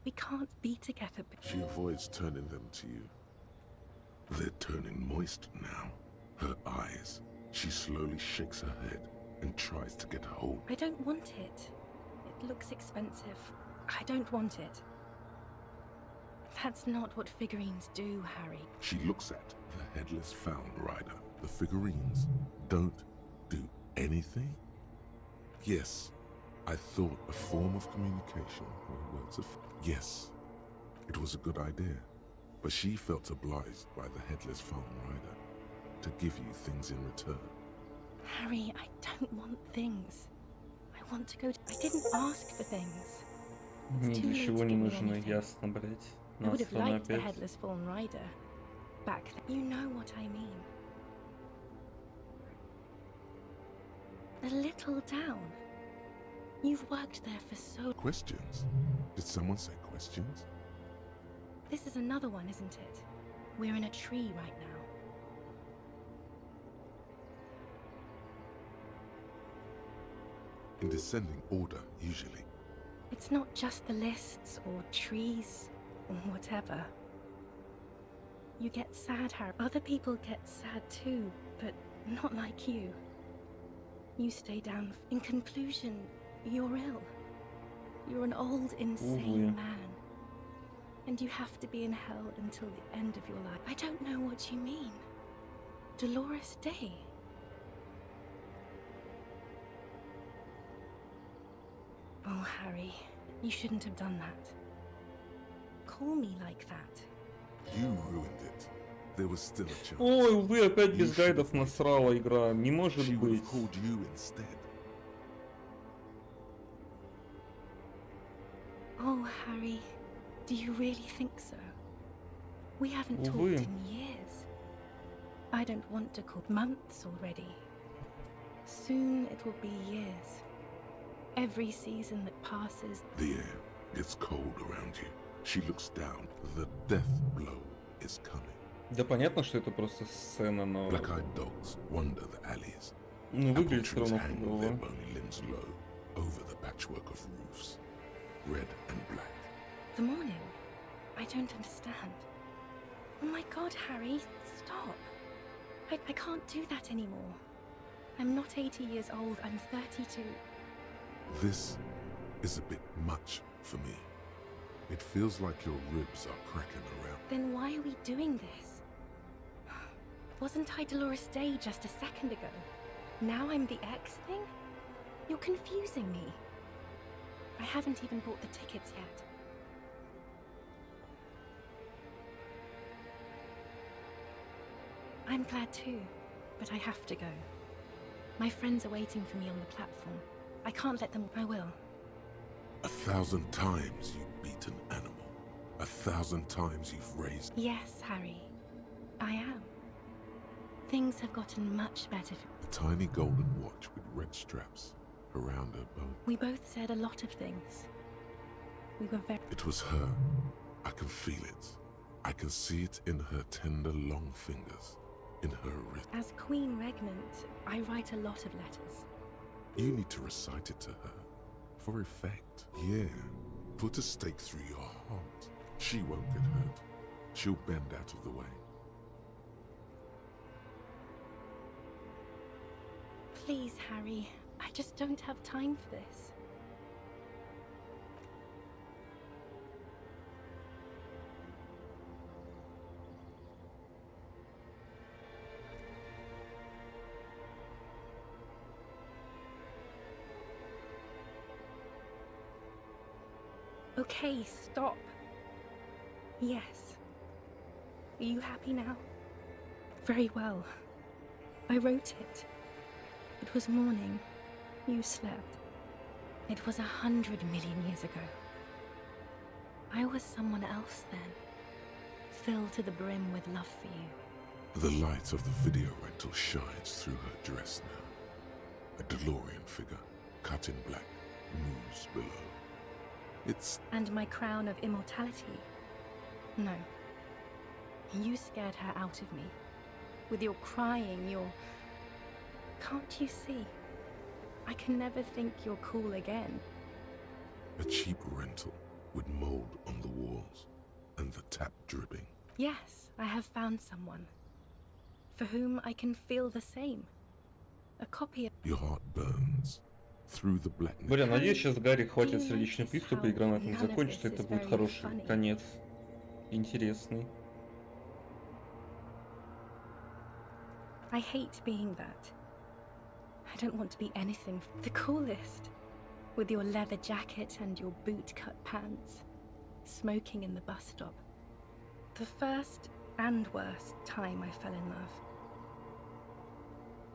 we can't be together. She avoids turning them to you. They're turning moist now. Her eyes. She slowly shakes her head and tries to get a hold. I don't want it. It looks expensive. I don't want it. That's not what figurines do, Harry. She looks at the headless found rider. The figurines don't do anything? Yes, I thought a form of communication were words of... Yes, it was a good idea. But she felt obliged by the headless found rider to give you things in return. Harry, I don't want things. I want to go to... I didn't ask for things. Мне ничего не нужно, ясно, блять. I would have liked the headless fallen rider. Back then. You know what I mean. A little down. You've worked there for so... Questions? Did someone say questions? This is another one, isn't it? We're in a tree right now. In descending order, usually. It's not just the lists or trees or whatever. You get sad, Harry. Other people get sad too, but not like you. You stay down. In conclusion, you're ill. You're an old, insane man. And you have to be in hell until the end of your life. I don't know what you mean. Dolores Day. Oh, Harry, you shouldn't have done that. Call me like that. You ruined it. There was still a chance. Ой, увы, опять без гайдов насрала игра. Не может быть. Called you instead. Oh, Harry, do you really think so? We haven't talked in years. I don't want to call months already. Soon it will be years. Every season that passes... The air gets cold around you. She looks down. The death blow is coming. Да понятно, что это просто сцена, но... Black-eyed dogs wander the alleys. Ну, выглядит Apple trees все равно hang фигово. their bony limbs low over the patchwork of roofs, red and black. The morning? I don't understand. Oh my God, Harry, stop. I can't do that anymore. I'm not 80 years old, I'm 32. This is a bit much for me. It feels like your ribs are cracking around. Then why are we doing this? Wasn't I Dolores Day just a second ago? Now I'm the X thing? You're confusing me. I haven't even bought the tickets yet. I'm glad too, but I have to go. My friends are waiting for me on the platform. I can't let them. I will. 1,000 times you beat an animal. 1,000 times you've raised. Yes, Harry. I am. Things have gotten much better. A tiny golden watch with red straps around her bone. We both said a lot of things. We were very... It was her. I can feel it. I can see it in her tender, long fingers. In her wrist. As Queen Regnant, I write a lot of letters. You need to recite it to her. For effect. Yeah. Put a stake through your heart. She won't get hurt. She'll bend out of the way. Please, Harry. I just don't have time for this. Okay, stop. Yes. Are you happy now? Very well. I wrote it. It was morning. You slept. It was 100 million years ago. I was someone else then. Filled to the brim with love for you. The light of the video rental shines through her dress now. A DeLorean figure, cut in black, moves below. It's... And my crown of immortality. No. You scared her out of me. With your crying, your... Can't you see? I can never think you're cool again. A cheap rental with mold on the walls and the tap dripping. Yes, I have found someone. For whom I can feel the same. A copy of... Your heart burns. Бля, надеюсь, сейчас Гарри хватит сердечный приступ, и игра на этом закончится, это будет хороший конец. Интересный. I hate being that. I don't want to be anything the coolest. With your leather jacket and your boot-cut pants. Smoking in the bus stop. The first and worst time I fell in love.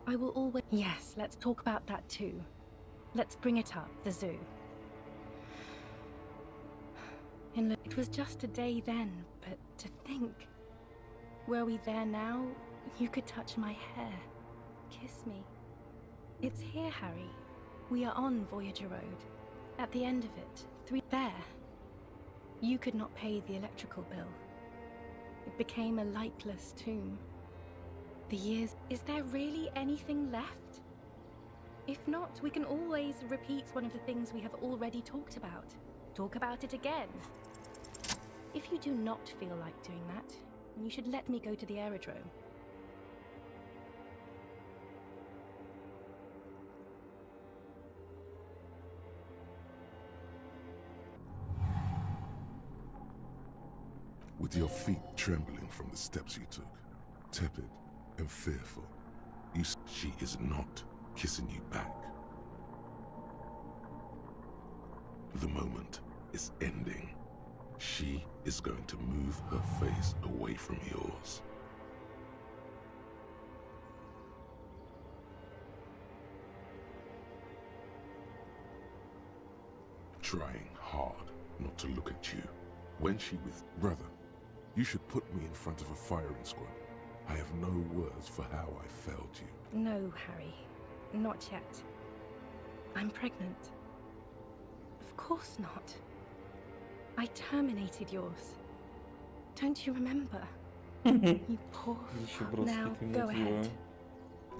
I will always... Yes, let's talk about that too. Let's bring it up, the zoo. It was just a day then, but to think. Were we there now, you could touch my hair. Kiss me. It's here, Harry. We are on Voyager Road. At the end of it, there. You could not pay the electrical bill. It became a lightless tomb. The years... Is there really anything left? If not, we can always repeat one of the things we have already talked about. Talk about it again. If you do not feel like doing that, you should let me go to the aerodrome. With your feet trembling from the steps you took, tepid and fearful, she is not kissing you back. The moment is ending. She is going to move her face away from yours. Trying hard not to look at you. When she with... Brother, you should put me in front of a firing squad. I have no words for how I failed you. No, Harry. Not yet. I'm pregnant. Of course not. I terminated yours. Don't you remember? You poor... Now, go ahead.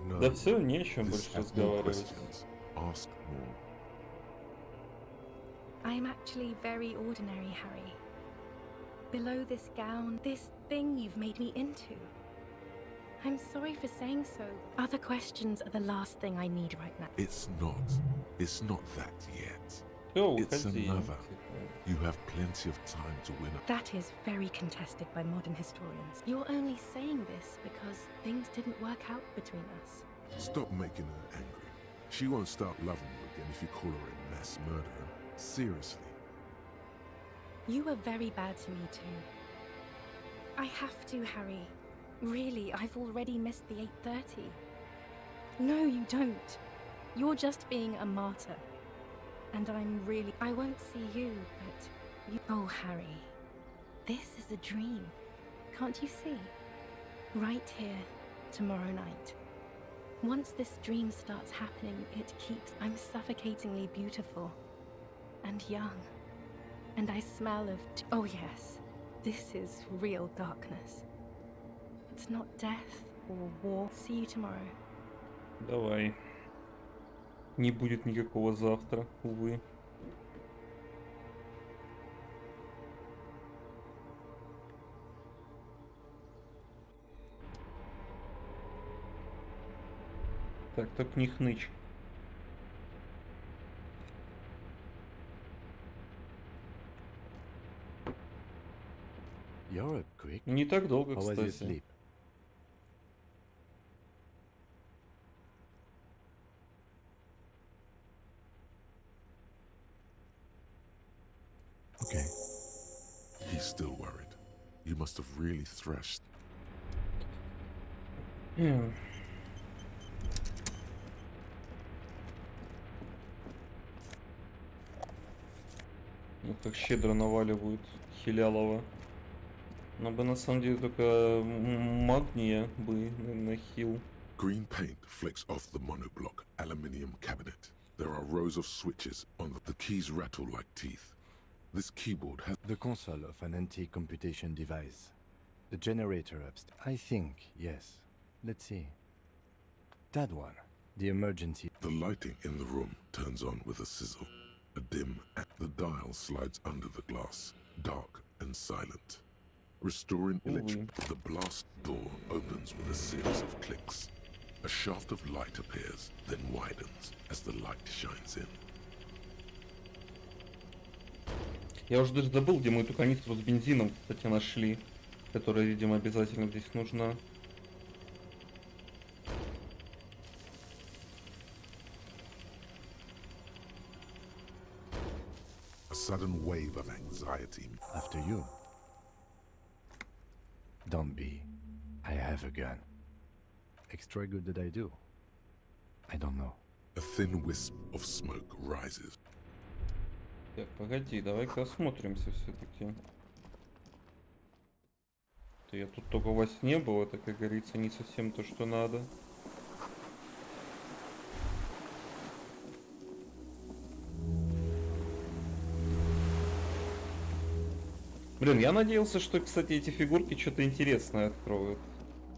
No, Да все, не о чем больше no разговаривать. questions. Ask more. I am actually very ordinary, Harry. Below this gown, this thing you've made me into. I'm sorry for saying so. Other questions are the last thing I need right now. It's not. It's not that yet. Oh, It's another. You have plenty of time to win. That is very contested by modern historians. You're only saying this because things didn't work out between us. Stop making her angry. She won't start loving you again if you call her a mass murderer. Seriously. You were very bad to me too. I have to, Harry. Really, I've already missed the 8:30. No, you don't. You're just being a martyr. And I won't see you, but you... Oh, Harry. This is a dream. Can't you see? Right here, tomorrow night. Once this dream starts happening, I'm suffocatingly beautiful. And young. And I smell of... Oh yes, this is real darkness. It's not death or war. See you tomorrow. Давай. Не будет никакого завтра, увы. Так, только не хнычь. You're up quick. Не так долго, How was your кстати. sleep? Okay. He's still worried. You must have really thrashed. Yeah. Ну, как щедро наваливают Хилялова. Но бы на самом деле только магния бы на хил. Green paint flicks off the monoblock aluminium cabinet. There are rows of switches on the keys rattle like teeth. This keyboard has The console of an anti-computation device. The generator upstairs. I think, yes. Let's see. That one. The emergency. The lighting in the room turns on with a sizzle. A dim, the dial slides under the glass, dark and silent. Restoring electric, the blast door opens with a series of clicks. A shaft of light appears, then widens as the light shines in. Я уже даже забыл, где мы эту канистру с бензином, кстати, нашли. Которая, видимо, обязательно здесь нужна. A sudden wave of anxiety. After you. Don't be. I have a gun. Extra good that I do. I don't know. A thin wisp of smoke rises. Так, погоди, давай-ка осмотримся все-таки. Я тут только во сне был, это, как говорится, не совсем то, что надо. Блин, я надеялся, что, кстати, эти фигурки что-то интересное откроют.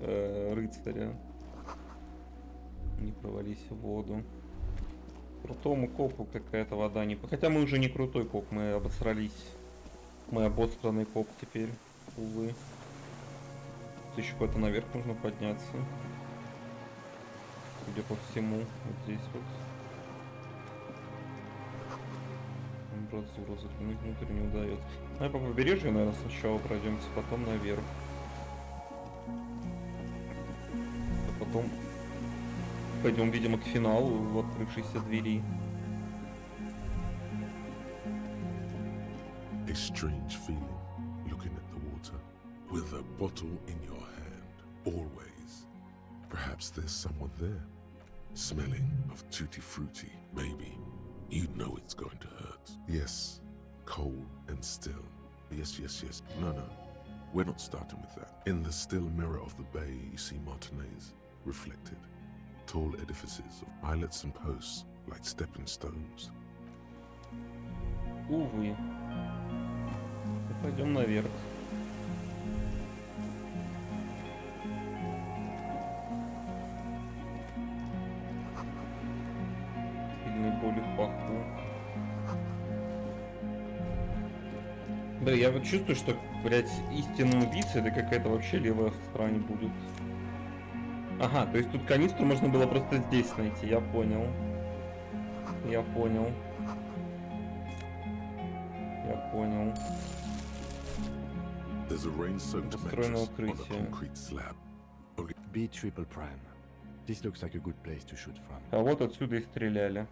Рыцаря. Не провались в воду. Крутому копу какая-то вода не... Хотя мы уже не крутой коп, мы обосрались. Мы обосранный коп теперь, увы. Тут еще куда-то наверх нужно подняться. Судя по всему, вот здесь вот. Просто заглянуть внутрь не удается. Ну, по побережью, наверное, сначала пройдемся, потом наверх. А потом пойдем, видимо, к финалу в открывшейся двери. A strange feeling, looking at the water, with a bottle in your hand, always. Perhaps there's someone there, smelling of tutti frutti, maybe. You know it's going to hurt. Yes, cold and still. Yes, yes, yes. No, no, we're not starting with that. In the still mirror of the bay, you see Martinez, reflected. Tall edifices of islets and posts, like stepping stones. Увы. Пойдем наверх. Сильной боли в паху. Да, я вот чувствую, что, блядь, истинный убийца это какая-то вообще левая страна будет. Ага, то есть тут канистру можно было просто здесь найти, я понял. Я понял. Я понял. Устроено укрытие. B triple prime. This looks like a good place to shoot from. А вот отсюда и стреляли.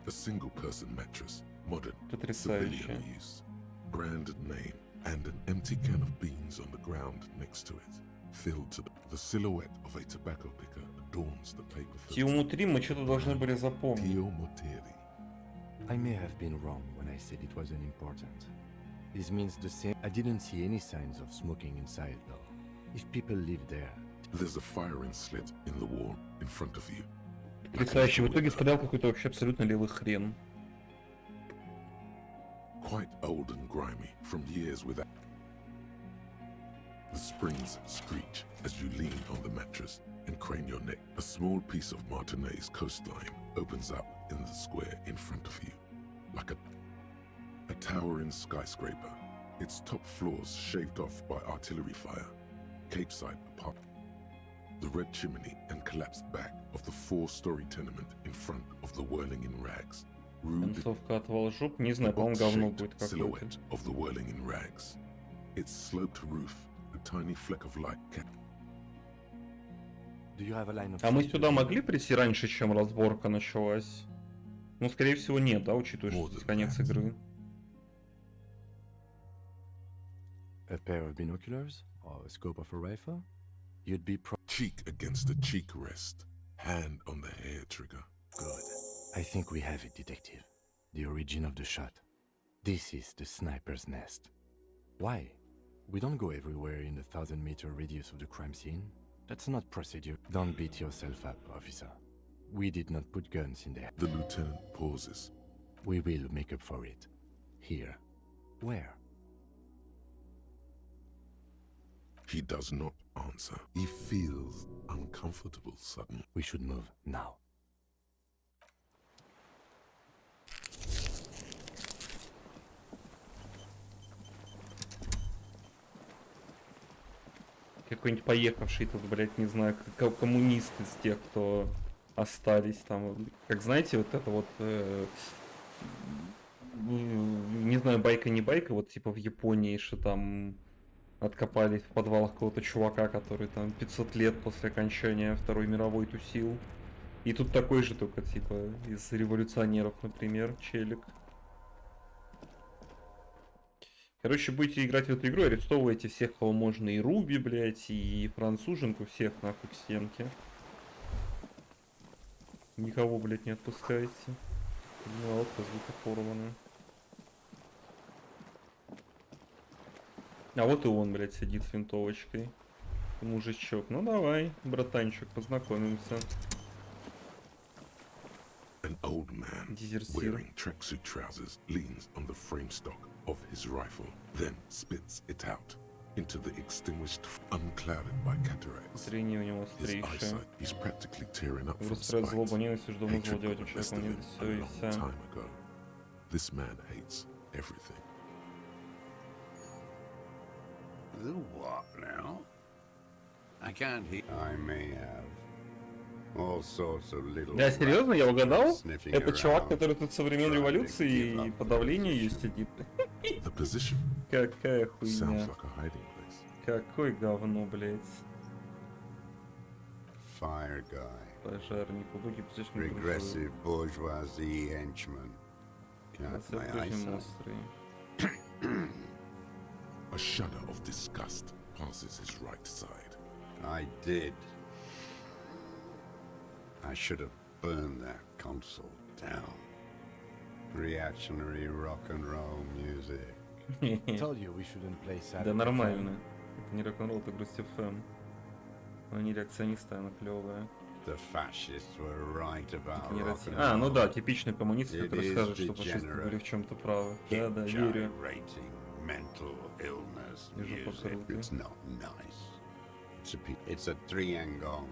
A single-person mattress, modern, Потрясающе. civilian use, branded name, and an empty can of beans on the ground next to it. Filled to the silhouette of a tobacco picker adorns the paper filter. Тиуму-3 мы что-то должны были запомнить. I may have been wrong when I said it wasn't important. This means the same. I didn't see any signs of smoking inside though. If people live there. There's a firing slit in the wall in front of you. Потрясающе. В итоге стрелял какой-то вообще абсолютно левый хрен. Quite old and grimy from years without. The springs screech as you lean on the mattress and crane your neck. A small piece of Martinez coastline opens up in the square in front of you, like a towering skyscraper, its top floors shaved off by artillery fire, capeside apart. The red chimney and collapsed back of the four-story tenement in front of the whirling in rags. Концовка отвал жоп, не знаю, по-моему, говно будет какое-то. Silhouette of the whirling in rags. Its sloped roof, a tiny fleck of light. А мы сюда могли прийти раньше, чем разборка началась? Ну, скорее всего, нет, да, учитывая, что это конец игры. A pair of binoculars or a scope of a rifle? You'd be cheek against a cheek rest, hand on the hair trigger. Good. I think we have it, detective. The origin of the shot. This is the sniper's nest. Why? We don't go everywhere in the 1,000-meter radius of the crime scene. That's not procedure. Don't beat yourself up, officer. We did not put guns in there. The lieutenant pauses. We will make up for it. Here. Where? He does not answer. He feels uncomfortable suddenly. We should move now. Какой-нибудь поехавший тут, блядь, не знаю, коммунист из тех, кто остались там. Как знаете, вот это вот, не знаю, байка не байка, вот типа в Японии, что там откопали в подвалах какого-то чувака, который там 500 лет после окончания Второй мировой тусил. И тут такой же, только типа из революционеров, например, челик. Короче, будете играть в эту игру, арестовывайте всех, кого можно, и Руби, блять, и француженку, всех нахуй к стенке. Никого, блять, не отпускайте. Вот, звука порваны. А вот и он, блять, сидит с винтовочкой. Мужичок. Ну давай, братанчик, познакомимся. An old man wearing tracksuit trousers leans on the frame stock of his rifle, then spits it out into the extinguished, unclouded by cataracts. Зрение у него острейшее. He's practically tearing up from spite. Злобу, ненависть, a triple less than a long time ago. This man hates everything. The what now? I can't hear. I may have. All sorts of little. Да, серьезно, я угадал? Это чувак, который тут со времен революции и подавления ее сидит. Какая хуйня. Какой говно, блять. Fire guy. Пожарник, убогий птичный Regressive bourgeoisie henchman. Got my eyesight. A shudder of disgust passes his right side. I did. I should have burned that console down. Reactionary rock and roll music. Told you we shouldn't play sad. Да нормально. Это не рок-н-ролл, это грусть FM. Они реакционисты, она клевая. The fascists were right about rock and roll. А, ну да, типичный коммунист, который скажет, что фашисты были в чем-то правы. Да, да, верю. Mental illness music. It's not nice. It's a triangong.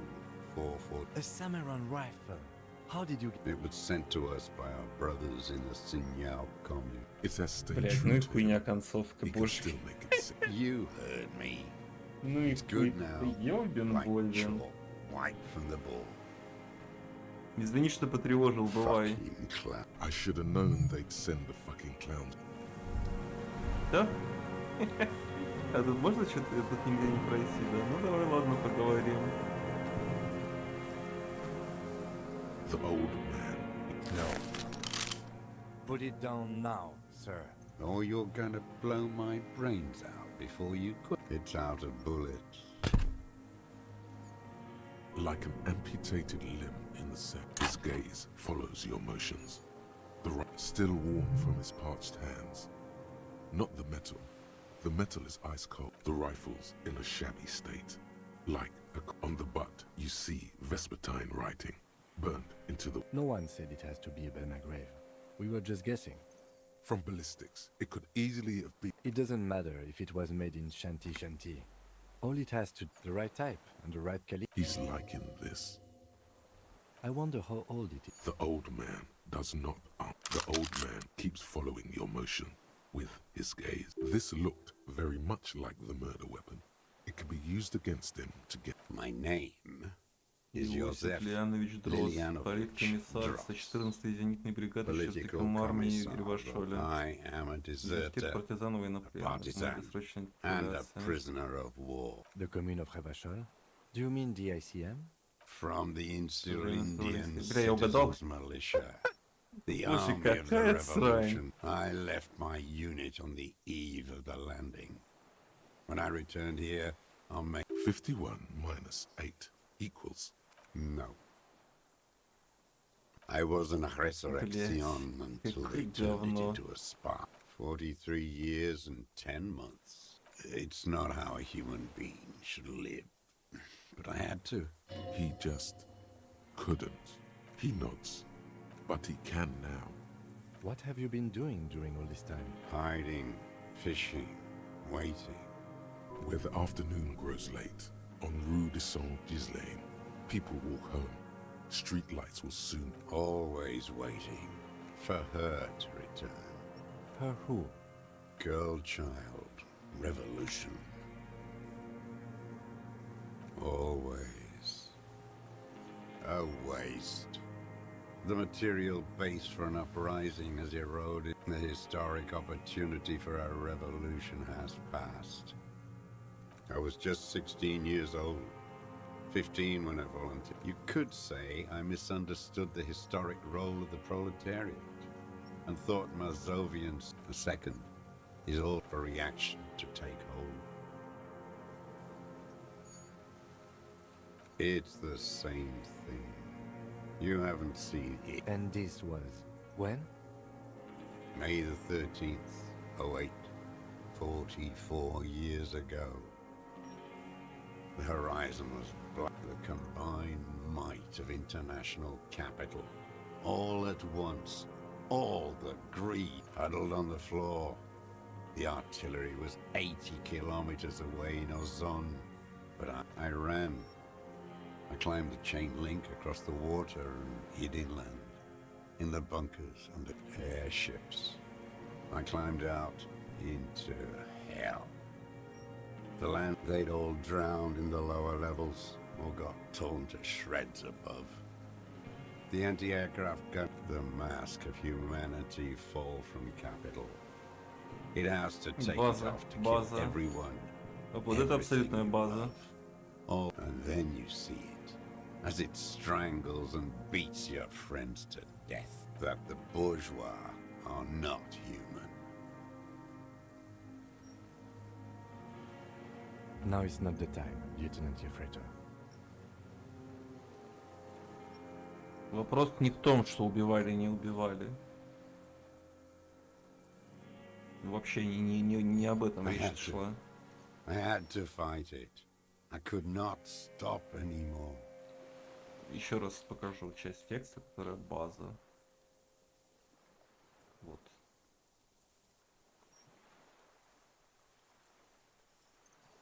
A Samuran rifle. How did you get it? Was sent to us by our brothers in the Sinyao commune. It's a stage. Блять, ну и хуйня концовка, боже. You heard me. Ну и It's good now. ёбен Like болен. chalk, white from the ball. Извини, что потревожил, бывай. Fucking clown. I should have known they'd send the fucking clown. Да? А тут можно что-то тут нигде не пройти, да? Ну давай, ладно, поговорим. The old man. No. Put it down now, sir. Or you're gonna blow my brains out before you quit. It's out of bullets. Like an amputated limb in the set. His gaze follows your motions. The right still warm from his parched hands. Not the metal. The metal is ice cold. The rifle's in a shabby state. Like on the butt, you see Vespertine writing, burned into the... No one said it has to be a Bernard grave. We were just guessing. From ballistics, it could easily have been... It doesn't matter if it was made in Shanti. All it has to the right type and the right caliber. He's liking this. I wonder how old it is. The old man does not. The old man keeps following your motion with his gaze. This looked very much like the murder weapon. It could be used against him to get... My name is Иосиф Joseph Леонович Дрозд, Lilianovich политкомиссар Drost. 114-й зенитной бригады Political 6-й армии commissar. Грибашоля. I am a Университет deserter, партизан a военнопленных, partisan, бессрочная and a ликвидация. prisoner of war. The commune of Revachol? Do you mean the ICM? From the insular Блин, Indian бля, я угадал. Citizens Militia, the Слушай, army of the какая срань. revolution. I left my unit on the eve of the landing. When I returned here, I'll make... 51 minus 8 equals... No. I was an resurrection until they turned it into a spark. 43 years and 10 months. It's not how a human being should live. But I had to. He just couldn't. He nods, but he can now. What have you been doing during all this time? Hiding, fishing, waiting. Where the afternoon grows late, on Rue de Saint-Ghislain, people walk home. Street lights will soon... Always waiting for her to return. Her who? Girl child, revolution. Always. A waste. The material base for an uprising has eroded. The historic opportunity for a revolution has passed. I was just 16 years old. 15 when I volunteered. You could say I misunderstood the historic role of the proletariat and thought Mazovians II is all for reaction to take hold. It's the same thing. You haven't seen it. And this was when? May the 13th, 08, 44 years ago. The horizon was black, the combined might of international capital. All at once, all the greed huddled on the floor. The artillery was 80 kilometers away in Ozon, but I ran. I climbed the chain link across the water and hid inland, in the bunkers under airships. I climbed out into hell. The land, they'd all drowned in the lower levels or got torn to shreds above. The anti-aircraft gun, the mask of humanity fall from capital. It has to take it off to kill everyone. Вот это абсолютная база. Oh, and then you see it, as it strangles and beats your friends to death, that the bourgeois are not human. Now is not the time, Lieutenant Ефрейтор. Вопрос не в том, что убивали, не убивали. Вообще не об этом речь шла. I had to fight it. I could not stop anymore. Еще раз покажу часть текста, которая база. Вот.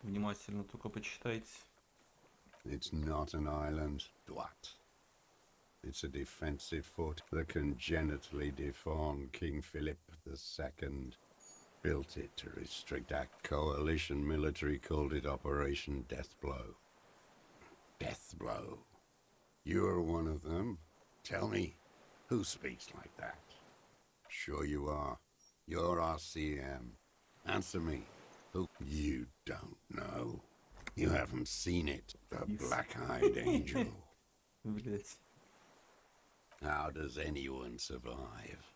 Внимательно только почитайте. It's not an island, Dwat. It's a defensive fort. The congenitally deformed King Philip II built it to restrict our coalition military, called it Operation Deathblow. Deathblow. You're one of them. Tell me, who speaks like that? Sure you are. You're our CM. Answer me. Who? You don't know. You haven't seen it. The black-eyed angel. How does anyone survive?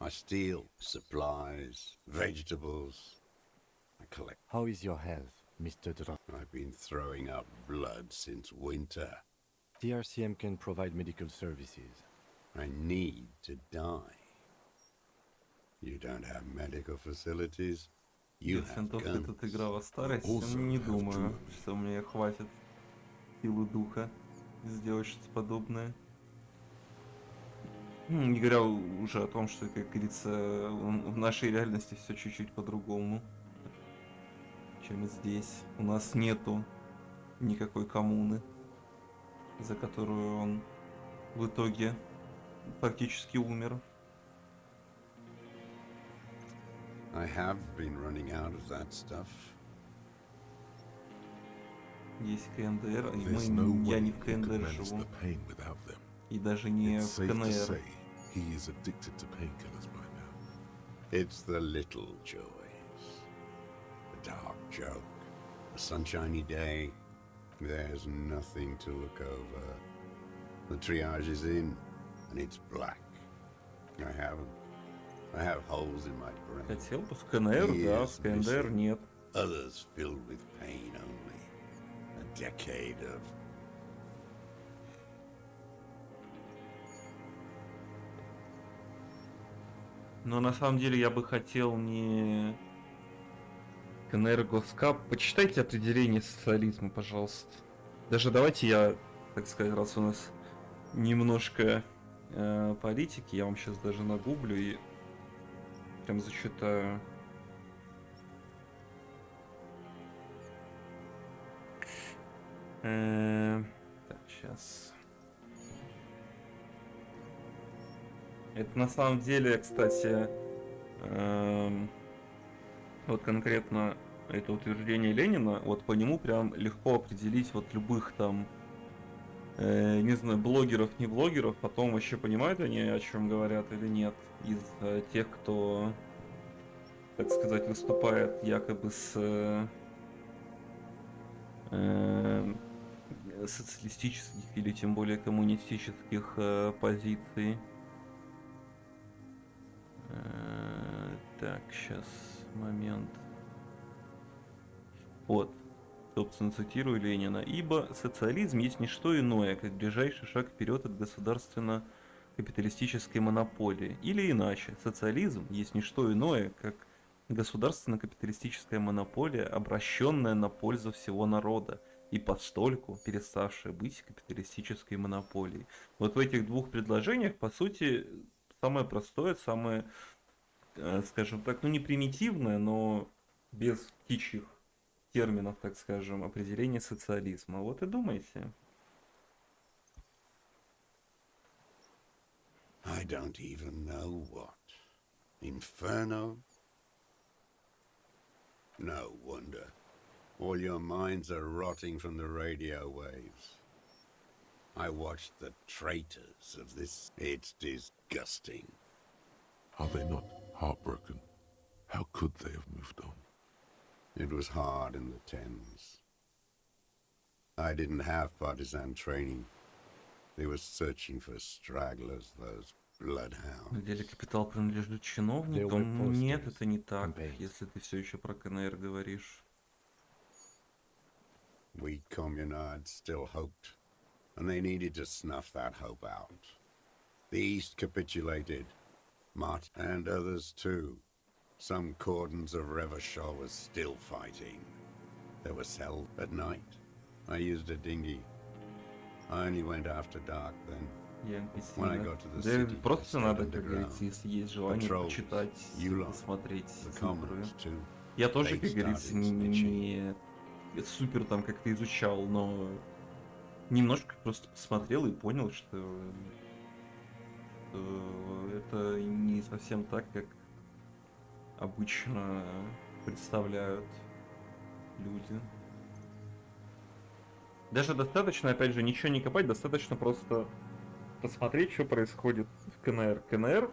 I steal supplies, vegetables. I collect. How is your health, Mr. Drum? I've been throwing up blood since winter. TRCM can provide medical services. I need to die. You don't have medical facilities. You have guns. Эта игра во старости, не думаю, что мне хватит силы духа сделать что-то подобное. Не говоря уже о том, что, как говорится, в нашей реальности все чуть-чуть по-другому, чем здесь. У нас нету никакой коммуны, за которую он в итоге практически умер. I have been running out of that stuff. Есть КНДР, и я не в КНДР живу. И даже не в КНР. It's the little joys. A dark joke. A sunshiny day. There's nothing to look over. The triage is in, and it's black. I have holes in my brain. Хотел бы в КНР, да, в КНДР нет. Others filled with pain only. A decade of... Но на самом деле я бы хотел не КНР Госкап. Почитайте определение социализма, пожалуйста. Даже давайте я, так сказать, раз у нас немножко политики, я вам сейчас даже нагуглю и прям зачитаю. Так, сейчас. Это на самом деле, кстати, вот конкретно это утверждение Ленина, вот по нему прям легко определить вот любых там, не знаю, блогеров, не блогеров, потом вообще понимают они, о чем говорят или нет, из тех, кто, так сказать, выступает якобы с социалистических или тем более коммунистических позиций. Так, сейчас, момент. Вот, собственно, цитирую Ленина. «Ибо социализм есть не что иное, как ближайший шаг вперед от государственно-капиталистической монополии. Или иначе, социализм есть не что иное, как государственно-капиталистическая монополия, обращенная на пользу всего народа, и постольку переставшая быть капиталистической монополией». Вот в этих двух предложениях, по сути, самое простое, самое, скажем так, ну не примитивное, но без птичьих терминов, так скажем, определение социализма. Вот и думайте. I don't even know what. Inferno? No wonder. All your minds are rotting from the radio waves. I watched the traitors of this. It's disgusting. Are they not heartbroken? How could they have moved on? It was hard in the tens. I didn't have partisan training. They were searching for stragglers, those bloodhounds. Где капитал принадлежит чиновникам? Нет, это не так, если ты все еще про КНР говоришь. We communards still hoped, and they needed to snuff that hope out. The East capitulated, Mott and others too. Some cordons of Revachol was still fighting. There was hell at night. I used a dinghy. I only went after dark then. When I got to the city, просто надо, как говорится, если есть желание почитать, посмотреть цифры. Я тоже, как говорится, не супер там как-то изучал, но немножко просто посмотрел и понял, что это не совсем так, как обычно представляют люди. Даже достаточно, опять же, ничего не копать, достаточно просто посмотреть, что происходит в КНР. КНР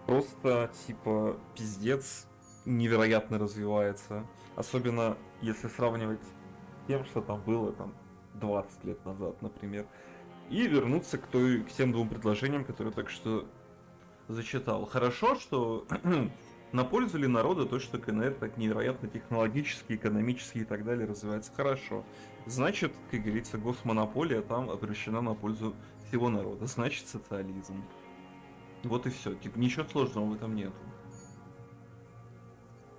просто, типа, пиздец, невероятно развивается. Особенно, если сравнивать с тем, что там было там 20 лет назад, например. И вернуться к тем двум предложениям, которые только что зачитал. Хорошо, что на пользу ли народа то, что КНР так невероятно технологически, экономически и так далее развивается. Хорошо. Значит, как говорится, госмонополия там обращена на пользу всего народа. Значит, социализм. Вот и все. Типа, ничего сложного в этом нету.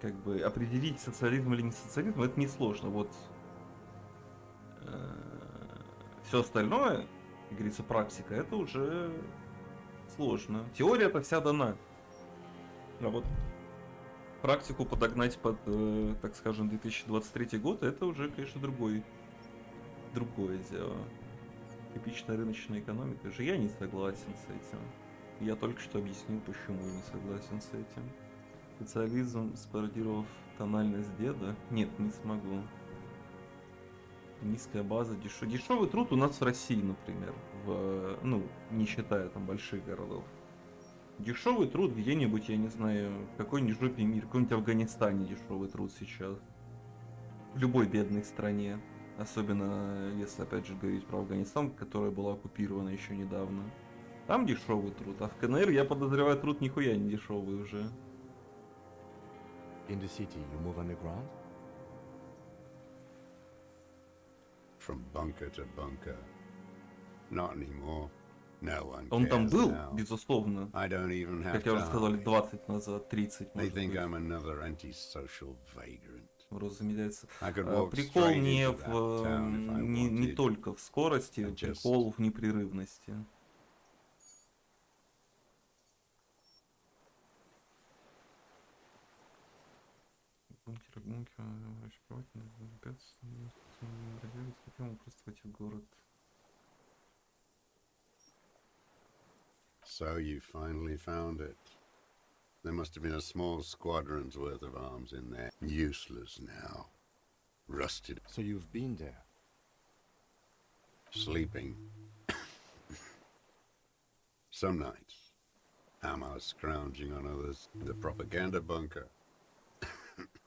Как бы определить, социализм или не социализм, это несложно. Вот все остальное, как говорится, практика, это уже сложно. Теория-то вся дана. А вот практику подогнать под, так скажем, 2023 год, это уже, конечно, другое дело. Типичная рыночная экономика же, я не согласен с этим. Я только что объяснил, почему я не согласен с этим. Социализм, спародировав тональность деда? Нет, не смогу. Низкая база, дешевый труд у нас в России, например, ну, не считая там больших городов. Дешевый труд где-нибудь, я не знаю, в какой-нибудь жопе мир, в каком-нибудь Афганистане дешевый труд сейчас. В любой бедной стране. Особенно, если опять же говорить про Афганистан, которая была оккупирована еще недавно. Там дешевый труд, а в КНР, я подозреваю, труд нихуя не дешевый уже. In the city, you move underground? From bunker to bunker. Not anymore. No one Он там cares был, now. безусловно. I don't even have Как я уже to сказал, hide. 20 назад, 30, They может think быть. I'm another antisocial vagrant. Разумеется. I could walk Прикол straight не into that town if I не wanted. только в скорости, I just- прикол в непрерывности. Просто войти в город. So you finally found it. There must have been a small squadron's worth of arms in there. Useless now. Rusted. So you've been there? Sleeping. Some nights. Ammo scrounging on others. The propaganda bunker.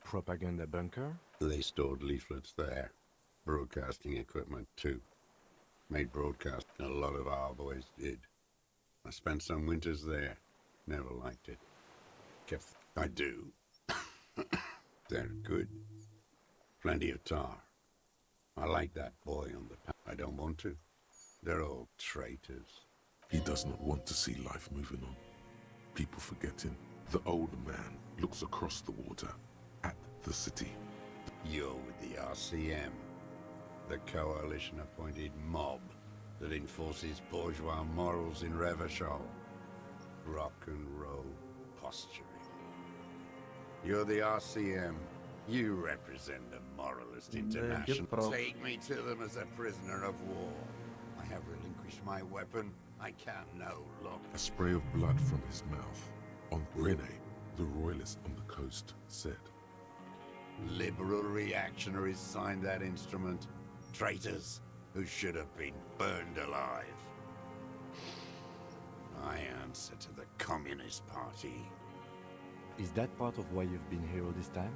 Propaganda bunker? They stored leaflets there. Broadcasting equipment too. Made broadcasting. A lot of our boys did. I spent some winters there. Never liked it. I do. They're good. Plenty of tar. I like that boy on the I don't want to. They're all traitors. He does not want to see life moving on. People forgetting. The old man looks across the water at the city. You're with the RCM, the coalition-appointed mob that enforces bourgeois morals in Revachol. Rock and roll posturing. You're the RCM. You represent the Moralist International. Take me to them as a prisoner of war. I have relinquished my weapon. I can no longer. A spray of blood from his mouth. On Rene, the royalist on the coast, said. Liberal reactionaries signed that instrument. Traitors who should have been burned alive. I answer to the Communist Party. Is that part of why you've been here all this time?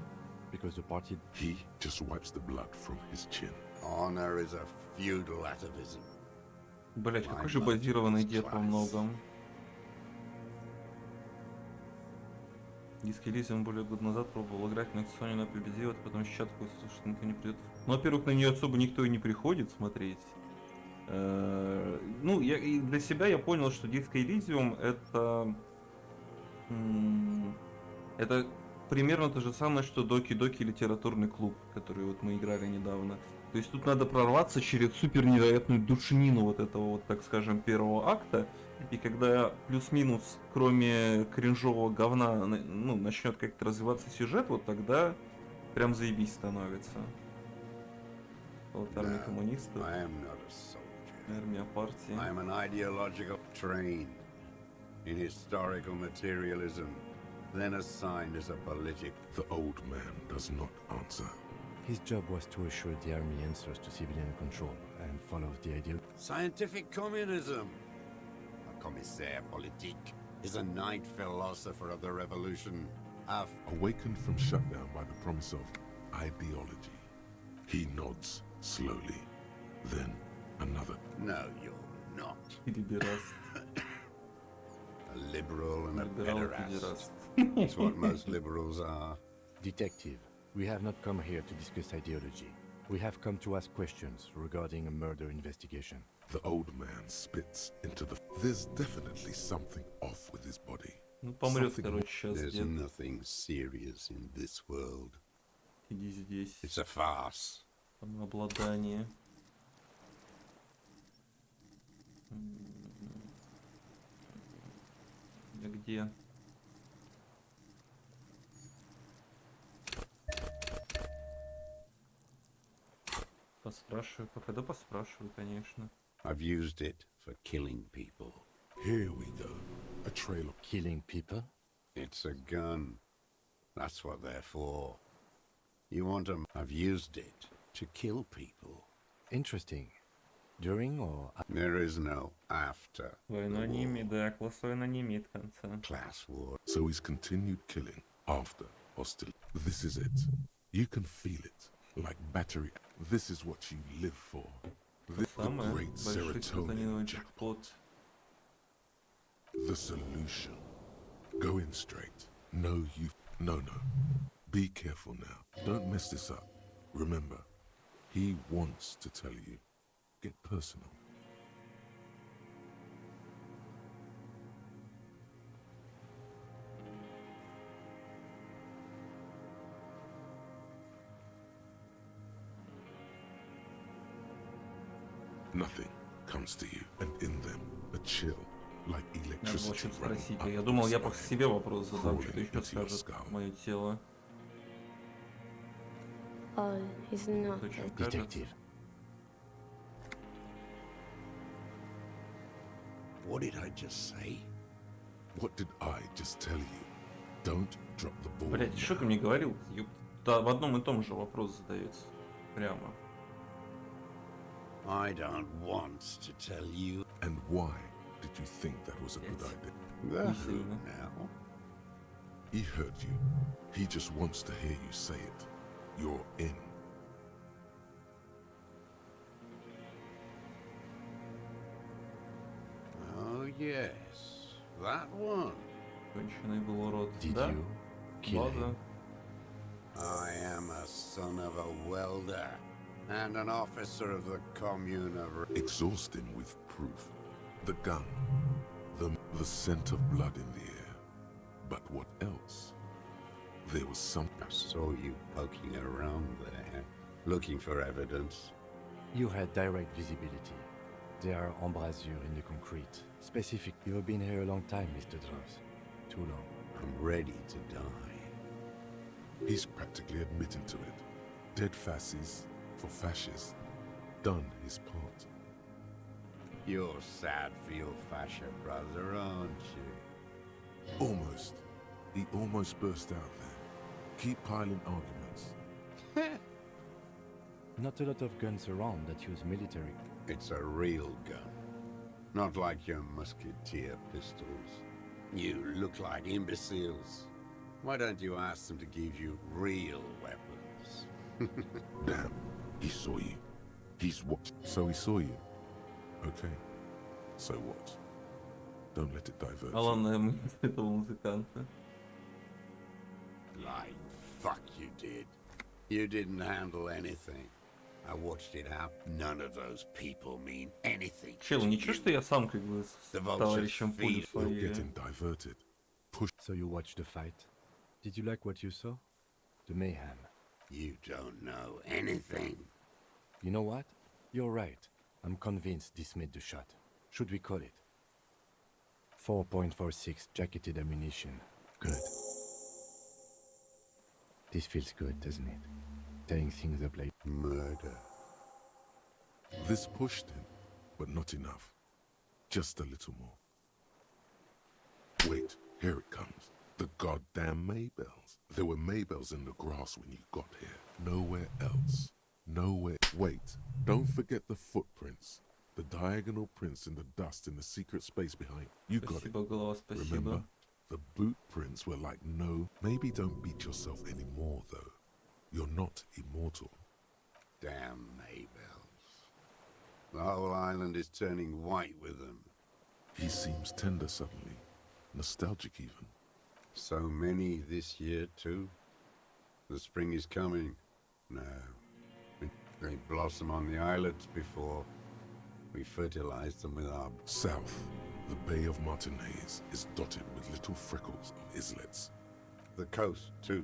Because the party... He just wipes the blood from his chin. Honor is a feudal atavism. Блять, какой же базированный дед во многом. Диск Elysium более года назад пробовал играть, но Sony она победила, потом сейчас такой, что никто не придет. Ну, во-первых, на нее особо никто и не приходит смотреть. Ну, для себя я понял, что диск Elysium это примерно то же самое, что Доки-Доки литературный клуб, который вот мы играли недавно. То есть тут надо прорваться через супер невероятную душнину вот этого вот, так скажем, первого акта. И когда плюс-минус, кроме кринжового говна, ну, начнет как-то развиваться сюжет, вот тогда прям заебись становится. Вот армия коммунистов, армия партии. I'm an ideological trained in historical materialism. then assigned as a politic. The old man does not answer. His job was to assure the army answers to civilian control and follows the ideal. Scientific communism. A commissaire politique is a knight philosopher of the revolution. Awakened from shutdown by the promise of ideology, he nods slowly. Then another. No, you're not. Пидераст. A liberal and a Liberal pederast. пидераст. It's what most liberals are. Detective, we have not come here to discuss ideology. We have come to ask questions regarding a murder investigation. The old man spits into the... There's definitely something off with his body. Ну, помрет, короче, сейчас There's дед. nothing serious in this world. Иди здесь. It's a farce. Самообладание. Я где? Поспрашиваю, пока да поспрашиваю, конечно. I've used it for killing people. Here we go. A trail of... Killing people? It's a gun. That's what they're for. You want them? I've used it to kill people. Interesting. During or... There is no after. Война не имеет, да, класс война не имеет конца. Class war. So he's continued killing after hostility. This is it. You can feel it. Like battery. This is what you live for. The Самое great большой serotonin сатанинный jackpot. плод. The solution. Go in straight. No, you... No. Be careful now. Don't mess this up. Remember, he wants to tell you. Get personal. Nothing comes to you, and in them, a chill, like Надо было electricity что-то running спросить. up Я думал, я your просто spine. себе вопрос задам, что-то Crawling еще into your скажет skull. мое тело. All is not Что еще as скажет? Detective. What did I just say? What did I just tell you? Don't drop the ball. Блять, что ты мне говорил? Да, в одном и том же вопрос задается. Прямо. I don't want to tell you. And why did you think that was a good idea? The who now? He heard you. He just wants to hear you say it. You're in. Oh yes, that one. Конченый был урод. Did Да? you kill him? I am a son of a welder and an officer of the commune of... Exhaust him with proof. The gun. The scent of blood in the air. But what else? There was something. I saw you poking around there, looking for evidence. You had direct visibility. There are embrasures in the concrete. Specific. You have been here a long time, Mr. Droz. Too long. I'm ready to die. He's practically admitting to it. Dead fascists for fascists. Done his part. You're sad for your fascia brother, aren't you? Almost. He almost burst out there. Keep piling arguments. Not a lot of guns around that use military. It's a real gun. Not like your musketeer pistols. You look like imbeciles. Why don't you ask them to give you real weapons? Damn, he saw you. He's what? So he saw you. Okay. So what? Don't let it divert. А ладно, мы этого музыканта. Like, fuck you did. You didn't handle anything. I watched it happen. None of those people mean anything. Чел, ничего, что я сам как бы с товарищем пулю You're своей. getting diverted. Push. So you watched the fight. Did you like what you saw? The mayhem. You don't know anything. You know what? You're right. I'm convinced this made the shot. Should we call it? 4.46 jacketed ammunition. Good. This feels good, doesn't it? Tearing things up like murder. This pushed him, but not enough. Just a little more. Wait, here it comes. The goddamn Maybells. There were Maybells in the grass when you got here. Nowhere else. Nowhere. Wait, don't forget the footprints. The diagonal prints in the dust in the secret space behind. You got it. Remember? The boot prints were like no. Maybe don't beat yourself anymore, though. You're not immortal. Damn Maybells. The whole island is turning white with them. He seems tender suddenly. Nostalgic even. So many this year, too. The spring is coming. No. They blossom on the islets before we fertilize them with our... South, the Bay of Martinez is dotted with little freckles of islets. The coast, too,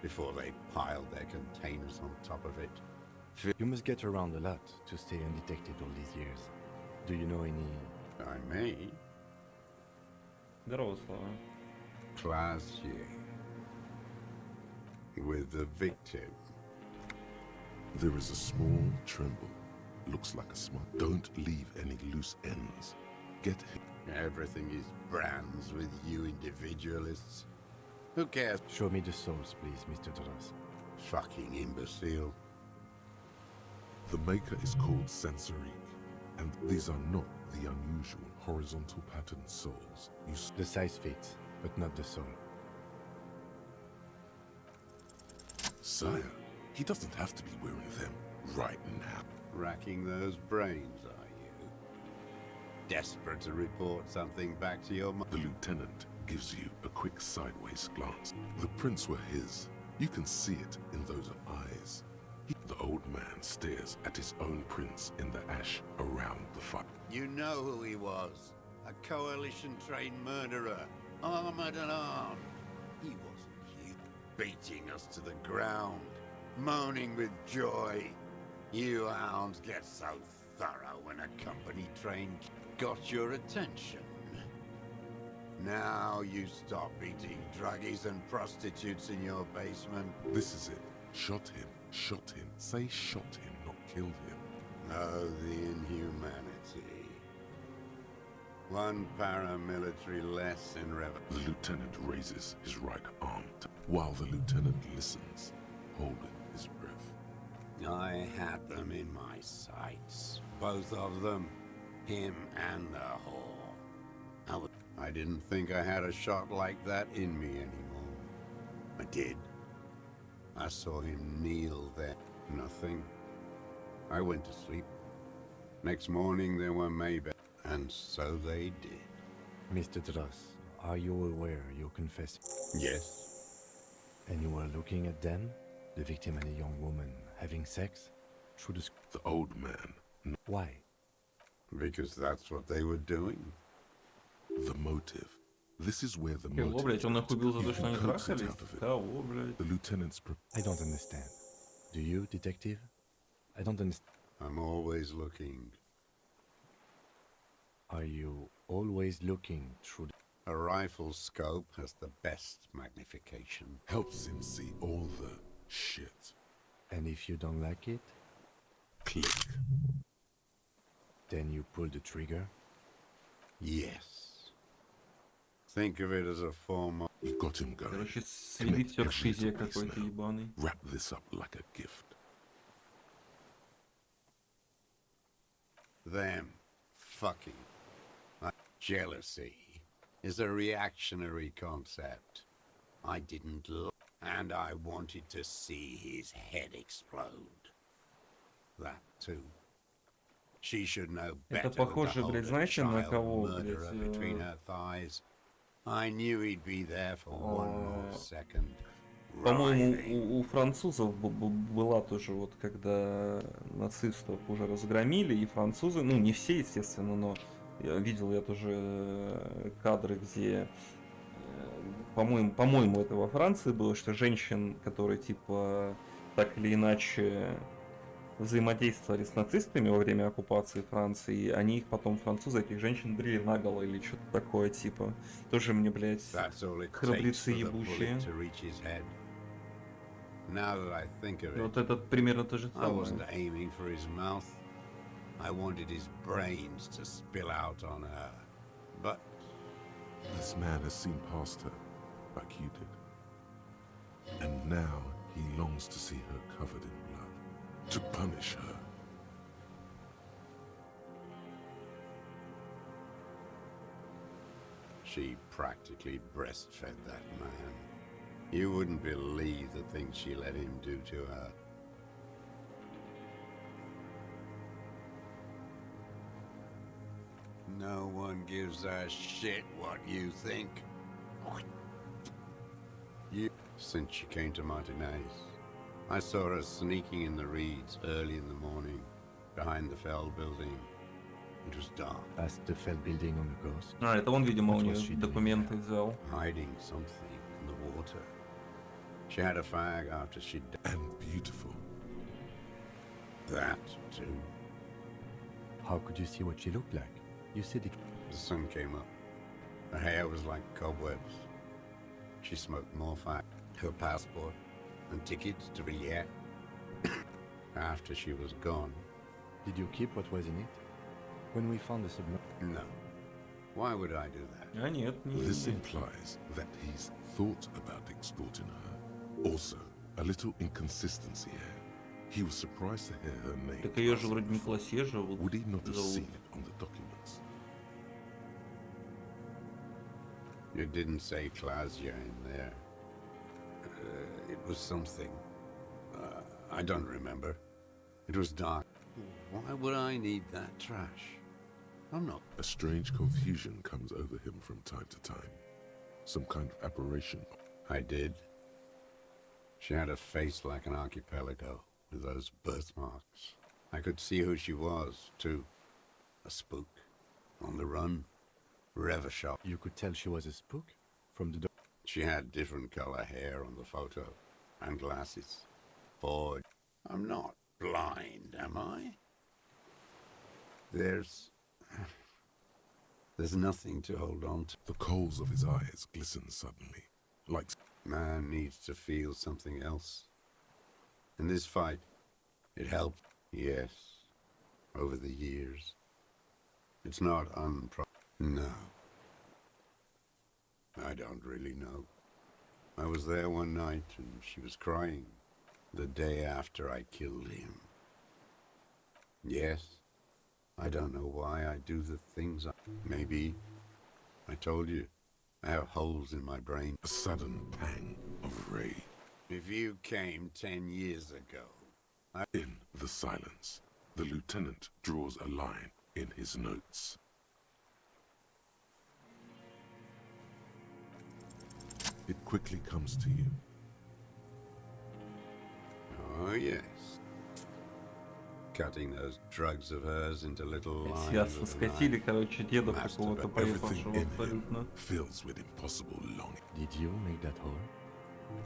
before they pile their containers on top of it. You must get around a lot to stay undetected all these years. Do you know any... I may. Здорово, Слава. Classier. With the victim. There is a small tremble. Looks like a smile. Don't leave any loose ends. Get him. Everything is brands with you individualists. Who cares? Show me the souls, please, Mr. Duras. Fucking imbecile. The maker is called Sensorique, and these are not the unusual horizontal pattern souls. The size fits, but not the soul. Sire, he doesn't have to be wearing them right now. Racking those brains, are you? Desperate to report something back to your mother? The lieutenant gives you a quick sideways glance. The prints were his. You can see it in those eyes. The old man stares at his own prints in the ash around the fire. You know who he was. A coalition-trained murderer, armored and armed. He wasn't you, beating us to the ground, moaning with joy. You hounds get so thorough when a company-trained got your attention. Now you stop eating druggies and prostitutes in your basement. This is it. Shot him. Shot him. Say shot him, not killed him. Oh, the inhumanity. One paramilitary less in rev. The lieutenant raises his right arm while the lieutenant listens, holding his breath. I had them in my sights. Both of them. Him and the whore. I didn't think I had a shot like that in me anymore. I did. I saw him kneel there. Nothing. I went to sleep. Next morning there were Maybell, and so they did. Mr. Duras, are you aware you confessed? Yes. And you were looking at them? The victim and a young woman having sex? Through the old man. Why? Because that's what they were doing. The motive. This is where the Кого, motive. блядь, он их убил за то, что они coax it трахались? out of it. Кого, блядь? The lieutenant's. I don't understand. Do you, detective? I don't understand. I'm always looking. Are you always looking through A rifle scope has the best magnification. Helps him see all the shit. And if you don't like it? Click. Then you pull the trigger? Yes. Think of it as a form of... You got him going. Короче, слепить всё к шизе какой-то ебаный. Wrap this up like a gift. Them fucking. Jealousy is a reactionary concept. I didn't look, and I wanted to see his head explode. That too. She should know better Это похоже, than to блядь, hold a знаете, на child кого, murderer блядь, between her thighs. I knew he'd be there for one more second. По-моему, у французов была тоже вот, когда нацистов уже разгромили, и французы, ну не все, естественно, но видел я тоже кадры, где, по-моему, это во Франции было, что женщин, которые типа так или иначе взаимодействовали с нацистами во время оккупации Франции, они их потом, французы, этих женщин брили наголо или что-то такое, типа. Тоже мне, блядь, храбрецы ебущие. Вот этот примерно то же самое. I wanted his brains to spill out on her, but... This man has seen past her. like you did. And now he longs to see her covered in blood, to punish her. She practically breastfed that man. You wouldn't believe the things she let him do to her. No one gives a shit what you think. Since she came to Martinez, I saw her sneaking in the reeds early in the morning, behind the Fell building. It was dark. Past the Fell building on the coast. А, это он, видимо, у What нее was she doing документы взял. Hiding something in the water. She had a fag after she died. And beautiful. That, too. How could you see what she looked like? You said it. The sun came up. Her hair was like cobwebs. She smoked more fag. Her passport and tickets to Riyadh. After she was gone. Did you keep what was in it? When we found the submarine? No. Why would I do that? А нет, не This нет. implies that he's thought about extorting her. Also, a little inconsistency here. He was surprised to hear her name. Так ее же вроде не Классе живут. Would he not have зовут. seen it on the documents? You didn't say Klasia in there. It was something. I don't remember. It was dark. Why would I need that trash? I'm not. A strange confusion comes over him from time to time. Some kind of aberration. I did. She had a face like an archipelago, with those birthmarks. I could see who she was, too. A spook. On the run. Rever shop. You could tell she was a spook? From the She had different color hair on the photo. And glasses. Forward. I'm not blind, am I? There's nothing to hold on to. The coals of his eyes glisten suddenly, like... Man needs to feel something else. In this fight, it helped. Yes, over the years. It's not No. I don't really know. I was there one night and she was crying. The day after I killed him. Yes. I don't know why I do the things I... Maybe. I told you. I have holes in my brain. A sudden pang of rage. If you came 10 years ago... In the silence, the lieutenant draws a line in his notes. It quickly comes to you. Oh, yes. Cutting those drugs of hers into little lines. Ясно, скатили, короче, деда какого-то поехавшего Everything in абсолютно. him fills with impossible longing. Did you make that hole?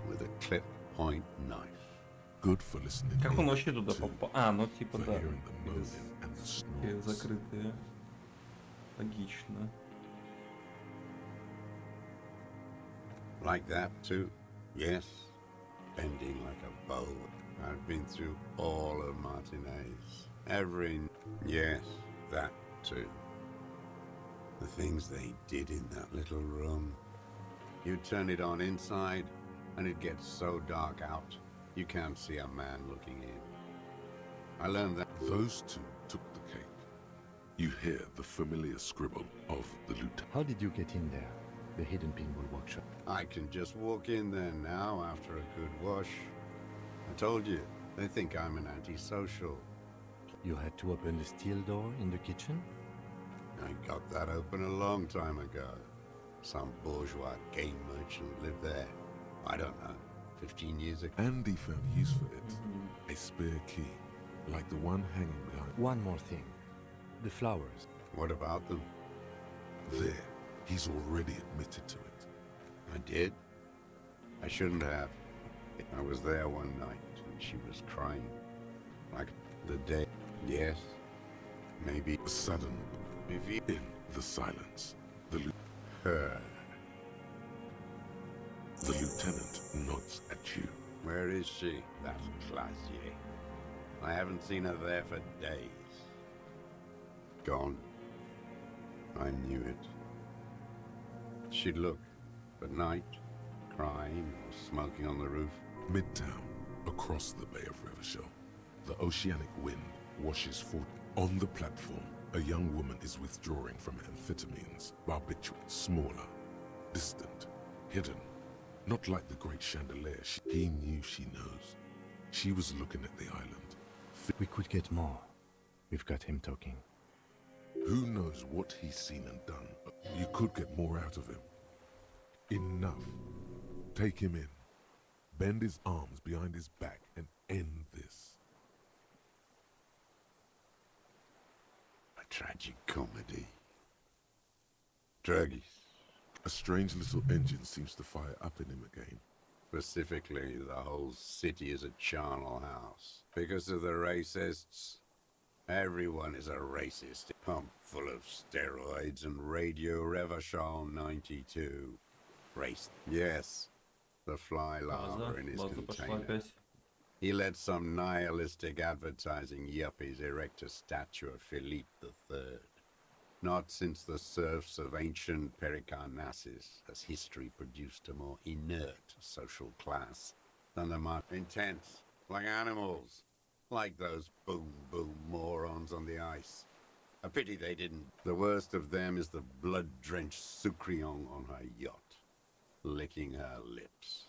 With a clip point knife. Good for listening. Как он вообще туда попал? А, ну типа For да. hearing the moaning and the snores. Закрытые. Логично. Like that, too? Yes. Bending like a bow. I've been through all of Martinez. Yes, that, too. The things they did in that little room. You turn it on inside, and it gets so dark out, you can't see a man looking in. I learned that. Those two took the cake. You hear the familiar scribble of the lieutenant. How did you get in there? The hidden pinball workshop. I can just walk in there now after a good wash. I told you, they think I'm an antisocial. You had to open the steel door in the kitchen? I got that open a long time ago. Some bourgeois game merchant lived there. I don't know, 15 years ago. Andy found use for it. A spare key, like the one hanging behind. One more thing. The flowers. What about them? There, he's already admitted to it. I did? I shouldn't have. I was there one night and she was crying. Like the day. Yes. Maybe. Sudden. If you... In the silence, the lieutenant nods at you. Where is she? That Classier. I haven't seen her there for days. Gone. I knew it. She'd look, at night, crying or smoking on the roof? Midtown, across the Bay of Revachol, the oceanic wind washes forth. On the platform, a young woman is withdrawing from amphetamines, barbiturates, smaller, distant, hidden. Not like the great chandelier. He knew she knows. She was looking at the island. We could get more. We've got him talking. Who knows what he's seen and done? You could get more out of him. Enough. Take him in. Bend his arms behind his back and end this. A tragic comedy. Druggies. A strange little engine seems to fire up in him again. Specifically, the whole city is a charnel house. Because of the racists. Everyone is a racist. Pumped full of steroids and Radio Revachol 92. Race. Yes. The fly larva in his container. He let some nihilistic advertising yuppies erect a statue of Philippe III. Not since the serfs of ancient Pericarnassus has history produced a more inert social class than the intense, like animals, like those boom morons on the ice. A pity they didn't. The worst of them is the blood-drenched Sucrion on her yacht, licking her lips.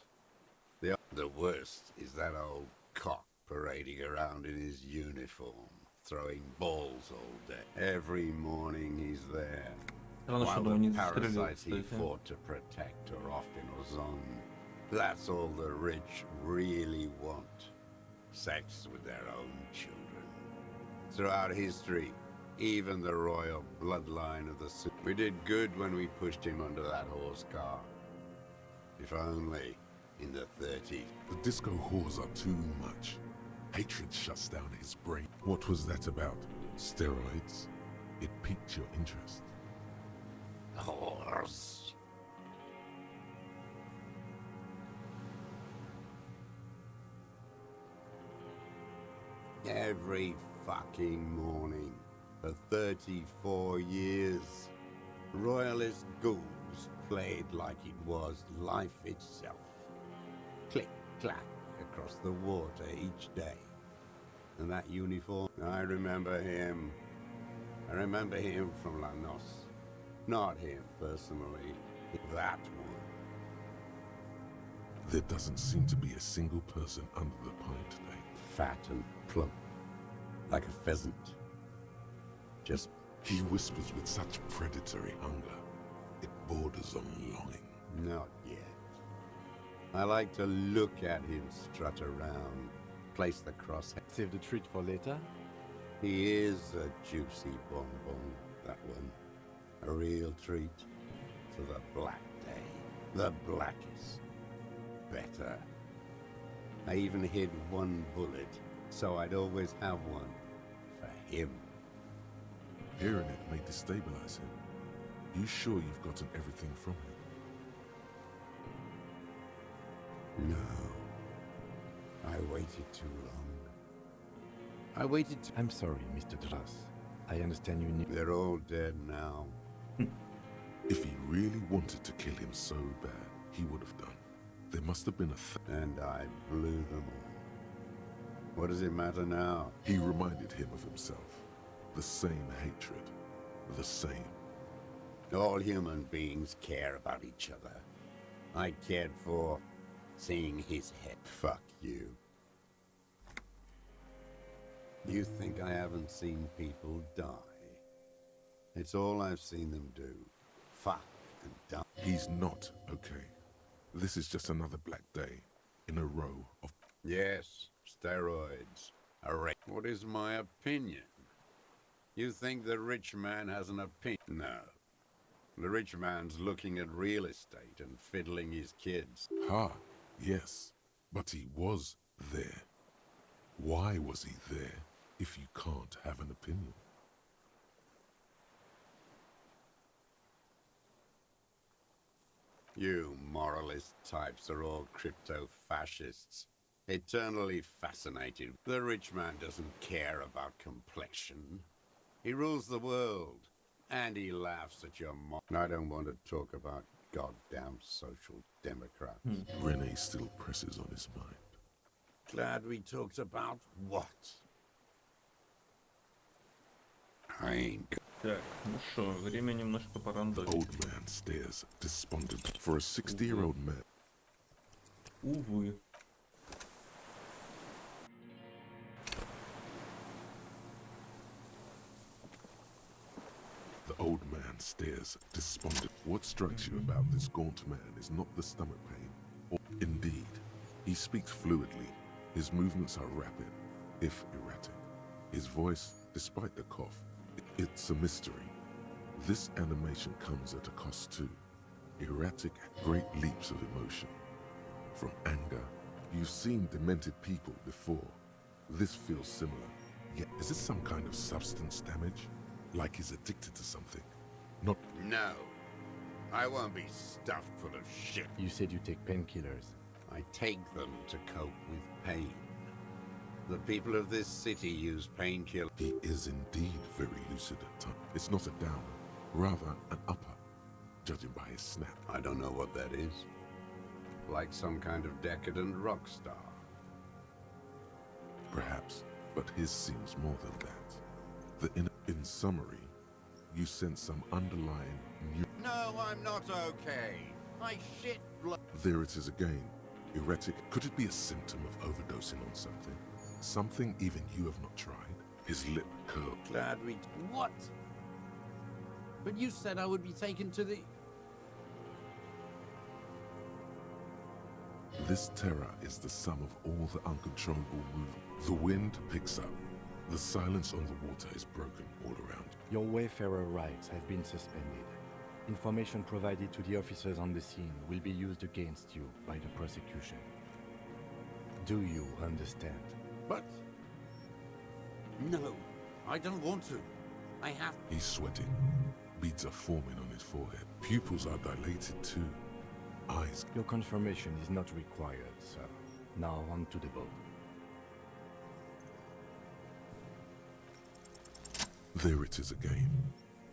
The worst is that old cock parading around in his uniform, throwing balls all day. Every morning he's there, while the parasites he fought to protect are off in ozone. That's all the rich really want. Sex with their own children. Throughout history, even the royal bloodline of the Su- We did good when we pushed him under that horse car. If only in the 30s. The disco whores are too much. Hatred shuts down his brain. What was that about? Steroids? It piqued your interest. Whores. Every fucking morning for 34 years, royalist ghouls played like it was life itself. Click, clack, across the water each day. And that uniform, I remember him. I remember him from La Noce. Not him personally, that one. There doesn't seem to be a single person under the pine today. Fat and plump, like a pheasant. Just... He whispers with such predatory hunger. It borders on longing. Not yet. I like to look at him strut around, place the crosshair. Save the treat for later? He is a juicy bonbon, that one. A real treat for the black day. The blackest. Better. I even hid one bullet, so I'd always have one for him. Hearing it may destabilize him. You sure you've gotten everything from him? No. I waited too long. I waited I'm sorry, Mr. Dras. I understand you knew... They're all dead now. If he really wanted to kill him so bad, he would have done. There must have been a And I blew them all. What does it matter now? He reminded him of himself. The same hatred. The same. All human beings care about each other. I cared for seeing his head. Fuck you. You think I haven't seen people die? It's all I've seen them do. Fuck and die. He's not okay. This is just another black day in a row of... Yes, steroids. What is my opinion? You think the rich man has an opinion? No. The rich man's looking at real estate and fiddling his kids. Ha, yes. But he was there. Why was he there if you can't have an opinion? You moralist types are all crypto-fascists. Eternally fascinated. The rich man doesn't care about complexion. He rules the world, and he laughs at your I don't want to talk about goddamn social democrats. Rene still presses on his mind. Glad we talked about what? I ain't Так, ну что, время немножко The порандовить. old man stares, despondent. For a 60-year-old man, Увы. the old man stares, despondent. What strikes you about this gaunt man is not the stomach pain. Or, indeed, he speaks fluidly. His movements are rapid, if erratic. His voice, despite the cough, it's a mystery. This animation comes at a cost too. Erratic, great leaps of emotion. From anger, you've seen demented people before. This feels similar. Yet, is this some kind of substance damage? Like he's addicted to something? Not... No. I won't be stuffed full of shit. You said you take painkillers. I take them to cope with pain. The people of this city use painkillers. He is indeed very lucid at times. It's not a downer, rather an upper, judging by his snap. I don't know what that is. Like some kind of decadent rock star. Perhaps, but his seems more than that. In summary, you sense some underlying new... No, I'm not okay. I shit blood. There it is again. Erratic. Could it be a symptom of overdosing on something? Something even you have not tried? His lip curled. Glad we... What? But you said I would be taken to the... This terror is the sum of all the uncontrollable movement. The wind picks up. The silence on the water is broken all around. Your wayfarer rights have been suspended. Information provided to the officers on the scene will be used against you by the prosecution. Do you understand? But... No, I don't want to. I have... He's sweating. Beads are forming on his forehead. Pupils are dilated too. Eyes... Your confirmation is not required, sir. Now on to the boat. There it is again.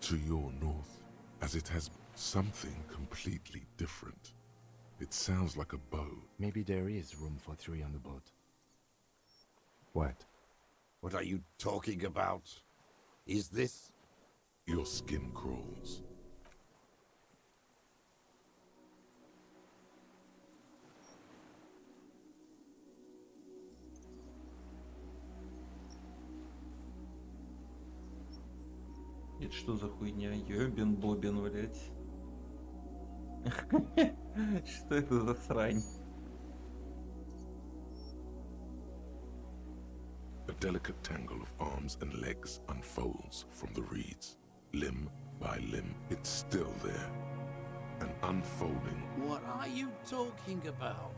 To your north. As it has something completely different. It sounds like a bow. Maybe there is room for 3 on the boat. What? What are you talking about? Is this... Your skin crawls. Это что за хуйня? Ёбен-бобен, блять. Что это за срань? A delicate tangle of arms and legs unfolds from the reeds. Limb by limb, it's still there. An unfolding. What are you talking about?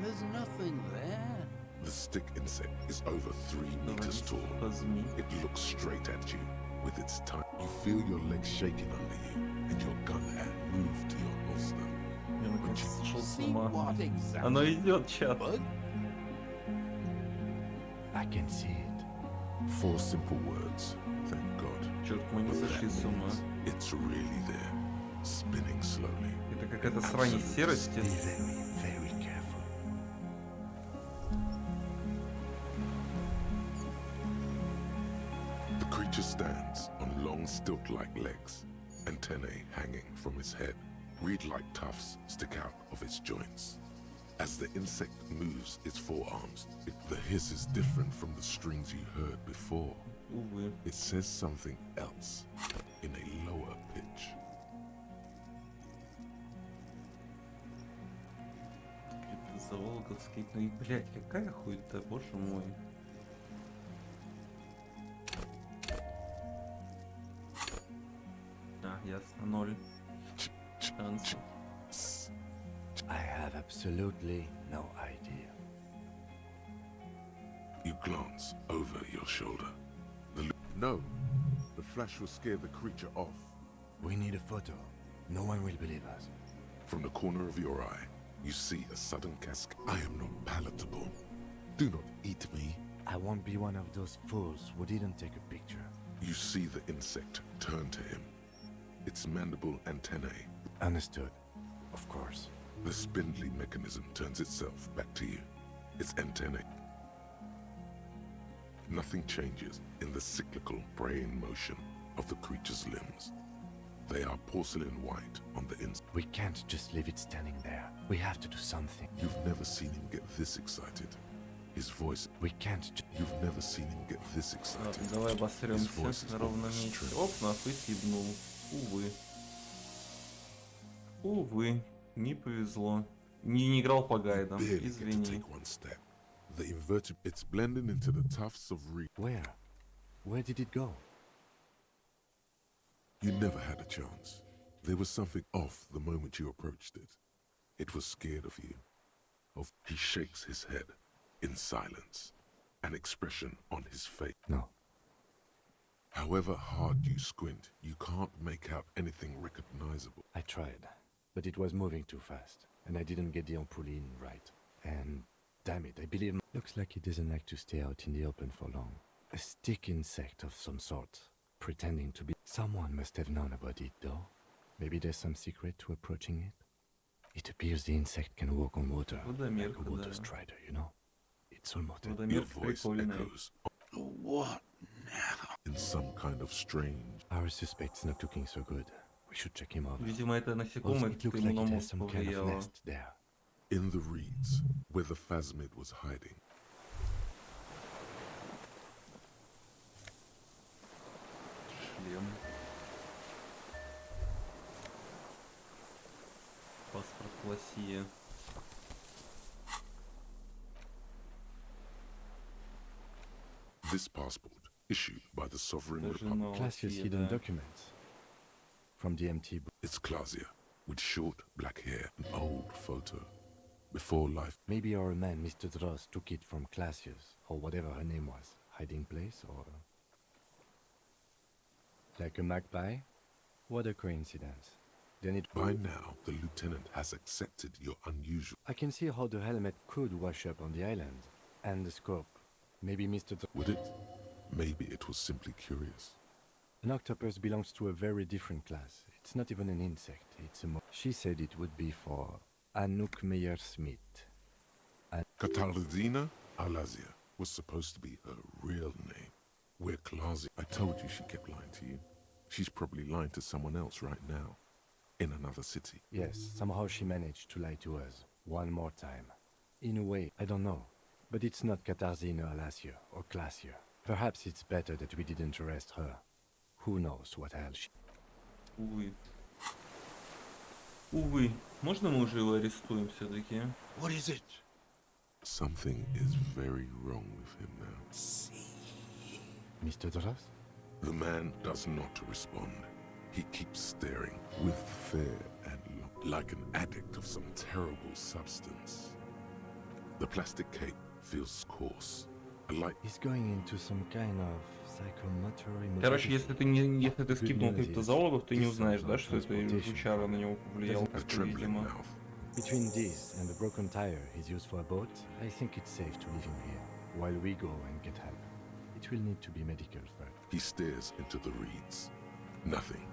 There's nothing there. The stick insect is over 3 meters tall. It looks straight at you with its tongue. You feel your legs shaking under you and your gun hand move to your holster. Я наконец сошел с ума. What exactly? Оно идет, чат. I can see it. 4 simple words. Thank God. Черт, мы не But that сошли с ума. means it's really there, spinning slowly. Это какая-то срань из серости. Be very, very careful. The creature stands on long stilt-like legs, antennae hanging from its head. Reed-like tufts stick out of its joints. As the insect moves its forearms, the hiss is different from the strings you heard before. Увы. It says something else in a lower pitch. Это Заволговский. Ну и, блядь, какая хуйта, боже мой. А, ясно, 0 шансов. I have absolutely no idea. You glance over your shoulder. No, the flash will scare the creature off. We need a photo. No one will believe us. From the corner of your eye, you see a sudden cascade. I am not palatable. Do not eat me. I won't be one of those fools who didn't take a picture. You see the insect turn to him. its mandible antennae. Understood. Of course. The spindly mechanism turns itself back to you. Its antennae. Nothing changes in the cyclical brain motion of the creature's limbs. They are porcelain white on the inside. We can't just leave it standing there. We have to do something. You've never seen him get this excited. His voice. We can't. You've never seen him get this excited. Ладно, давай обосремся на ровном месте. Оп, нахуй съебнул. Увы. Увы, не повезло. Не играл по гайдам. Извини. The inverted, it's blending into the tufts of reed. Where? Where did it go? You never had a chance. There was something off the moment you approached it. It was scared of you. He shakes his head in silence, an expression on his face. No. However hard you squint, you can't make out anything recognizable. I tried, but it was moving too fast, and I didn't get the ampoule in right. And damn it, I believe. Looks like it doesn't like to stay out in the open for long. A stick insect of some sort, pretending to be. Someone must have known about it, though. Maybe there's some secret to approaching it. It appears the insect can walk on water, like a water strider, you know? It's almost. Your voice echoes. What now? In some kind of strange. Our suspect's not looking so good. We should check him out. Видимо, это насекомое It looks like it has some kind of nest there. In the reeds, where the phasmid was hiding. Шлем. Паспорт Классия. This passport, issued by the sovereign Даже republic. Classia's hidden documents. From the MT book. It's Clausia, with short black hair, an old photo. Before life. Maybe our man, Mr. Dross, took it from Classia's, or whatever her name was. Hiding place, or... Like a magpie? What a coincidence. Then it... By now, the lieutenant has accepted your unusual... I can see how the helmet could wash up on the island. And the scope. Maybe Mr. Would it? Maybe it was simply curious. An octopus belongs to a very different class. It's not even an insect, it's a... She said it would be for Anouk Meyer-Smith. Katarzyna Alazia was supposed to be her real name. We're Clausia. I told you she kept lying to you. She's probably lying to someone else right now. In another city. Yes, somehow she managed to lie to us. One more time. In a way, I don't know. But it's not Katarzyna Alasia or Clasia. Perhaps it's better that we didn't arrest her. Who knows what else she... Увы. Увы. Можно мы уже его арестуем все-таки? What is it? Something is very wrong with him now. Mr. Dross? The man does not respond. He keeps staring with fear and like an addict of some terrible substance. The plastic cape feels coarse. He's going into some kind of psychomotor. Короче, если ты скипнул криптозоологов, ты не узнаешь, да, что это жучара на него повлиял как-то, видимо. Between this and the broken tire he's used for a boat, I think it's safe to leave him here, while we go and get help. It will need to be medical first. He stares into the reeds. Nothing.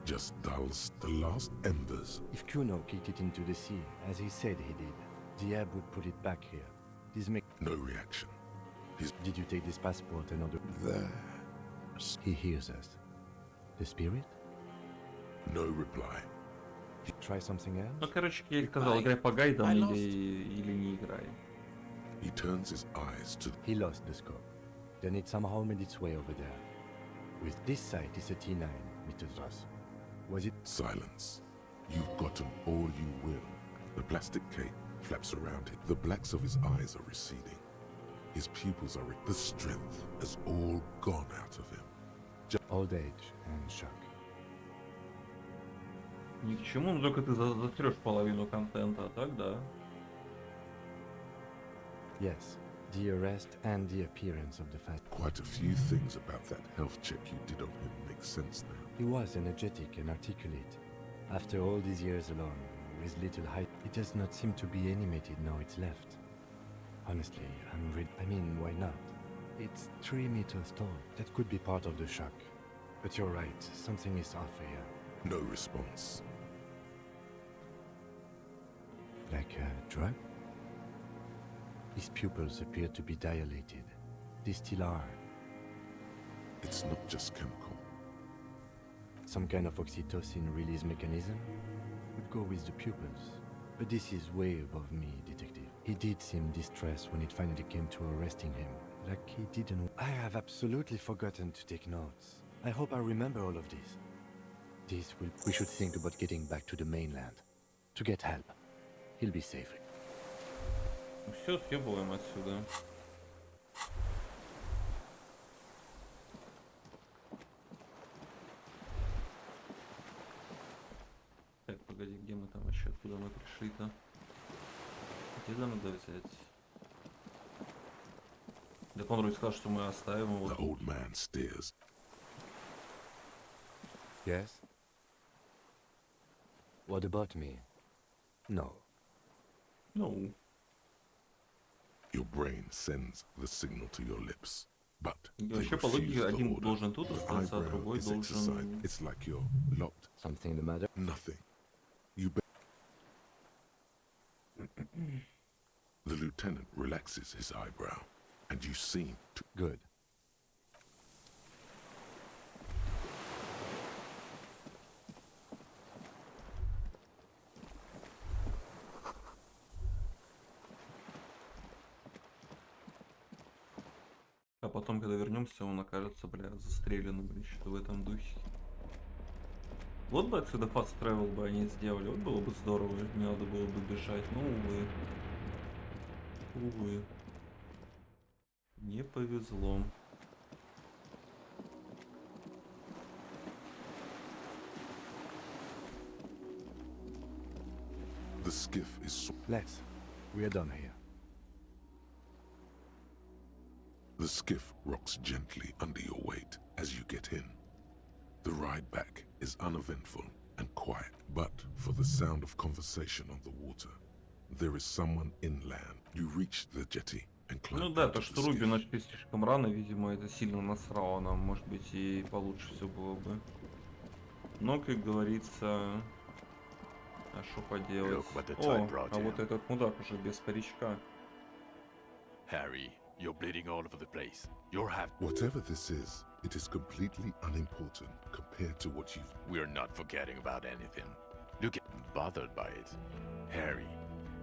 Just dulls the last embers. If Kuno kicked it into the sea, as he said he did, the ebb would put it back here. This make no reaction. Did you take this passport and other... There. He hears us. The spirit? No reply. Try something else? Ну, короче, я сказал, играй по гайдам или не играй. He turns his eyes to... He lost the scope. Then it somehow made its way over there. With this sight is a T9, Mr. Dross. Was it... Silence. You've gotten all you will. The plastic cape flaps around him. The blacks of his eyes are receding. His pupils are... The strength has all gone out of him. Old age and shock. Ни к чему, но только ты затрешь половину контента, а так да. Yes, the arrest and the appearance of the fat. Quite a few things about that health check you did on him make sense now. He was energetic and articulate. After all these years alone, with little height, it does not seem to be animated now it's left. Honestly, I mean, why not? It's 3 meters tall. That could be part of the shock. But you're right, something is off here. No response. Like a drug? His pupils appear to be dilated. They still are. It's not just chemical. Some kind of oxytocin release mechanism? Would go with the pupils. But this is way above me, detective. He did seem distressed when it finally came to arresting him. Like he didn't... I have absolutely forgotten to take notes. I hope I remember all of this. We should think about getting back to the mainland. To get help. He'll be safe. Все, съебываем отсюда. Так, погоди, где мы там вообще? Откуда мы пришли-то? Где-то надо взять. Так он вроде сказал, что мы оставим его. The old man stares. Yes? What about me? No. No. Your brain sends the signal to your lips, but Вообще по логике один должен тут остаться, а другой должен... It's like you're locked. Something the matter? Nothing. The lieutenant relaxes his eyebrow, and you seem to... Good. А потом, когда вернемся, он окажется, бля, застреленным или что-то в этом духе. Вот бы отсюда fast travel бы они сделали, вот было бы здорово, не надо было бы бежать, но увы. Увы. Не повезло. The skiff is... Let's. We are done here. The skiff rocks gently under your weight as you get in. The ride back is uneventful and quiet, but for the sound of conversation on the water, there is someone inland. You reach the jetty and climb Ну да, out то, of the что Руби skiff. начали слишком рано, видимо, это сильно насрало нам. Может быть, и получше все было бы. Но, как говорится, а что поделать? О, а вот этот мудак уже без паричка. Harry, you're bleeding all over the place. You're Whatever this is, it is completely unimportant compared to what you've... We're not forgetting about anything. Look, bothered by it. Harry,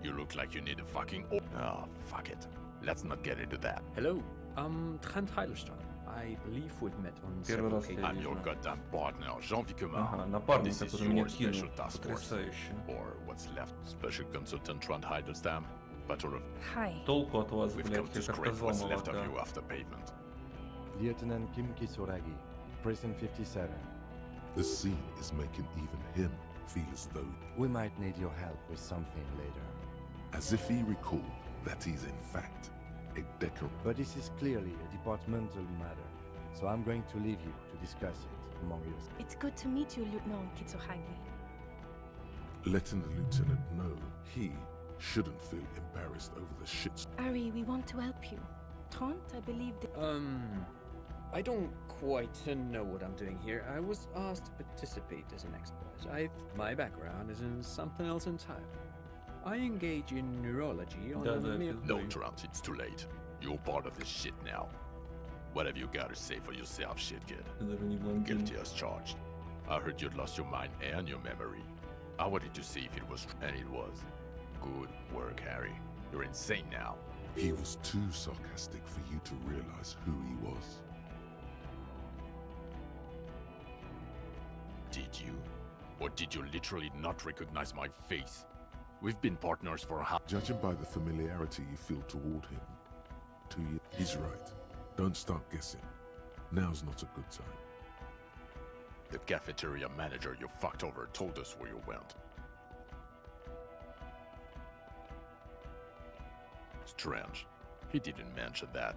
you look like you need a fucking... Oh, fuck it. Let's not get into that. Hello, Trent Heilerstein. I believe we've met on Первый several раз я occasions. I'm your вижу. goddamn partner, Jean-Vic Comin. Ага, напарник, This is который меня your кинул. special task force. Потрясающе. Or what's left. Special consultant Trent Heilerstam. Battle of... Hi. Толку от вас, We've блядь, come to как scrape козла what's left of молока. you after pavement. Lieutenant Kim Kisuragi, Prison 57. The scene is making even him feel as though... We might need your help with something later. As if he recalled that he's in fact a decorator. But this is clearly a departmental matter, so I'm going to leave you to discuss it among yours. It's good to meet you, Lieutenant Kitsuhagi. Letting the lieutenant know he shouldn't feel embarrassed over the shit. Ari, we want to help you. Trent, I believe that... I don't quite know what I'm doing here. I was asked to participate as an expert. My background is in something else entirely. I engage in neurology on a mere... No, Trent, it's too late. You're part of this shit now. What have you got to say for yourself, shit kid? Guilty as charged. I heard you'd lost your mind and your memory. I wanted to see if it was true, and it was. Good work, Harry. You're insane now. He was too sarcastic for you to realize who he was. Did you? Or did you literally not recognize my face? We've been partners for how? Judging by the familiarity you feel toward him, 2 years. He's right. Don't start guessing. Now's not a good time. The cafeteria manager you fucked over told us where you went. Strange. He didn't mention that.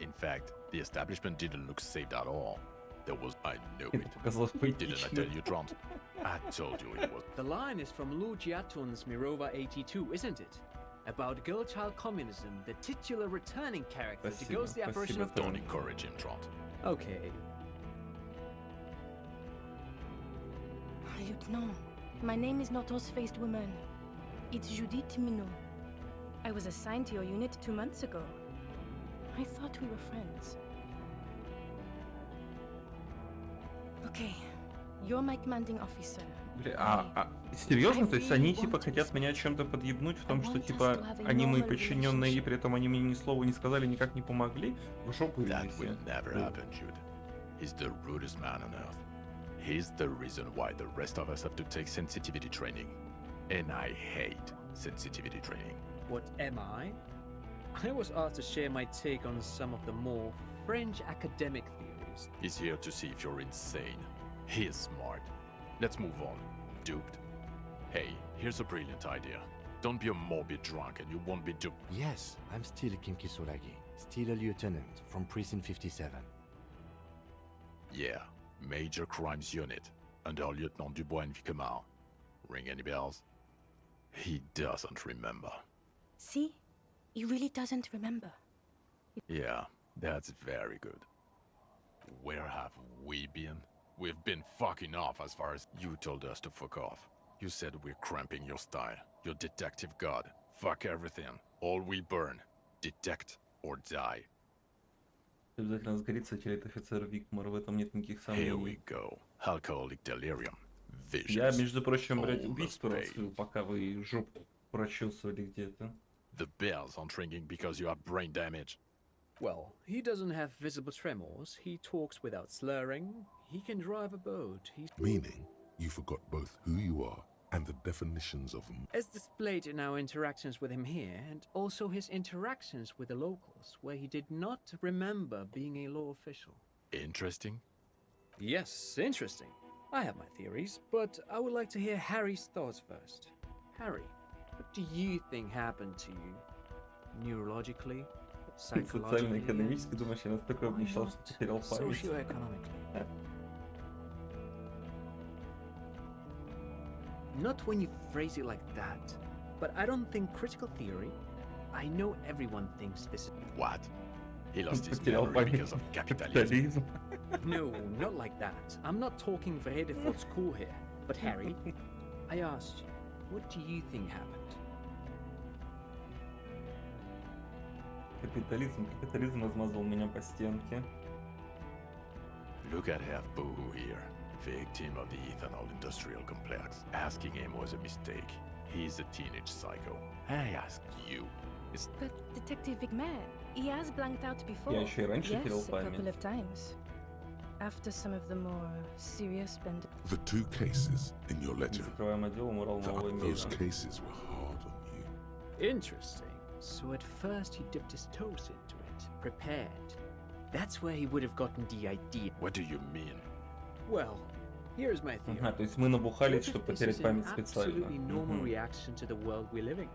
In fact, the establishment didn't look saved at all. There was... I knew it. Didn't I tell you, Trant? I told you it was... The line is from Lu Jiatun's Mirova 82, isn't it? About girl-child communism, the titular returning character to ghost the apparition of... Don't encourage him, Trant. Okay. Lieutenant, my name is not Horse-Faced Woman. It's Judith Minot. I was assigned to your unit 2 months ago. I thought we were friends. Okay, you're my commanding officer. Серьезно? То есть они типа хотят меня чем-то подъебнуть в том, что типа они мои подчиненные, и при этом они мне ни слова не сказали, никак не помогли? В жопу или That will never happen, Jude. He's the rudest man on earth. He's the reason why the rest of us have to take sensitivity training. And I hate sensitivity training. What am I? I was asked to share my take on some of the more fringe academic theories. He's here to see if you're insane. He is smart. Let's move on. Duped? Hey, here's a brilliant idea. Don't be a morbid drunk and you won't be duped. Yes, I'm still Kim Kisolagi, still a lieutenant from Precinct 57. Yeah, Major Crimes Unit, under Lieutenant Dubois and Vicomar. Ring any bells? He doesn't remember. See? He really doesn't remember. Yeah, that's very good. Where have we been? We've been fucking off as far as you told us to fuck off. You said we're cramping your style, your detective god. Fuck everything. All we burn. Detect or die. Обязательно сгорит, сочерит офицер Викмар, в этом нет никаких Here сомнений. we go. Alcoholic delirium. Visions. Я, между прочим, блядь, All убийство of pain. раскрыл, пока вы жопу прочесывали где-то. The bells aren't ringing because you have brain damage. Well, he doesn't have visible tremors, he talks without slurring, he can drive a boat, he's... Meaning, you forgot both who you are and the definitions of them. As displayed in our interactions with him here, and also his interactions with the locals, where he did not remember being a law official. Interesting? Yes, interesting. I have my theories, but I would like to hear Harry's thoughts first. Harry, what do you think happened to you? Neurologically? Psychologically? Социально-экономически, думаешь, я настолько обнищал, что потерял память? Socioeconomically. Not when you phrase it like that, but I don't think critical theory. I know everyone thinks this is... What? He lost his Потерял memory память. because of capitalism. No, not like that. I'm not talking for Hedeford's school here. But Harry, I asked you, what do you think happened? Капитализм размазал меня по стенке. Look at Half Boohoo here, victim of the ethanol industrial complex. Asking him was a mistake. He's a teenage psycho. I ask you, is... But Detective Vigmer, he has blanked out before. Я еще и раньше терял Yes, a память. couple of times. After some of the more serious bend. The two cases in your ledger, Закрываем отдел, морал нового those мира. cases were hard on you. Interesting. So at first he dipped his toes into it, prepared. That's where he would have gotten the idea. What do you mean? Well, here's my theory. Ага, то есть мы набухались, What if чтобы this потерять is an память специально. absolutely normal Мгм. reaction to the world we live in?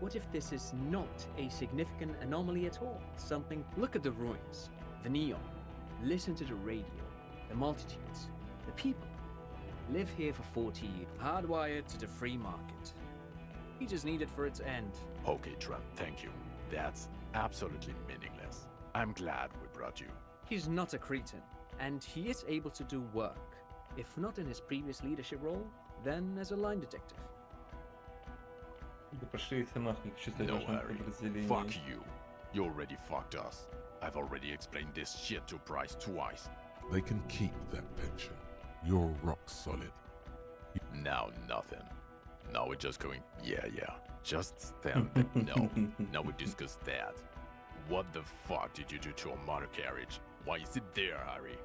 What if this is not a significant anomaly at all? Something... Look at the ruins, the neon, listen to the radio, the multitudes, the people. Live here for 40 years, hardwired to the free market. He just needed for its end. Okay, Trump, thank you. That's absolutely meaningless. I'm glad we brought you. He's not a cretin, and he is able to do work. If not in his previous leadership role, then as a line detective. Да пошли все нахуй, чисто No, важном Harry. подразделении. Fuck you. You already fucked us. I've already explained this shit to Bryce twice. They can keep that pension. You're rock solid. Now nothing. Now we're just going, yeah. Just stand there. No. Now we discuss that. What the fuck did you do to our motor carriage? Why is it there, Harry?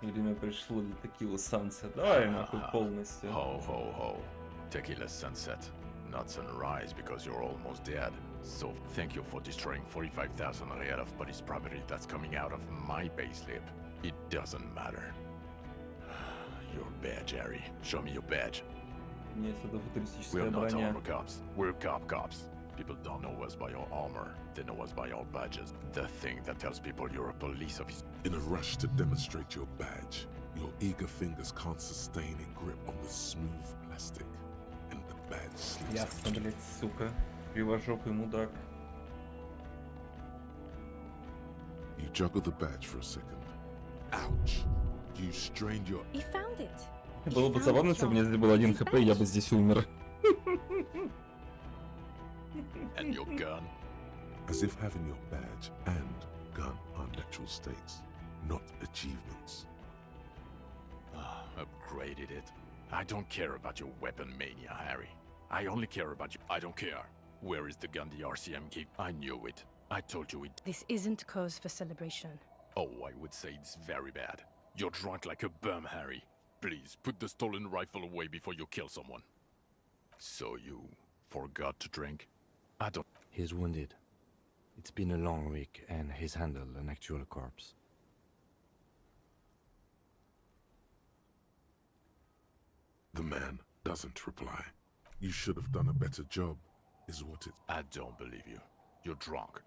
Время пришло для текилы Sunset. Давай нахуй полностью. Ho, ho, ho. Tequila sunset. Not sunrise because you're almost dead. So thank you for destroying 45,000 real of police property that's coming out of my payslip. It doesn't matter. Your badge, Harry. Show me your badge. Нет, это футуристическая We're not броня. armor cops. We're cops. People don't know us by our armor. They know us by our badges. The thing that tells people you're a police officer. In a rush to demonstrate your badge, your eager fingers can't sustain a grip on the smooth plastic, and the badge slips Ясно, out. блять, сука. Кривожопый мудак. You juggle the badge for a second. Ouch! You strained your... He found it. Было бы забавно, если бы у меня здесь был 1 хп, я бы здесь умер. And your gun? As if having your badge and gun are natural states, not achievements. Upgraded it. I don't care about your weapon mania, Harry. I only care about you. I don't care. Where is the gun the RCM gave? I knew it. I told you it. This isn't cause for celebration. Oh, I would say it's very bad. You're drunk like a bum, Harry. Please, put the stolen rifle away before you kill someone. So you forgot to drink? I don't... He's wounded. It's been a long week, and he's handled an actual corpse. The man doesn't reply. You should have done a better job, is what it... I don't believe you. You're drunk.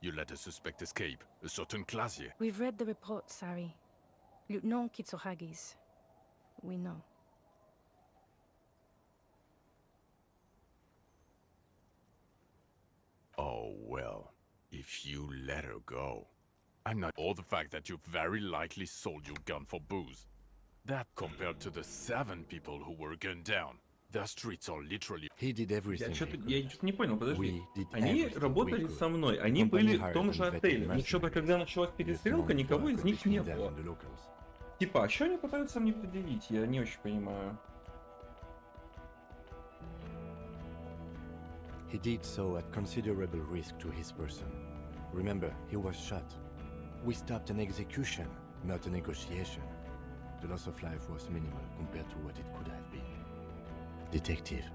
You let a suspect escape, a certain Classier. We've read the reports, Sari. Lieutenant Kitsohagi's. We know. Oh, well, if you let her go. I'm not... Or the fact that you very likely sold your gun for booze. That compared to the 7 people who were gunned down. The streets are literally... He did everything. Я что-то не понял, подожди. Они работали со мной, они были в том же отеле. Но что-то, когда началась перестрелка, никого из них не было. Типа, а что они пытаются мне предъявить? Я не очень понимаю. He did so at considerable risk to his person. Remember, he was shot. We stopped an execution, not a negotiation. The loss of life was minimal compared to what it could have been. Detective,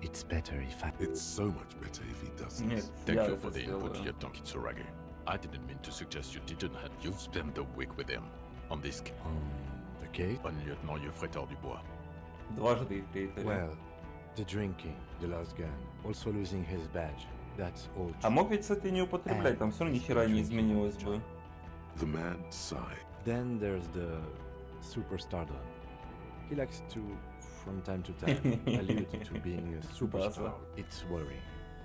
it's better if I... It's so much better if he doesn't. Нет, Thank я you это for the input, сделаю. Lieutenant Kitsuragi. I didn't mean to suggest you didn't have... You've spent the week with him. On this... the case? On Lieutenant Yefretor Dubois. Дважды ефрейтор. Well, the drinking, the lost gun, also losing his badge, that's all true. А мог ведь, кстати, не употреблять, там все равно ни хера не изменилось бы. The man sighed. Then there's the superstardom. He likes to, from time to time, allude to being a superstar. It's worrying,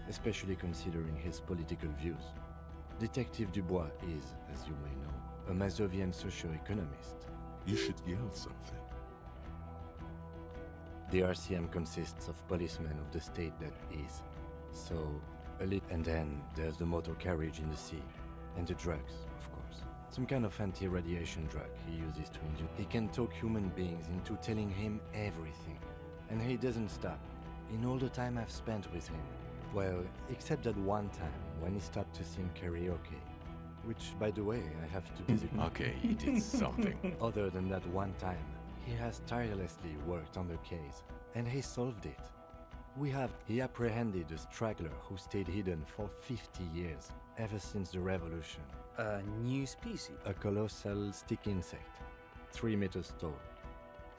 especially considering his political views. Detective Dubois is, as you may know, a Mazovian socio-economist. You should yell something. The RCM consists of policemen of the state that is. So, and then there's the motor carriage in the sea. And the drugs, of course. Some kind of anti-radiation drug he uses to induce. He can talk human beings into telling him everything. And he doesn't stop. In all the time I've spent with him. Well, except that one time when he stopped to sing karaoke. Which, by the way, I have to disagree. Okay, he did something. Other than that one time, he has tirelessly worked on the case. And he solved it. He apprehended a straggler who stayed hidden for 50 years, ever since the revolution. A new species? A colossal stick insect, 3 meters tall.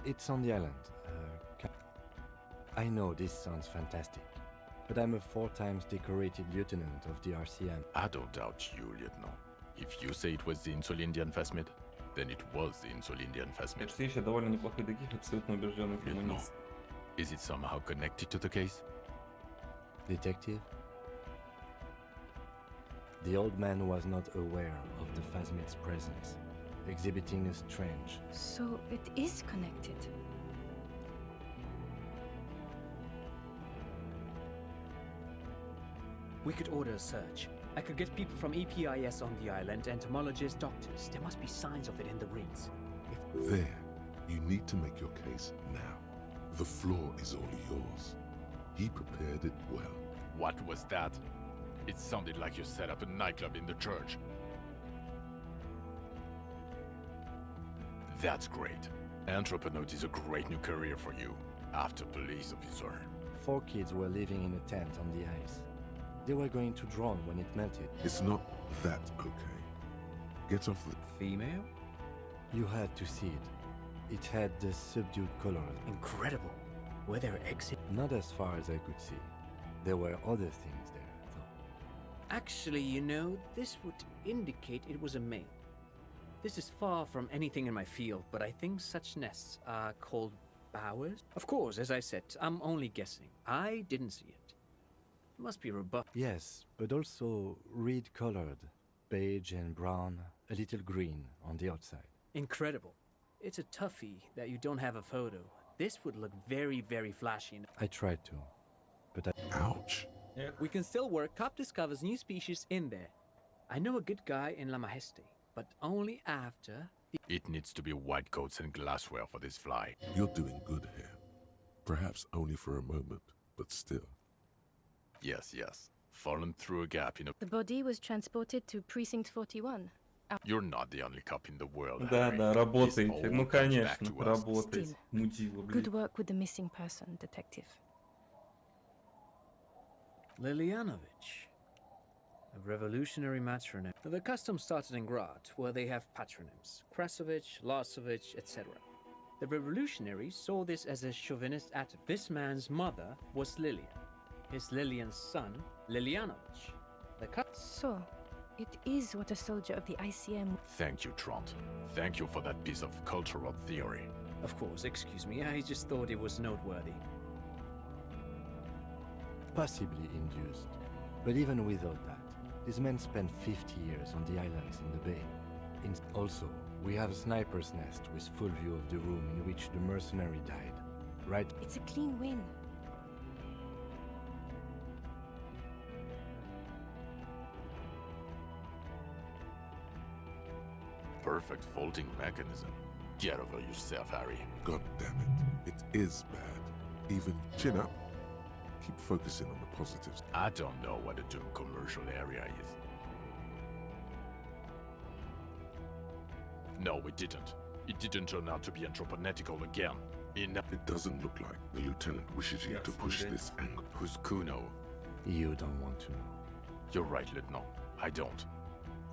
It's on the island. I know this sounds fantastic, but I'm a 4 times decorated lieutenant of the RCM. I don't doubt you, Lieutenant. If you say it was the Insulindian Phasmid, then it was the Insulindian Phasmid. Все довольно неплохой таких абсолютно убежденный коммунист. Is it somehow connected to the case? Detective? The old man was not aware of the Phasmid's presence, exhibiting a strange... So it is connected. We could order a search. I could get people from EPIS on the island, entomologists, doctors. There must be signs of it in the rings. There, you need to make your case now. The floor is all yours. He prepared it well. What was that? It sounded like you set up a nightclub in the church. That's great. Entrepreneur is a great new career for you, after police officer. 4 kids were living in a tent on the ice. They were going to drown when it melted. It's not that okay. Get off the... Female? You had to see it. It had the subdued colors. Incredible. Were there eggs? Not as far as I could see. There were other things there, though. Actually, you know, this would indicate it was a male. This is far from anything in my field, but I think such nests are called bowers. Of course, as I said, I'm only guessing. I didn't see it. It must be robust. Yes, but also reed-colored. Beige and brown, a little green on the outside. Incredible. It's a toughie that you don't have a photo. This would look very, very flashy. I tried to, but I... Ouch. We can still work. Cop discovers new species in there. I know a good guy in La Majeste, but only after... It needs to be white coats and glassware for this fly. You're doing good here. Perhaps only for a moment, but still. Yes, yes. Fallen through a gap in a... The body was transported to Precinct 41. You're not the only cop in the world, Да, Harry. да, This работаете. all Ну, comes back конечно, to us. работаете. Мудила, блин. Good work with the missing person, detective. Lilianovich. A revolutionary matronym. The custom started in Grad, where they have patronyms. Krasovich, Lasovich, etc. The revolutionaries saw this as a chauvinist atom. This man's mother was Lilian. His Lilian's son, Lilianovich. So, it is what a soldier of the ICM... Thank you, Trant. Thank you for that piece of cultural theory. Of course, excuse me, I just thought it was noteworthy. Possibly induced. But even without that, these men spent 50 years on the islands in the bay. Also, we have a sniper's nest with full view of the room in which the mercenary died. Right? It's a clean win. Perfect folding mechanism. Get over yourself, Harry. God damn it. It is bad. Even chin up. Keep focusing on the positives. I don't know what a Doom commercial area is. No, it didn't. It didn't turn out to be anthropometical again. It doesn't look like the lieutenant wishes you to push this angle. Who's Kuno? You don't want to know. You're right, Lieutenant. I don't.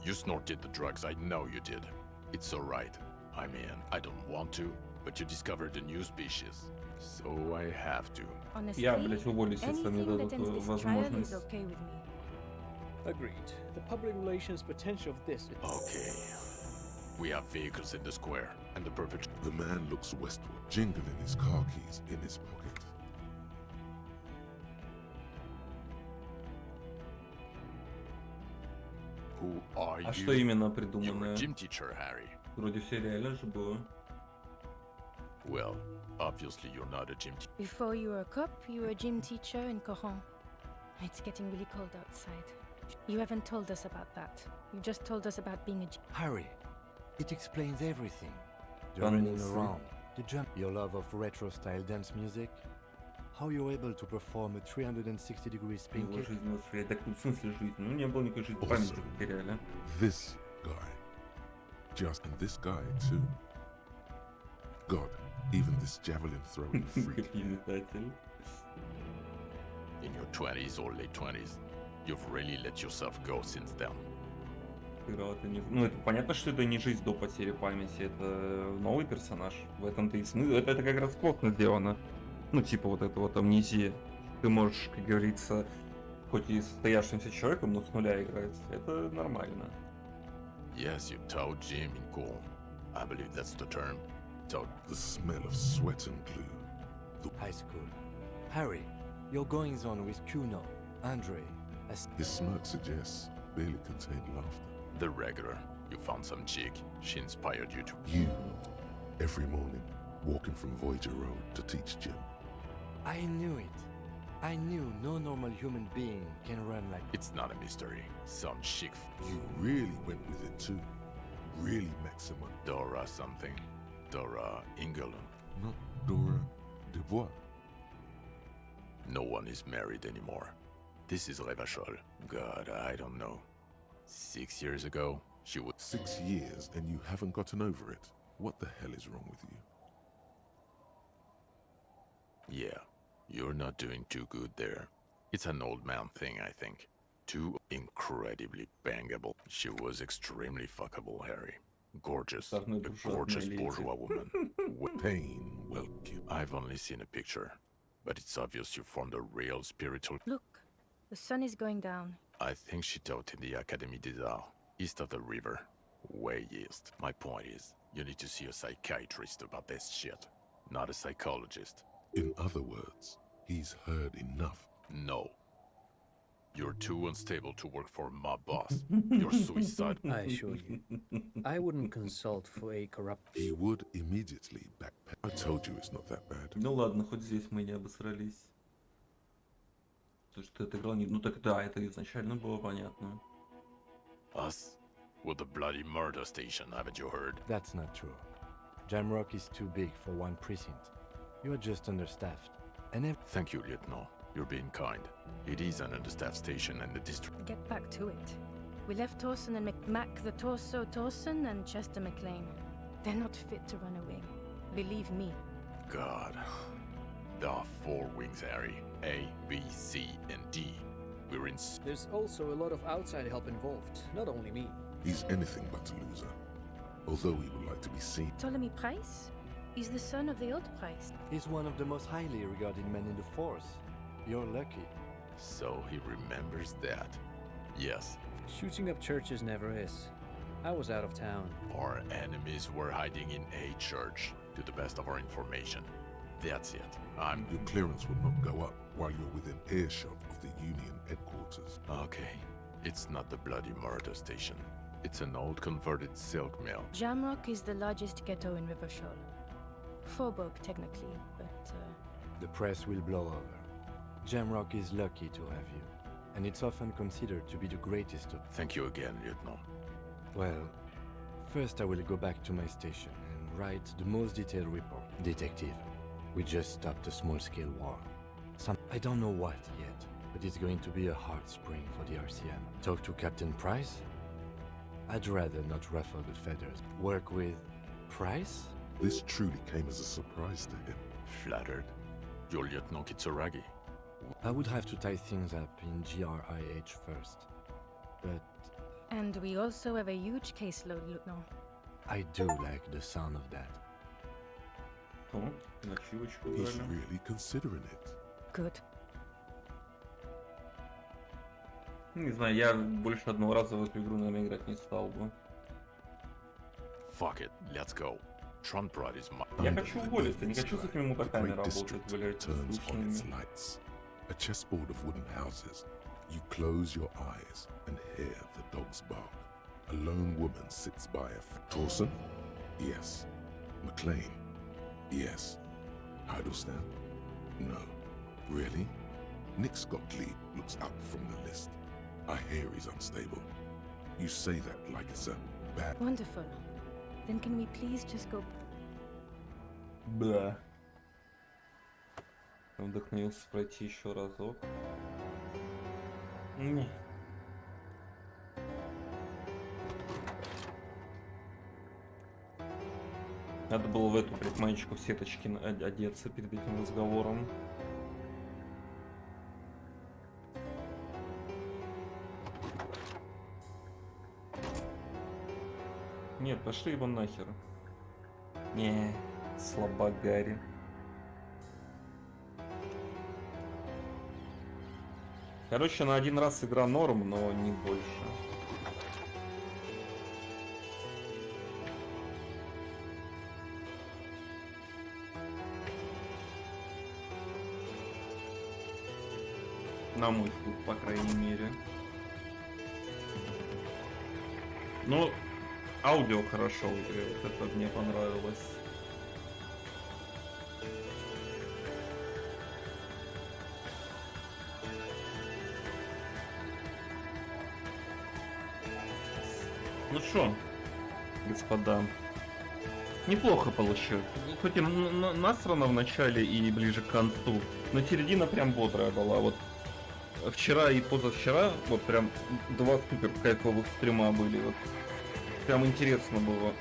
You snorted the drugs, I know you did. It's alright. I mean, I don't want to, but you discovered a new species. So I have to. Honestly, Я, блядь, уволюсь, если мне anything дадут that ends this trial is возможность. okay with me. Agreed. The public relations potential of this... Okay. We have vehicles in the square, and the perpetrator... The man looks westward, jingling his car keys in his pocket. Who are А you? что именно You're a придумано? gym teacher, Harry. Вроде в сериале же было. Well, obviously you're not a gym teacher. Before you were a cop, you were a gym teacher in Coron. It's getting really cold outside. You haven't told us about that. You just told us about being a gym... Harry, it explains everything. The Don't running listen. around, the jump, your love of retro-style dance music, how you're able to perform a 360-degree spin Его kick. жизнь восприятия. Так, в смысле жизнь? Ну, не было никакой жизни. Also, Памяти потеряли. this guy. Just and this guy too. God, even this javelin throwing freak. Какие метатели. In your 20s or late 20s, you've really let yourself go since then. Это не... Ну, это понятно, что это не жизнь до потери памяти, это новый персонаж. В этом-то и смысл. Это как раз плотно сделано. Ну, типа вот это вот амнезия. Ты можешь, как говорится, хоть и состоявшимся человеком, но с нуля играть. Это нормально. Yes, you towed Jim in Gorm. I believe that's the term. Towed. The smell of sweat and glue. High school. Harry, your goings on with Kuno, Andre, His smirk suggests barely contained laughter. The regular. You found some chick. She inspired you to... You, every morning, walking from Voyager Road to teach gym. I knew it. I knew no normal human being can run like... It's not a mystery. Some chick... You really went with it too. Really maximum. Dora something. Dora Ingelund. Not Dora Dubois. No one is married anymore. This is Revachol. God, I don't know. 6 years ago, she was... 6 years and you haven't gotten over it. What the hell is wrong with you? Yeah, you're not doing too good there. It's an old man thing, I think. Too incredibly bangable. She was extremely fuckable, Harry. Gorgeous. A gorgeous bourgeois woman. Pain will kill. I've only seen a picture, but it's obvious you formed a real spiritual... Look, the sun is going down. I think she taught in the Académie des Arts, east of the river. Way east. My point is, you need to see a psychiatrist about this shit, not a psychologist. In other words, he's heard enough. No. You're too unstable to work for my boss. You're suicidal. I assure you, I wouldn't consult for a corrupt... He would immediately backpedal. I told you it's not that bad. Ну ладно, хоть здесь мы не обосрались. То, что ты играл не... Ну так да, это изначально было понятно. Us? With the bloody murder station, haven't you heard? That's not true. Jamrock is too big for one precinct. You are just understaffed. And Thank you, Lieutenant. You're being kind. It is an understaffed station and the district... Get back to it. We left Torson and Mac the Torso Torson and Chester McLean. They're not fit to run away. Believe me. God. There are 4 wings, Harry. A, B, C, and D. We're in... There's also a lot of outside help involved, not only me. He's anything but a loser. Although he would like to be seen. Ptolemy Price? He's the son of the old Price. he's one of the most highly regarded men in the force. You're lucky. So he remembers that. Yes. Shooting up churches never is. I was out of town. Our enemies were hiding in a church, to the best of our information. That's it. Your clearance will not go up while you're within earshot of the Union headquarters. Okay. It's not the bloody murder station. It's an old converted silk mill. Jamrock is the largest ghetto in Rivershaw. Faubourg, technically, but The press will blow over. Jamrock is lucky to have you, and it's often considered to be the greatest of... Thank you again, Lieutenant. Well, first I will go back to my station and write the most detailed report. Detective, we just stopped a small-scale war. I don't know what yet, but it's going to be a hard spring for the RCM. Talk to Captain Price? I'd rather not ruffle the feathers. Work with Price? This truly came as a surprise to him. Flattered. You're Lieutenant Kitsuragi. I would have to tie things up in GRIH first, but and we also have a huge caseload, Lieutenant. I do like the sound of that. He's really considering it. Good. Не знаю, я больше одного раза в эту игру, наверное, играть не стал бы. Fuck it, let's go. Trump brought his Я хочу уволиться, не хочу с этими мудаками работать, блядь, turns on its скучными. lights. A chessboard of wooden houses. You close your eyes and hear the dogs bark. A lone woman sits by a Torson? Yes. McLean? Yes. Hiddleston? No. Really? Nick Gottlieb looks up from the list. I hear he's unstable. You say that like it's a bad... Wonderful. Then can we please just go... Да. Вдохновился пройти еще разок. Не. Надо было в эту предманечку в сеточке одеться перед этим разговором. Нет, пошли его нахер. Не, слабак Гарри. Короче, на один раз игра норм, но не больше. На мой вкус, по крайней мере. Ну, аудио хорошо в игре, вот это мне понравилось. Ну что, господа, неплохо получилось. Хоть и насрано в начале и ближе к концу, но середина прям бодрая была. Вот вчера и позавчера вот прям 2 супер кайфовых стрима были. Вот прям интересно было.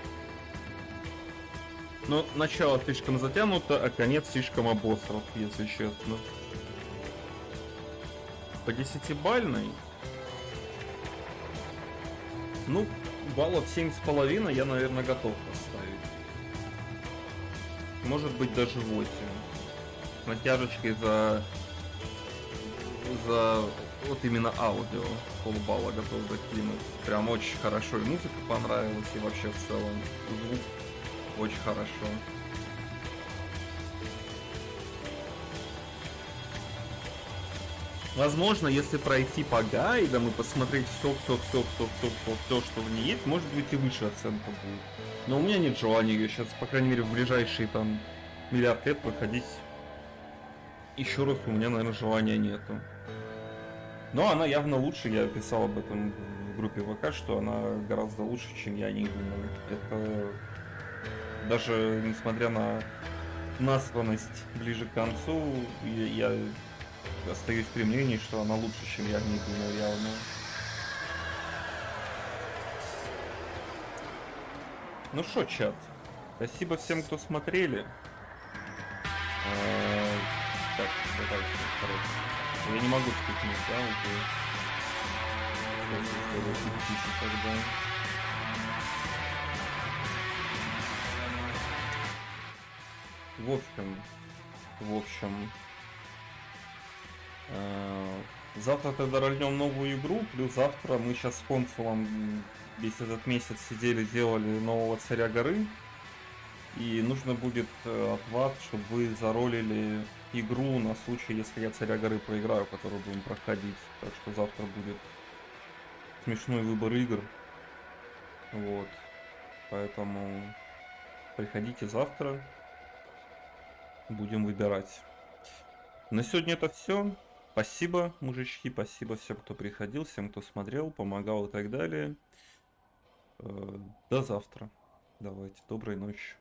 Но начало слишком затянуто, а конец слишком обосран, если честно. По 10-бальной. Ну, баллов 7,5 я, наверное, готов поставить. Может быть, даже 8. С натяжечкой за вот именно аудио полбалла готов закинуть. Прям очень хорошо. И музыка понравилась, и вообще в целом звук очень хорошо. Возможно, если пройти по гайдам и посмотреть все, что в ней есть, может быть и выше оценка будет. Но у меня нет желания ее сейчас, по крайней мере, в ближайшие там миллиард лет проходить. Еще раз у меня, наверное, желания нету. Но она явно лучше, я писал об этом в группе ВК, что она гораздо лучше, чем я не думал. Это даже несмотря на названность ближе к концу, я остаюсь при мнении, что она лучше, чем я не думал явно. Ну шо, чат, спасибо всем, кто смотрели. Так, что дальше? Хорошо. Я не могу скипнуть, да, уже. Тогда. В общем, завтра тогда рольнем новую игру, плюс завтра мы сейчас с консулом весь этот месяц сидели, делали нового царя горы, и нужно будет от вас, чтобы вы заролили игру на случай, если я царя горы проиграю, которую будем проходить, так что завтра будет смешной выбор игр, вот, поэтому приходите завтра. Будем выбирать. На сегодня это все. Спасибо, мужички, спасибо всем, кто приходил, всем, кто смотрел, помогал и так далее. До завтра. Давайте, доброй ночи.